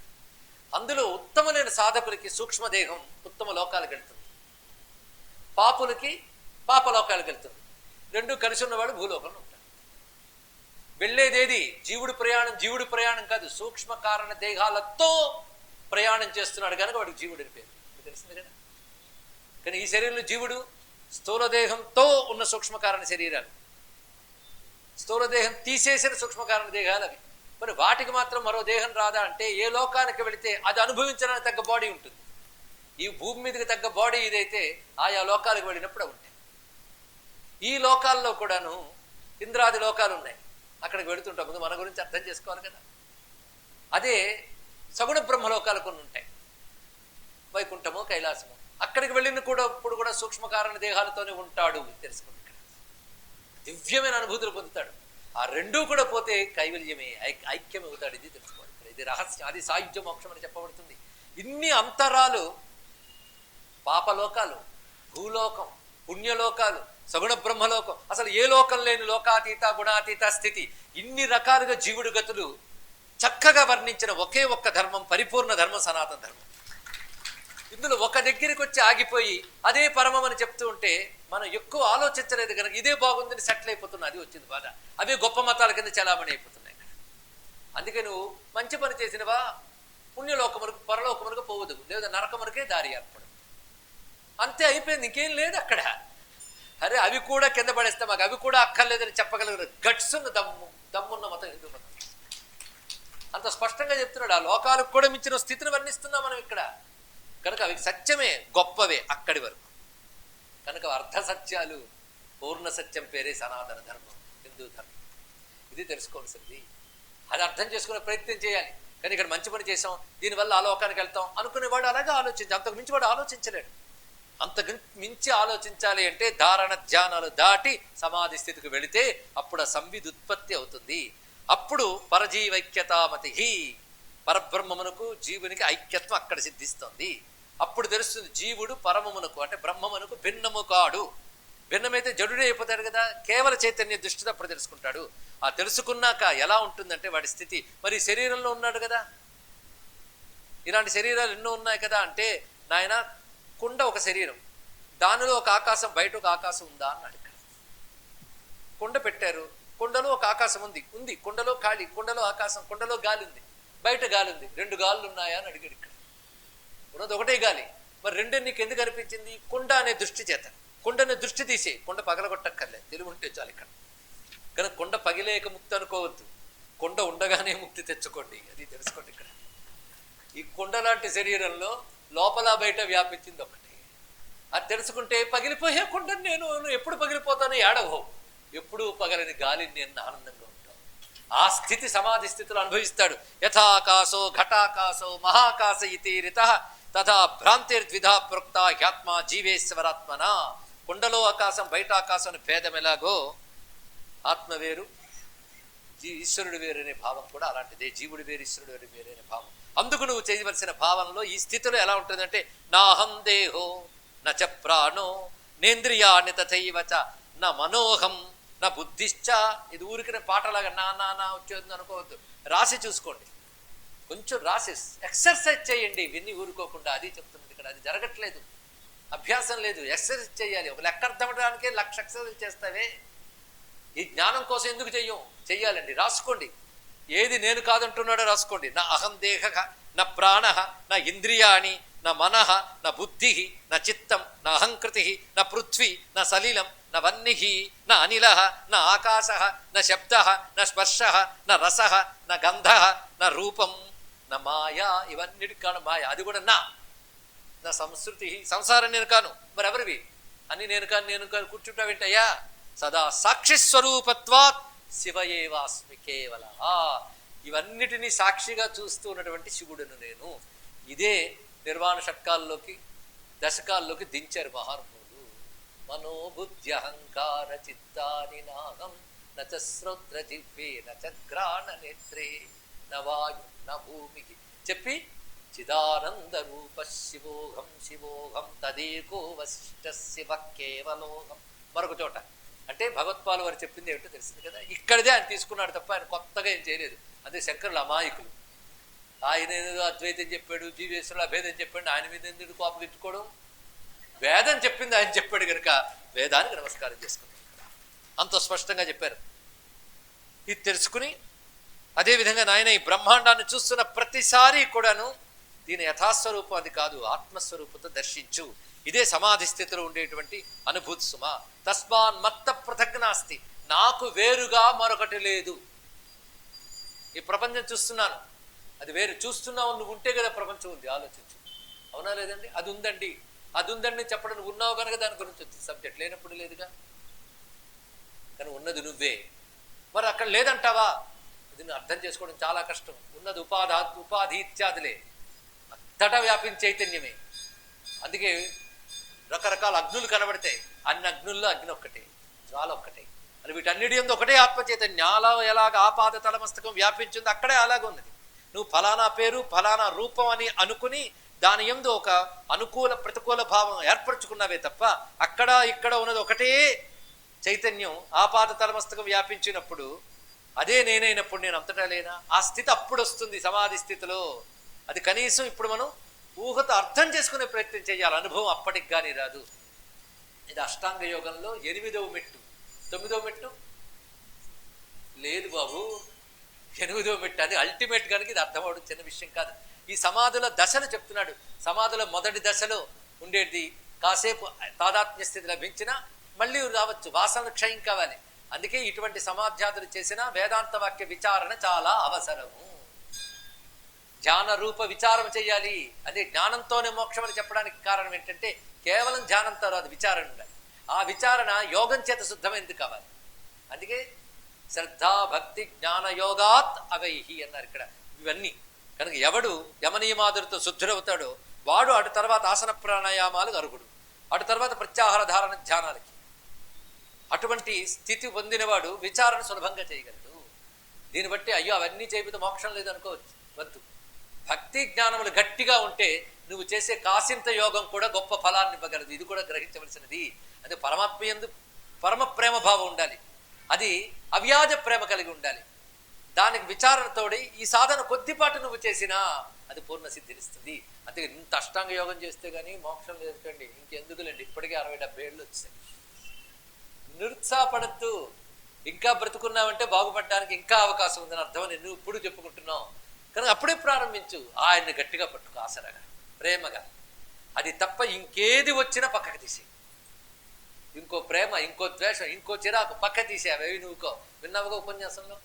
అందులో ఉత్తమమైన సాధకులకి సూక్ష్మదేహం ఉత్తమ లోకాలకు వెళ్తుంది, పాపులకి పాపలోకాలకు వెళ్తుంది. రెండు కలిసి ఉన్నవాడు భూలోకంలో ఉంటాడు. వెళ్ళేదేది జీవుడు ప్రయాణం కాదు, సూక్ష్మ కారణ దేహాలతో ప్రయాణం చేస్తున్నాడు కనుక వాడికి జీవుడు అని పేరు. తెలిసింది కదా. కానీ ఈ శరీరంలో జీవుడు స్థూలదేహంతో ఉన్న సూక్ష్మకారణ శరీరాలు, స్థూలదేహం తీసేసిన సూక్ష్మకారణ దేహాలు అవి. మరి వాటికి మాత్రం మరో దేహం రాదా అంటే, ఏ లోకానికి వెళితే అది అనుభవించడానికి తగ్గ బాడీ ఉంటుంది. ఈ భూమి మీదకి తగ్గ బాడీ ఇదైతే ఆయా లోకాలకు వెళ్ళినప్పుడు ఉంటాయి. ఈ లోకాల్లో కూడాను ఇంద్రాది లోకాలు ఉన్నాయి, అక్కడికి వెళుతుంటాం. ముందు మన గురించి అర్థం చేసుకోవాలి కదా. అదే సగుణ బ్రహ్మలోకాలు కొన్ని ఉంటాయి, వైకుంఠము కైలాసము. అక్కడికి వెళ్ళిన కూడా ఇప్పుడు కూడా సూక్ష్మకారణ దేహాలతోనే ఉంటాడు తెలుసుకోండి. ఇక్కడ దివ్యమైన అనుభూతులు పొందుతాడు. ఆ రెండూ కూడా పోతే కైవల్యమే, ఐక్యం అవుతాడు. ఇది తెలుసుకోవాలి. ఇది రహస్యం, అది సాయుధ్య మోక్షం అని చెప్పబడుతుంది. ఇన్ని అంతరాలు, పాపలోకాలు, భూలోకం, పుణ్యలోకాలు, సగుణ బ్రహ్మలోకం, అసలు ఏ లోకం లేని లోకాతీత గుణాతీత స్థితి, ఇన్ని రకాలుగా జీవుడు గతులు చక్కగా వర్ణించిన ఒకే ఒక్క ధర్మం, పరిపూర్ణ ధర్మం, సనాతన ధర్మం. ఇందులో ఒక దగ్గరికి వచ్చి ఆగిపోయి అదే పరమం అని చెప్తూ ఉంటే మనం ఎక్కువ ఆలోచించలేదు కనుక ఇదే బాగుందని సెటిల్ అయిపోతున్నా. అది వచ్చింది బాధ. అవే గొప్ప మతాల కింద చలామణి అయిపోతున్నాయి ఇక్కడ. అందుకే నువ్వు మంచి పని చేసినవా పుణ్యలోకములకు పరలోకములకు పోవదు, లేదా నరకములకే దారి ఏర్పడదు. అంతే, అయిపోయింది, ఇంకేం లేదు అక్కడ. అరే అవి కూడా కింద పడేస్తే మాకు అవి కూడా అక్కర్లేదని చెప్పగలిగిన గట్స్ ఉన్న దమ్మున్న మతం హిందూ మతం. అంత స్పష్టంగా చెప్తున్నాడు. ఆ లోకాలకు కూడా మించిన స్థితిని వర్ణిస్తున్నాం మనం ఇక్కడ. కనుక అవి సత్యమే, గొప్పవే అక్కడి వరకు. కనుక అర్ధ సత్యాలు, పూర్ణ సత్యం పేరే సనాతన ధర్మం, హిందూ ధర్మం. ఇది తెలుసుకోవాల్సింది. అది అర్థం చేసుకునే ప్రయత్నం చేయాలి. కానీ ఇక్కడ మంచి పని చేసాం, దీనివల్ల ఆ లోకానికి వెళ్తాం అనుకునేవాడు అలాగే ఆలోచించి, అంతకు మించి వాడు ఆలోచించలేడు. అంతకు మించి ఆలోచించాలి అంటే ధారణ ధ్యానాలు దాటి సమాధి స్థితికి వెళితే అప్పుడు ఆ సంవిధి ఉత్పత్తి అవుతుంది. అప్పుడు పరజీవైక్యతామతి, పరబ్రహ్మమునకు జీవునికి ఐక్యత్వం అక్కడ సిద్ధిస్తుంది. అప్పుడు తెలుస్తుంది జీవుడు పరమమునకు అంటే బ్రహ్మమునకు భిన్నము కాడు. భిన్నమైతే జడుడే అయిపోతాడు కదా. కేవల చైతన్య దృష్టితో అప్పుడు తెలుసుకుంటాడు. ఆ తెలుసుకున్నాక ఎలా ఉంటుందంటే వాడి స్థితి, మరి శరీరంలో ఉన్నాడు కదా, ఇలాంటి శరీరాలు ఎన్నో ఉన్నాయి కదా అంటే, నాయన కుండ ఒక శరీరం, దానిలో ఒక ఆకాశం, బయట ఒక ఆకాశం ఉందా అన్నాడు. ఇక్కడ కుండ పెట్టారు, కుండలో ఒక ఆకాశం ఉంది, కుండలో ఖాళీ, కుండలో ఆకాశం, కుండలో గాలి ఉంది, బయట గాలి ఉంది. రెండు గాలులు ఉన్నాయా అని అడిగాడు. ఇక్కడ ఉన్నది ఒకటే గాలి, మరి రెండు నీకు ఎందుకు అనిపించింది? కుండ అనే దృష్టి చేత. కుండని దృష్టి తీసే, కుండ పగలగొట్టక్కర్లేదు, తెలివి ఉంటే చాలు. ఇక్కడ కనుక కుండ పగిలేక ముక్తి అనుకోవద్దు, కుండ ఉండగానే ముక్తి తెచ్చుకోండి. అది తెలుసుకోండి. ఇక్కడ ఈ కుండ లాంటి శరీరంలో లోపల బయట వ్యాపించింది ఒకటి. అది తెలుసుకుంటే పగిలిపోయే కుండని నేను ఎప్పుడు పగిలిపోతానో ఏడవో, ఎప్పుడు పగలని గాలిని నేను ఆనందంగా ఉంటాను. ఆ స్థితి సమాధి స్థితిలో అనుభవిస్తాడు. యథాకాశో ఘటాకాశో మహాకాశ ఇతి రితః తథా భ్రాంతిర్ద్విధా ప్రోక్త హ్యాత్మ జీవేశ్వరాత్మన. కుండలో ఆకాశం బయట ఆకాశం అని భేదం ఎలాగో ఆత్మ వేరు ఈశ్వరుడు వేరు అనే భావం కూడా అలాంటిదే. జీవుడు వేరు ఈశ్వరుడు వేరు అనే భావం. అందుకు నువ్వు చేయవలసిన భావనలో ఈ స్థితిలో ఎలా ఉంటుందంటే, నాహం దేహో నచ ప్రాణో నేంద్రియాణి తథైవచ నా మనోహం నా బుద్ధిశ్చ. ఇది ఊరికి పాటలాగా నా వచ్చేది అనుకోవద్దు, రాసి చూసుకోండి. కొంచెం రాసి ఎక్సర్సైజ్ చేయండి, విన్ని ఊరుకోకుండా. అది చెప్తుంది ఇక్కడ. అది జరగట్లేదు, అభ్యాసం లేదు, ఎక్సర్సైజ్ చేయాలి. ఒక లెక్క అర్థమవడానికి 1,00,000 ఎక్సర్సైజ్ చేస్తావే. ఈ జ్ఞానం కోసం ఎందుకు చెయ్యాలండి? రాసుకోండి. ఏది నేను కాదంటున్నాడో రాసుకోండి. నా అహం దేహ నా ప్రాణ నా ఇంద్రియాణి నా మనః నా బుద్ధి నా చిత్తం నా అహంకృతి నా పృథ్వీ నా సలిలం నా వన్నిః నా అనిల నా ఆకాశ నా శబ్ద నా స్పర్శ నా రస నా గంధ నా రూపం నా మాయా. ఇవన్నిటి కాను మాయ. అది కూడా నా సంస్కృతి, సంసారం నేను కాను. మరి ఎవరివి అని నేను కాను కూర్చుంటా వింటయ్యా. సదా సాక్షి స్వరూపత్వాత్ శివయేవాస్మి కేవల. ఇవన్నిటినీ సాక్షిగా చూస్తూ ఉన్నటువంటి శివుడును నేను. ఇదే నిర్వాణ షట్కాల్లోకి దశకాల్లోకి దించారు మహానుభావులు. మనోబుద్ధి అహంకార చిత్తాని నాహం నచ శ్రోత్ర జిహ్వే నచ గ్రాణ నేత్రే నవాయు న భూమికి చెప్పి చిదానంద రూప శివోహం శివోహం తదేకో వశిష్ఠ శివ కేవలోహం. మరొక చోట అంటే భగవత్పాలు వారు చెప్పింది ఏమిటో తెలిసింది కదా, ఇక్కడిదే ఆయన తీసుకున్నాడు తప్ప ఆయన కొత్తగా ఏం చేయలేదు. అదే శంకరులు అమాయకులు. ఆయన ఏదో అద్వైతం చెప్పాడు, జీవేశ్వరులు అభేదం చెప్పాడు, ఆయన మీద ఎందుకు కోపగించుకోవడం? వేదం చెప్పింది ఆయన చెప్పాడు కనుక వేదానికి నమస్కారం చేసుకున్నాడు. అంత స్పష్టంగా చెప్పారు. ఇది తెలుసుకుని అదేవిధంగా నాయన ఈ బ్రహ్మాండాన్ని చూస్తున్న ప్రతిసారి కూడాను దీని యథాస్వరూపం అది కాదు, ఆత్మస్వరూపంతో దర్శించు. ఇదే సమాధి స్థితిలో ఉండేటువంటి అనుభూతి సుమ. తస్మాన్ మత్త పృథగ్నాస్తి, నాకు వేరుగా మరొకటి లేదు. ఈ ప్రపంచం చూస్తున్నాను, అది వేరు. చూస్తున్నావు నువ్వు ఉంటే కదా ప్రపంచం ఉంది, ఆలోచించు. అవునా లేదండి? అది ఉందండి, అది ఉందండి చెప్పడం నువ్వు ఉన్నావు కనుక దాని గురించి వచ్చింది సబ్జెక్ట్, లేనప్పుడు లేదుగా. కానీ ఉన్నది నువ్వే, మరి అక్కడ లేదంటావా? ఇది అర్థం చేసుకోవడం చాలా కష్టం. ఉన్నది ఉపాధి ఇత్యాదులే, అంతటా వ్యాపించే చైతన్యమే. అందుకే రకరకాల అగ్నులు కనబడతాయి, అన్ని అగ్నుల్లో అగ్ని ఒక్కటే, జ్వాల ఒక్కటే. అది వీటన్నిటి యందు ఒకటే ఆత్మచైతన్యం. ఎలాగ ఆపాద తలమస్తకం వ్యాపించింది అక్కడే అలాగ ఉన్నది. నువ్వు ఫలానా పేరు ఫలానా రూపం అని అనుకుని దాని యందు ఒక అనుకూల ప్రతికూల భావం ఏర్పరచుకున్నావే తప్ప అక్కడ ఇక్కడ ఉన్నది ఒకటే చైతన్యం. ఆపాద తలమస్తకం వ్యాపించినప్పుడు అదే నేనైనప్పుడు నేను అంతటా లేనా? ఆ స్థితి అప్పుడు వస్తుంది సమాధి స్థితిలో. అది కనీసం ఇప్పుడు మనం ఊహతో అర్థం చేసుకునే ప్రయత్నం చేయాలి, అనుభవం అప్పటికి కానీ రాదు. ఇది అష్టాంగ యోగంలో 8వ మెట్టు. 9వ మెట్టు లేదు బాబు, 8వ మెట్టు. అది అల్టిమేట్ కనుక ఇది అర్థం అవడం చిన్న విషయం కాదు. ఈ సమాధుల దశలు చెప్తున్నాడు. సమాధుల మొదటి దశలో ఉండేది కాసేపు తాదాత్మ్య స్థితి లభించినా మళ్ళీ రావచ్చు, వాసన క్షయం కావాలి. అందుకే ఇటువంటి సమాధ్యాదులు చేసిన వేదాంత వాక్య విచారణ చాలా అవసరము. ధ్యాన రూప విచారం చేయాలి. అదే జ్ఞానంతోనే మోక్షం అని చెప్పడానికి కారణం ఏంటంటే కేవలం ధ్యానంతో రాదు, విచారణ ఉండాలి. ఆ విచారణ యోగం చేత శుద్ధమైంది కావాలి. అందుకే శ్రద్ధ భక్తి జ్ఞాన యోగాత్ అవైహి అన్నారు ఇక్కడ. ఇవన్నీ కనుక ఎవడు యమనియమాదులతో శుద్ధుడవుతాడో వాడు అటు తర్వాత ఆసన ప్రాణాయామాలకు అర్హుడు, అటు తర్వాత ప్రత్యాహార ధారణ ధ్యానాలకి. అటువంటి స్థితి పొందినవాడు విచారణ సులభంగా చేయగలడు. దీన్ని బట్టి అయ్యో అవన్నీ చేయబోతే మోక్షం లేదు అనుకోవచ్చు, వద్దు. భక్తి జ్ఞానములు గట్టిగా ఉంటే నువ్వు చేసే కాసింత యోగం కూడా గొప్ప ఫలాన్ని ఇవ్వగలదు. ఇది కూడా గ్రహించవలసినది. అదే పరమాత్మ యందు పరమ ప్రేమ భావం ఉండాలి, అది అవ్యాజ ప్రేమ కలిగి ఉండాలి. దానికి విచారణతోడి ఈ సాధన కొద్దిపాటు నువ్వు చేసినా అది పూర్ణ సిద్ధినిస్తుంది. అందుకే ఇంత అష్టాంగ యోగం చేస్తే గానీ మోక్షం లేదండి, ఇంకెందుకులేండి. ఇప్పటికే 60-70 ఏళ్ళు వచ్చాయి. నిరుత్సాహపడద్దు. ఇంకా బ్రతుకున్నావంటే బాగుపడడానికి ఇంకా అవకాశం ఉందని అర్థం అని నువ్వు ఇప్పుడు చెప్పుకుంటున్నావు కనుక అప్పుడే ప్రారంభించు. ఆయన్ని గట్టిగా పట్టుకో, ఆసరాగా ప్రేమగా. అది తప్ప ఇంకేది వచ్చినా పక్కకు తీసే. ఇంకో ప్రేమ, ఇంకో ద్వేషం, ఇంకో చిరాకు పక్క తీసేవి. అవి నువ్వుకో. విన్నావుగా ఉపన్యాసంలో?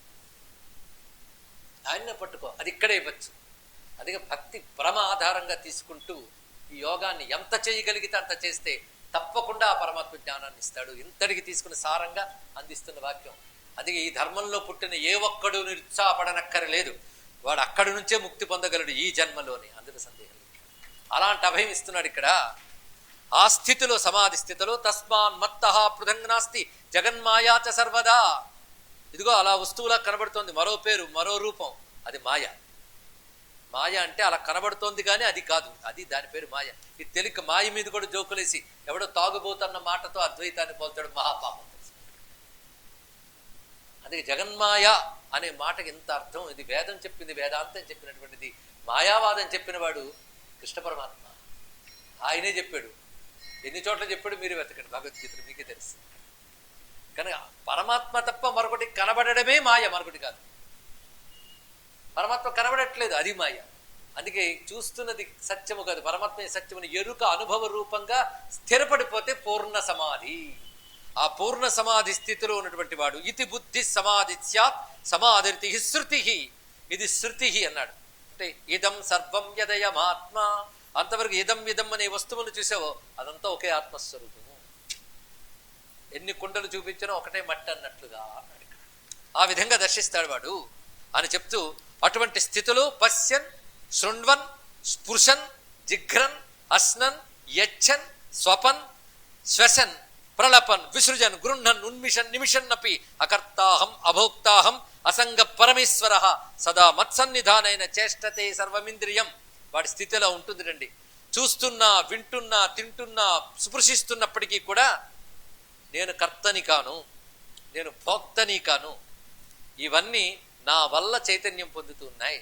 ఆయన్నే పట్టుకో, అది ఇక్కడే ఇవ్వచ్చు. అందుకే భక్తి పరమ ఆధారంగా తీసుకుంటూ ఈ యోగాన్ని ఎంత చేయగలిగితే అంత చేస్తే తప్పకుండా ఆ పరమాత్మ జ్ఞానాన్ని ఇస్తాడు. ఇంతటికి తీసుకుని సారంగా అందిస్తున్న వాక్యం. అందుకే ఈ ధర్మంలో పుట్టిన ఏ ఒక్కడు నిరుత్సాహపడనక్కరలేదు, వాడు అక్కడి నుంచే ముక్తి పొందగలడు ఈ జన్మలోని, అందులో సందేహం. అలాంటి అభయం ఇస్తున్నాడు ఇక్కడ. ఆ స్థితిలో సమాధి స్థితిలో తస్మాన్ మత్తః పృథంగ్నాస్తి జగన్మాయాచ సర్వదా. ఇదిగో అలా వస్తువులా కనబడుతోంది, మరో పేరు మరో రూపం, అది మాయ. మాయ అంటే అలా కనబడుతోంది కానీ అది కాదు, అది దాని పేరు మాయ. ఈ తెలిక మాయ మీద కూడా జోకులేసి ఎవడో తాగుబోతున్న మాటతో అద్వైతాన్ని పోల్తాడు, మహాపాపం. అందుకే జగన్మాయ అనే మాటకి ఎంత అర్థం. ఇది వేదం చెప్పింది, వేదాంతం చెప్పినటువంటిది. మాయావాదం చెప్పినవాడు కృష్ణ పరమాత్మ, ఆయనే చెప్పాడు. ఎన్ని చోట్ల చెప్పాడు మీరు వెతకండి, భగవద్గీతలు మీకే తెలుసు. కనుక పరమాత్మ తప్ప మరొకటి కనబడమే మాయ, మరొకటి కాదు. పరమాత్మ కనబడట్లేదు, అది మాయ. అందుకే చూస్తున్నది సత్యము కాదు, పరమాత్మ సత్యముని ఎరుక అనుభవ రూపంగా స్థిరపడిపోతే పూర్ణ సమాధి. ఆ పూర్ణ సమాధి స్థితిలో ఉన్నటువంటి వాడు ఇతి బుద్ధి సమాధి స్యాత్ సమాధిర్తి శృతి. ఇది శృతి అన్నాడు. అంటే ఇదం సర్వం యదయమాత్మ. అంతవరకు ఇదం ఇదం అనే వస్తువులు చూసావో అదంతా ఒకే ఆత్మస్వరూపము. ఎన్ని కుండలు చూపించినా ఒకటే మట్టి అన్నట్లుగా అన్నాడు. ఆ విధంగా దర్శిస్తాడు వాడు అని చెప్తూ, అటువంటి స్థితిలో పశ్యన్ శృణ్వన్ స్పృశన్ జిఘ్రన్ అస్నన్ యచ్చన్ స్వపన్ శ్వసన్ ప్రళపన్ విసృజన్ గృహ్ణన్ ఉన్మిషన్ నిమిషన్ అపి అకర్తాహం అభోక్తాహం అసంగ పరమేశ్వర సదా మత్సన్నిధానైన చేష్టతే సర్వమింద్రియం. వాడి స్థితి ఎలా ఉంటుంది రండి. చూస్తున్నా, వింటున్నా, తింటున్నా, స్పృశిస్తున్నప్పటికీ కూడా నేను కర్తని కాను, నేను భోక్తని కాను, ఇవన్నీ నా వల్ల చైతన్యం పొందుతున్నాయి,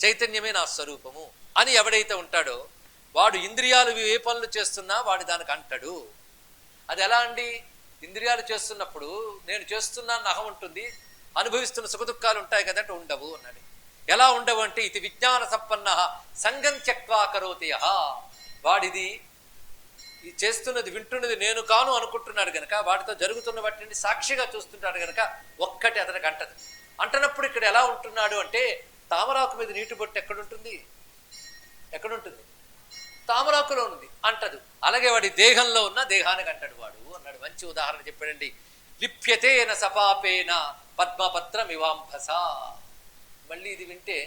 చైతన్యమే నా స్వరూపము అని ఎవడైతే ఉంటాడో వాడు ఇంద్రియాలు ఏ పనులు చేస్తున్నా వాడు దానికి అంటాడు. అది ఎలా అండి? ఇంద్రియాలు చేస్తున్నప్పుడు నేను చేస్తున్నాను అహం ఉంటుంది, అనుభవిస్తున్న సుఖదుఖాలు ఉంటాయి కదంటే ఉండవు అన్నాడు. ఎలా ఉండవు అంటే ఇది విజ్ఞాన సంపన్న సంగం త్యక్వా కరోతి యః. వాడిది ఈ చేస్తున్నది వింటున్నది నేను కాను అనుకుంటున్నాడు గనక, వాటితో జరుగుతున్న వాటిని సాక్షిగా చూస్తుంటాడు గనక ఒక్కటి అతనికి అంటదు. అంటనప్పుడు ఇక్కడ ఎలా ఉంటున్నాడు అంటే తామరాకు మీద నీటి బొట్టు ఎక్కడుంటుంది? ఎక్కడుంటుంది? తామరాకులో ఉంది, అంటదు. అలాగే వాడి దేహంలో ఉన్న దేహానికి అంటాడు వాడు అన్నాడు. మంచి ఉదాహరణ చెప్పాడండి. లిప్యతేన సపాపేన పద్మపత్రం ఇవాంభస. మళ్ళీ ఇది వింటే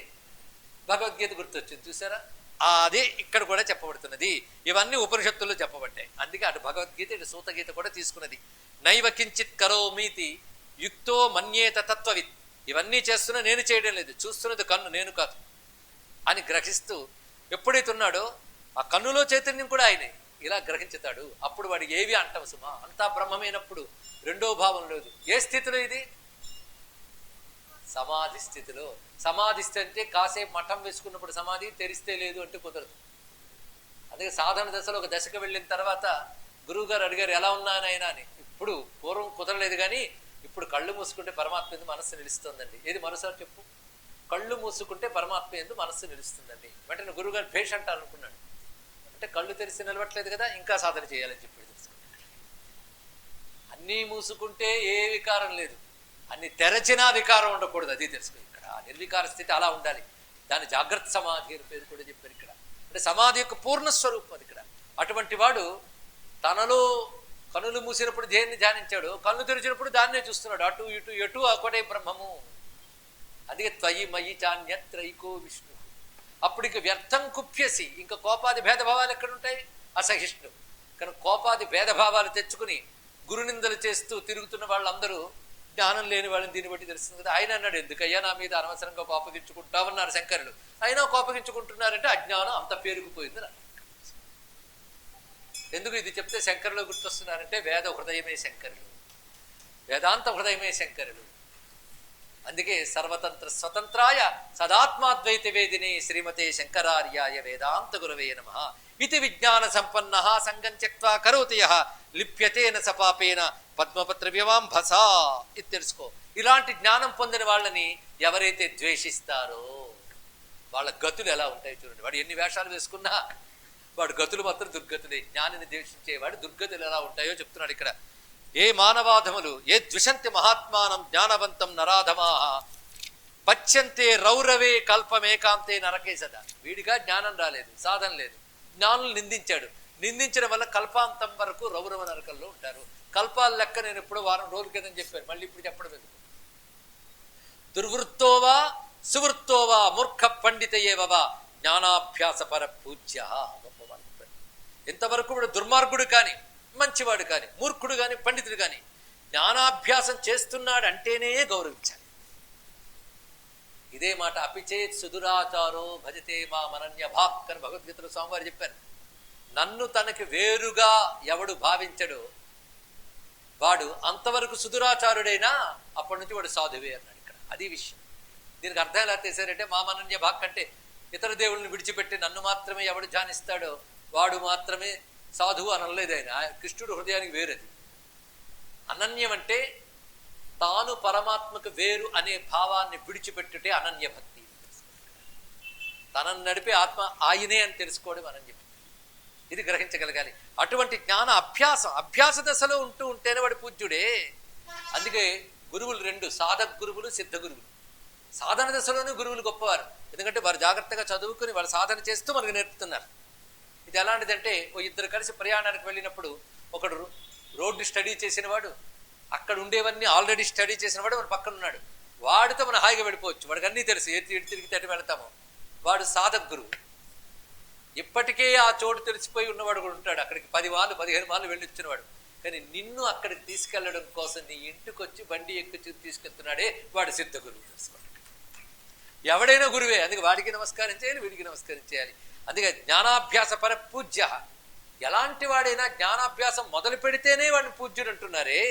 భగవద్గీత గుర్తొచ్చింది చూసారా? అదే ఇక్కడ కూడా చెప్పబడుతున్నది. ఇవన్నీ ఉపనిషత్తుల్లో చెప్పబడ్డాయి. అందుకే అటు భగవద్గీత ఇటు సూతగీత కూడా తీసుకున్నది. నైవ కించిత్ కరోమీతి యుక్తో మన్యేత తత్వవిత్. ఇవన్నీ చేస్తున్నా నేను చేయడం లేదు, చూస్తున్నది కన్ను, నేను కాదు అని గ్రహిస్తూ ఎప్పుడైతే ఉన్నాడో ఆ కన్నులో చైతన్యం కూడా ఆయనే ఇలా గ్రహించుతాడు. అప్పుడు వాడికి ఏవి అంటావు సుమా, అంతా బ్రహ్మమైనప్పుడు రెండో భావం లేదు. ఏ స్థితిలో ఇది? సమాధి స్థితిలో. సమాధి స్థితి అంటే కాసేపు మఠం వేసుకున్నప్పుడు సమాధి, తెరిస్తే లేదు అంటే కుదరదు. అందుకే సాధారణ దశలో ఒక దశకు వెళ్ళిన తర్వాత గురువు గారు అడిగారు ఎలా ఉన్నానైనా అని. ఇప్పుడు పూర్వం కుదరలేదు కానీ ఇప్పుడు కళ్ళు మూసుకుంటే పరమాత్మ ఎందు మనస్సు నిలుస్తుందండి. ఏది మనసారి చెప్పు? కళ్ళు మూసుకుంటే పరమాత్మ ఎందు మనస్సు నిలుస్తుందండి. వెంటనే గురువుగారు భేష్ అంటారు అనుకున్నాడు. అంటే కళ్ళు తెరిచి నిలవట్లేదు కదా, ఇంకా సాధన చేయాలని చెప్పి తెలుసుకుంటాడు. అన్నీ మూసుకుంటే ఏ వికారం లేదు, అన్ని తెరచినా వికారం ఉండకూడదు, అది తెలుసుకో. ఇక్కడ నిర్వికార స్థితి అలా ఉండాలి. దాని జాగ్రత్త సమాధి అని పేరు కూడా చెప్పారు ఇక్కడ. అంటే సమాధి యొక్క పూర్ణస్వరూపం అది ఇక్కడ. అటువంటి వాడు తనలో కనులు మూసినప్పుడు దేన్ని ధ్యానించాడు, కన్ను తెరిచినప్పుడు దాన్నే చూస్తున్నాడు. అటు ఇటు ఎటు ఒకటే బ్రహ్మము. అదే త్వయి మయి చాన్యత్రైకో విష్ణు. అప్పుడు ఇక వ్యర్థం కుప్యసి, ఇంకా కోపాది భేదభావాలు ఎక్కడుంటాయి? అసహిష్ణు. కానీ కోపాది భేదభావాలు తెచ్చుకుని గురునిందలు చేస్తూ తిరుగుతున్న వాళ్ళందరూ జ్ఞానం లేని వాళ్ళని దీన్ని బట్టి తెలుస్తుంది కదా. ఆయన అన్నాడు, ఎందుకయ్యా నా మీద అనవసరంగా కోపగించుకుంటామన్నారు శంకరులు. అయినా కోపగించుకుంటున్నారంటే అజ్ఞానం అంత పేరుకుపోయింది. ఎందుకు ఇది చెప్తే శంకరులు గుర్తొస్తున్నారంటే వేద హృదయమే శంకరులు, వేదాంత హృదయమే శంకరులు. అందుకే సర్వతంత్ర స్వతంత్రాయ సదాత్మాద్వైత వేదిని శ్రీమతే శంకరార్యాయ వేదాంత గురవే నమః. ఇది విజ్ఞాన సంపన్న సంగం త్యక్వా కరోతి యః లిప్యతేన సపాపేన పద్మపత్ర వివాంభస. ఇది తెలుసుకో. ఇలాంటి జ్ఞానం పొందిన వాళ్ళని ఎవరైతే ద్వేషిస్తారో వాళ్ళ గతులు ఎలా ఉంటాయి చూడండి. వాడు ఎన్ని వేషాలు వేసుకున్నా వాడు గతులు మాత్రం దుర్గతులే. జ్ఞానిని ద్వేషించేవాడు దుర్గతులు ఎలా ఉంటాయో చెప్తున్నాడు ఇక్కడ. ఏ మానవాధములు ఏ ద్విషంతి మహాత్మానం జ్ఞానవంతం నరాధమా పచ్యంతే రౌరవే కల్పమేకాంతే నరకే సదా. వీడిగా జ్ఞానం రాలేదు, సాధన లేదు, జ్ఞానులు నిందించాడు. నిందించడం వల్ల కల్పాంతం వరకు రౌరవ నరకంలో ఉంటారు. కల్పాల లెక్క నేను ఎప్పుడో వారం రోజుల క్రితం చెప్పాను, మళ్ళీ ఇప్పుడు చెప్పడం ఎందుకు. దుర్వృత్తోవా సువృత్తోవా మూర్ఖ పండితయేవా జ్ఞానాభ్యాస పర పూజ్య. గొప్పవాడు. ఎంతవరకు కూడా దుర్మార్గుడు కానీ మంచివాడు కానీ మూర్ఖుడు కానీ పండితుడు కానీ జ్ఞానాభ్యాసం చేస్తున్నాడు అంటేనే గౌరవించాలి. ఇదే మాట అపిచేత్ సుదురాచారో భజతే మా మనన్య భాక్ అని భగవద్గీతలో స్వామివారు చెప్పారు. నన్ను తనకి వేరుగా ఎవడు భావించడో వాడు అంతవరకు సుదురాచారుడైనా అప్పటి నుంచి వాడు సాధువే అన్నాడు ఇక్కడ. అది విషయం. దీనికి అర్థం ఎలా చేశారంటే మా మనన్య భాక్ అంటే ఇతర దేవుళ్ళని విడిచిపెట్టి నన్ను మాత్రమే ఎవడు ధ్యానిస్తాడో వాడు మాత్రమే సాధువు అనలేదు ఆయన. కృష్ణుడు హృదయానికి వేరది. అనన్యం అంటే తాను పరమాత్మకు వేరు అనే భావాన్ని విడిచిపెట్టుటే అనన్య భక్తి. తనను నడిపే ఆత్మ ఆయనే అని తెలుసుకోవడం అనన్య భక్తి. ఇది గ్రహించగలగాలి. అటువంటి జ్ఞాన అభ్యాస దశలో ఉంటేనే వాడు పూజ్యుడే. అందుకే గురువులు రెండు, సాధక గురువులు, సిద్ధ గురువులు. సాధన దశలోనే గురువులు గొప్పవారు. ఎందుకంటే వారు జాగ్రత్తగా చదువుకుని వాళ్ళు సాధన చేస్తూ మనకు నేర్పుతున్నారు. ఇది ఎలాంటిదంటే ఓ ఇద్దరు కలిసి ప్రయాణానికి వెళ్ళినప్పుడు ఒకడు రోడ్డు స్టడీ చేసిన వాడు, అక్కడ ఉండేవన్నీ ఆల్రెడీ స్టడీ చేసిన వాడు మన పక్కన ఉన్నాడు. వాడితో మనం హాయిగా వెళ్ళిపోవచ్చు, వాడికి అన్నీ తెలుసు, ఎటు తిరిగితే అటు వెళతాము. వాడు సాధక గురువు. ఇప్పటికే ఆ చోటు తెలిసిపోయి ఉన్నవాడు కూడా ఉంటాడు. అక్కడికి 10 మార్లు 15 మార్లు వెళ్ళి వచ్చినవాడు. కానీ నిన్ను అక్కడికి తీసుకెళ్లడం కోసం నీ ఇంటికి వచ్చి బండి ఎక్కువ తీసుకెళ్తున్నాడే వాడు సిద్ధ గురువు. తెలుసుకోండి. ఎవడైనా గురువే. అందుకే వాడికి నమస్కారం చేయాలి, వీడికి నమస్కారం చేయాలి. అందుకే జ్ఞానాభ్యాస పర పూజ్య. ఎలాంటి వాడైనా జ్ఞానాభ్యాసం మొదలు పెడితేనే వాడిని పూజ్యుడు అంటున్నారే.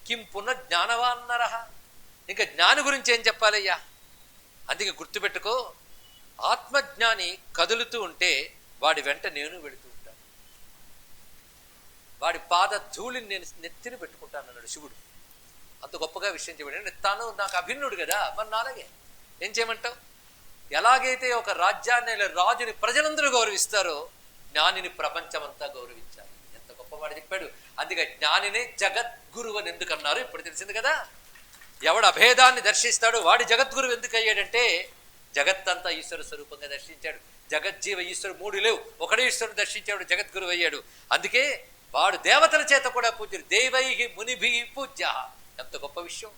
కిం పునః జ్ఞానవాన్నరః. ఇంకా జ్ఞాని గురించి ఏం చెప్పాలయ్యా? అందుకే గుర్తుపెట్టుకో, ఆత్మజ్ఞాని కదులుతూ ఉంటే వాడి వెంట నేను వెళుతూ ఉంటాను, వాడి పాద ధూళిని నేను నెత్తిని పెట్టుకుంటాను అన్నాడు శివుడు. అంత గొప్పగా విషయం చెప్పాడు. తాను నాకు అభిన్నుడు కదా, మరి నాలాగే ఏం చేయమంటావు? ఎలాగైతే ఒక రాజ్యాన్ని రాజుని ప్రజలందరూ గౌరవిస్తారో జ్ఞానిని ప్రపంచమంతా గౌరవించాలి. ఎంత గొప్పవాడు చెప్పాడు. అందుకే జ్ఞానినే జగద్గురువు అని ఎందుకు అన్నారు ఇప్పుడు తెలిసింది కదా. ఎవడు అభేదాన్ని దర్శిస్తాడో వాడి జగద్గురువు ఎందుకు అయ్యాడంటే జగత్తంతా ఈశ్వర స్వరూపంగా దర్శించాడు. జగజ్జీవ ఈశ్వరు మూడు లేవు, ఒకడే ఈశ్వరుడు దర్శించాడు, జగద్గురువు అయ్యాడు. అందుకే వాడు దేవతల చేత కూడా పూజ్యుడు. దేవైహి మునిభి పూజ్య. ఎంత గొప్ప విషయం.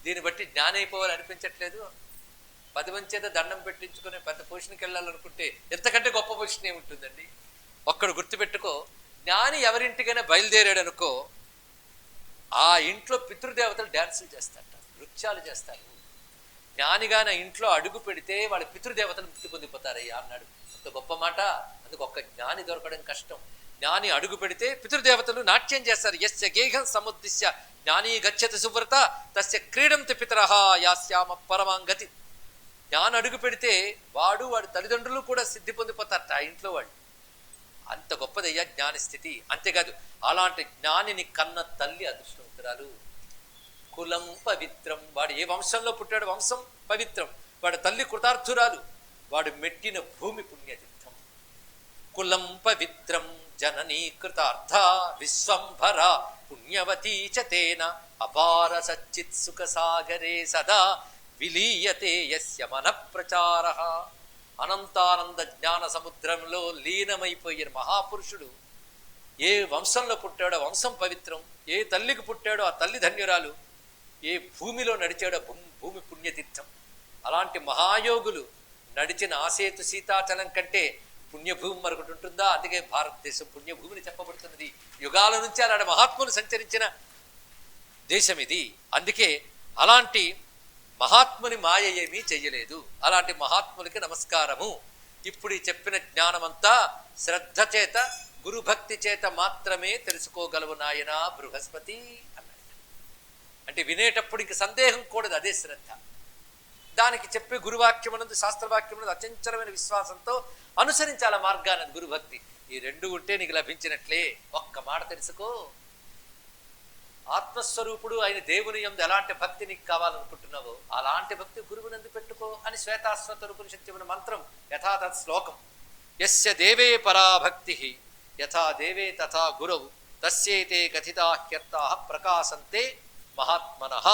దీన్ని బట్టి జ్ఞానం అయిపోవాలి అనిపించట్లేదు? 10 మంది చేత దండం పెట్టించుకునే పెద్ద పొజిషన్కి వెళ్ళాలనుకుంటే ఎంతకంటే గొప్ప పొజిషన్ ఏముంటుందండి? ఒక్కడు గుర్తుపెట్టుకో, జ్ఞాని ఎవరింటికైనా బయలుదేరాడు అనుకో, ఆ ఇంట్లో పితృదేవతలు డ్యాన్సులు చేస్తారట, నృత్యాలు చేస్తారు. జ్ఞానిగాన ఇంట్లో అడుగు పెడితే వాళ్ళ పితృదేవతలు ముక్తి పొందిపోతారయ్యా అన్నాడు. అంత గొప్ప మాట. అందుకు ఒక్క జ్ఞాని దొరకడం కష్టం. జ్ఞాని అడుగు పెడితే పితృదేవతలు నాట్యం చేస్తారు. యస్య గేహం సముద్దిశ్య జ్ఞాని గచ్చతి సువ్రత తస్య క్రీడంతి పితరః యాస్యామ పరమాంగతి. జ్ఞాని అడుగు పెడితే వాడు వాడి తల్లిదండ్రులు కూడా సిద్ధి పొందిపోతారట ఆ ఇంట్లో వాళ్ళు. అంత గొప్పదయ్యా జ్ఞాని స్థితి. అంతేకాదు, అలాంటి జ్ఞానిని కన్న తల్లి అదృష్టవంతురాలు. కులం పవిత్రం. వాడు ఏ వంశంలో పుట్టాడు, వంశం పవిత్రం. వాడి తల్లి కృతార్థురాలు. వాడు మెట్టిన భూమి పుణ్యతీర్థం. కులం పవిత్రం జననీ కృతార్థ విశ్వంభర పుణ్యవతీ చ తేన అపార సచ్చిత్ సుఖ సాగరే సదా విలీయతే యస్య మన ప్రచార. అనంతానంద జ్ఞాన సముద్రంలో లీనమైపోయిన మహాపురుషుడు ఏ వంశంలో పుట్టాడో వంశం పవిత్రం, ఏ తల్లికి పుట్టాడో ఆ తల్లి ధన్యురాలు, ఏ భూమిలో నడిచాడో భూమి పుణ్యతీర్థం. అలాంటి మహాయోగులు నడిచిన ఆసేతు సీతాచలం కంటే పుణ్యభూమి మరొకటి ఉంటుందా? అందుకే భారతదేశం పుణ్యభూమిని చెప్పబడుతున్నది. యుగాల నుంచి అలాంటి మహాత్ములు సంచరించిన దేశం ఇది. అందుకే అలాంటి మహాత్ముని మాయ ఏమీ చెయ్యలేదు. అలాంటి మహాత్ములకి నమస్కారము. ఇప్పుడు ఈ చెప్పిన జ్ఞానమంతా శ్రద్ధ చేత గురుభక్తి చేత మాత్రమే తెలుసుకోగలవు నాయనా బృహస్పతి అన్నాడు. అంటే వినేటప్పుడు ఇంక సందేహం కూడదు, అదే శ్రద్ధ. దానికి చెప్పే గురువాక్యమునందు శాస్త్రవాక్యమునందు అచంచలమైన విశ్వాసంతో అనుసరించాల మార్గాన్ని గురుభక్తి. ఈ రెండు ఉంటే నీకు లభించినట్లే. ఒక్క మాట తెలుసుకో, ఆత్మస్వరూపుడు ఆయన దేవుని యందు ఎలాంటి భక్తి నీకు కావాలనుకుంటున్నావో అలాంటి భక్తి గురువునందు పెట్టుకో అని శ్వేతాశ్వతరుపనిషత్తు చెప్పిన మంత్రం యథాతత్ శ్లోకం. యస్య దేవే పరాభక్తి యథా దేవే తథా గురవు తస్యేతే కథితా హ్యర్థాః ప్రకాశంతే మహాత్మనః.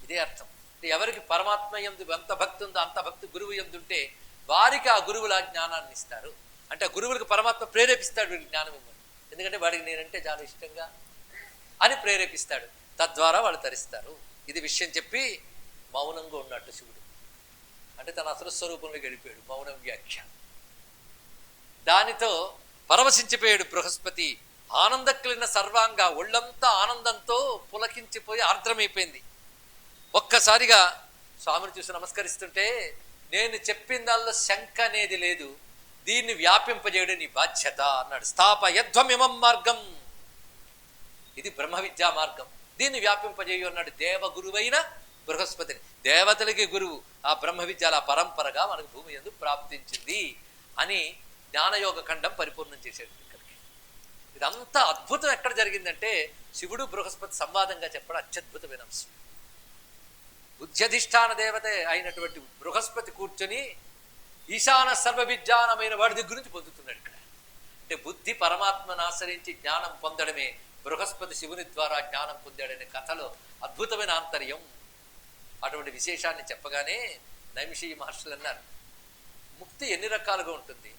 ఇదే అర్థం. ఎవరికి పరమాత్మ యందు ఎంత భక్తి ఉందో అంత భక్తి గురువు యందు ఉంటే వారికి ఆ గురువుల జ్ఞానాన్ని ఇస్తారు. అంటే ఆ గురువులకు పరమాత్మ ప్రేరేపిస్తాడు వీళ్ళకి జ్ఞానం ఇవ్వమని. ఎందుకంటే వాడికి నేనంటే చాలా ఇష్టంగా అని ప్రేరేపిస్తాడు. తద్వారా వాళ్ళు తరిస్తారు. ఇది విషయం చెప్పి మౌనంగా ఉన్నట్టు శివుడు. అంటే తన అసలు స్వరూపంలో గడిపాడు. మౌనం వ్యాఖ్య. దానితో పరవశించిపోయాడు బృహస్పతి. ఆనందక్లిన సర్వాంగ, ఒళ్ళంతా ఆనందంతో పులకించిపోయి ఆర్ద్రమైపోయింది. ఒక్కసారిగా స్వామిని చూసి నమస్కరిస్తుంటే, నేను చెప్పిన దానిలో శంక అనేది లేదు, దీన్ని వ్యాపింపజేయడం నీ బాధ్యత అన్నాడు. స్థాపయధ్వమిమం మార్గం. ఇది బ్రహ్మ విద్యా మార్గం, దీన్ని వ్యాపింపజేయు అన్నాడు దేవగురువైన బృహస్పతిని. దేవతలకి గురువు ఆ బ్రహ్మ విద్యాల పరంపరగా మనకు భూమి యందు ప్రాప్తించింది అని జ్ఞానయోగ ఖండం పరిపూర్ణం చేశాడు. ఇక్కడికి ఇదంతా అద్భుతం ఎక్కడ జరిగిందంటే శివుడు బృహస్పతి సంవాదంగా చెప్పడం అత్యద్భుతమైన అంశం. బుద్ధ్యధిష్టాన దేవత అయినటువంటి బృహస్పతి కూర్చొని ఈశాన సర్వ విజ్ఞానమైన వాడి దగ్గర నుంచి పొందుతున్నాడు ఇక్కడ. అంటే బుద్ధి పరమాత్మను ఆశ్రయించి జ్ఞానం పొందడమే, బృహస్పతి శివుని ద్వారా జ్ఞానం పొందాడనే కథలో అద్భుతమైన ఆంతర్యం. అటువంటి విశేషాన్ని చెప్పగానే నైమిషి మహర్షులు అన్నారు, ముక్తి ఎన్ని రకాలుగా ఉంటుంది,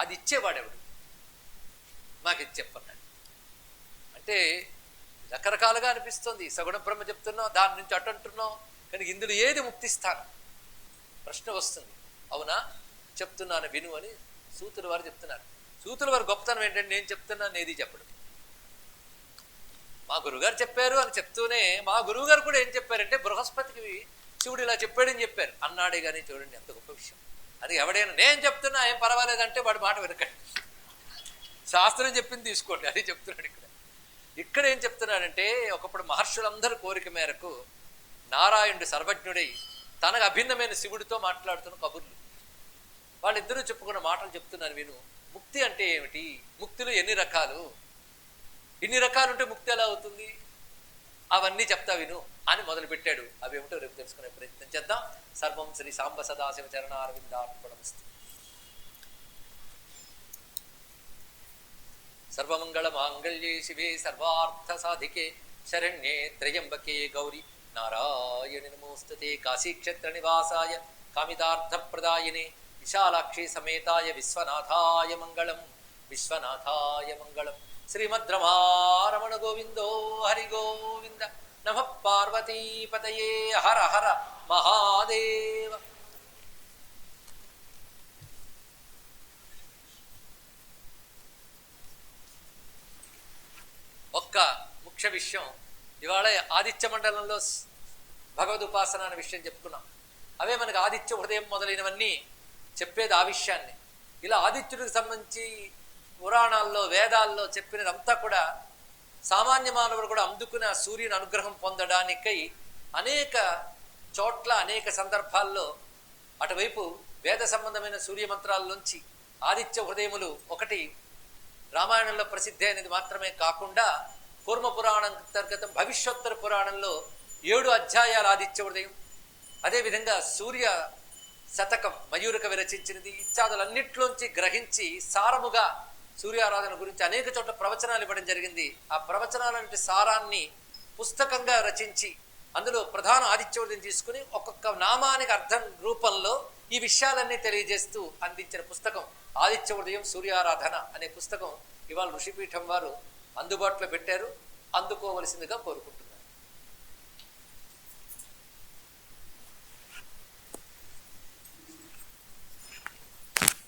అది ఇచ్చేవాడెవడు, మాకు ఇది చెప్పన్నాడు. అంటే రకరకాలుగా అనిపిస్తుంది. సగుణ బ్రహ్మ చెప్తున్నావు, దాని నుంచి అటు అంటున్నావు, కానీ ఇందులో ఏది ముక్తిస్తాను ప్రశ్న వస్తుంది. అవునా, చెప్తున్నాను విను అని సూతుల వారు చెప్తున్నారు. సూతుల వారు గొప్పతనం ఏంటంటే నేను చెప్తున్నాను ఏది చెప్పడం. మా గురువుగారు చెప్పారు అని చెప్తూనే మా గురువు గారు కూడా ఏం చెప్పారంటే బృహస్పతికి శివుడు ఇలా చెప్పాడని చెప్పారు అన్నాడే. కానీ చూడండి ఎంత గొప్ప విషయం. అది ఎవడైనా నేను చెప్తున్నా ఏం పర్వాలేదంటే వాడి మాట వినకండి, శాస్త్రం చెప్పింది తీసుకోండి, అది చెప్తున్నాడు ఇక్కడ. ఇక్కడ ఏం చెప్తున్నాడంటే, ఒకప్పుడు మహర్షులందరూ కోరిక మేరకు నారాయణుడు సర్వజ్ఞుడై తనకు అభిన్నమైన శివుడితో మాట్లాడుతున్న కబుర్లు, వాళ్ళిద్దరూ చెప్పుకున్న మాటలు చెప్తున్నారు విను. ముక్తి అంటే ఏమిటి, ముక్తులు ఎన్ని రకాలు, ఇన్ని రకాలు ఉంటే ముక్తి ఎలా అవుతుంది, అవన్నీ చెప్తా విను అని మొదలుపెట్టాడు. అవేమిటో రేపు తెలుసుకునే ప్రయత్నం చేద్దాం. సర్వం శ్రీ సాంబ సదాశివ చరణ అరవిందార్పణమస్తు. సర్వమంగళ మాంగళ్యే శివే సర్వార్థ సాధికే శరణ్యే త్రయంబకే గౌరీ నారాయణి నమోస్తుతే. కాశీక్షేత్ర నివాసాయ కామితార్థ ప్రదాయినే విశాలాక్షి సమేతాయ విశ్వనాథాయ మంగళం, విశ్వనాథాయ మంగళం. శ్రీమద్రమారమణ గోవిందో హరి గోవింద. నమ పార్వతీపతయే హర హర మహాదేవ. ఒక్క ముఖ్య విషయం, ఇవాళ ఆదిత్య మండలంలో భగవద్ ఉపాసన అనే విషయం చెప్పుకున్నాం. అవే మనకు ఆదిత్య హృదయం మొదలైనవన్నీ చెప్పేది ఆ విషయాన్ని. ఇలా ఆదిత్యుడికి సంబంధించి పురాణాల్లో వేదాల్లో చెప్పినదంతా కూడా సామాన్య మానవుడు కూడా అందుకుని ఆ సూర్యుని అనుగ్రహం పొందడానికై అనేక చోట్ల అనేక సందర్భాల్లో అటువైపు వేద సంబంధమైన సూర్య మంత్రాల్లోంచి ఆదిత్య హృదయములు ఒకటి రామాయణంలో ప్రసిద్ధి అనేది మాత్రమే కాకుండా కూర్మ పురాణం అంతర్గతం భవిష్యోత్తర పురాణంలో 7 అధ్యాయాల ఆదిత్య హృదయం, అదేవిధంగా సూర్య శతకం మయూరక విరచించినది ఇత్యాదులన్నిట్లోంచి గ్రహించి సారముగా సూర్యారాధన గురించి అనేక చోట్ల ప్రవచనాలు ఇవ్వడం జరిగింది. ఆ ప్రవచనాలంటే సారాన్ని పుస్తకంగా రచించి అందులో ప్రధాన ఆదిత్య హృదయం తీసుకుని ఒక్కొక్క నామానికి అర్థం రూపంలో ఈ విషయాలన్నీ తెలియజేస్తూ అందించిన పుస్తకం ఆదిత్య హృదయం సూర్యారాధన అనే పుస్తకం ఇవాళ ఋషిపీఠం వారు అందుబాటులో పెట్టారు. అందుకోవలసిందిగా కోరుకుంటున్నారు.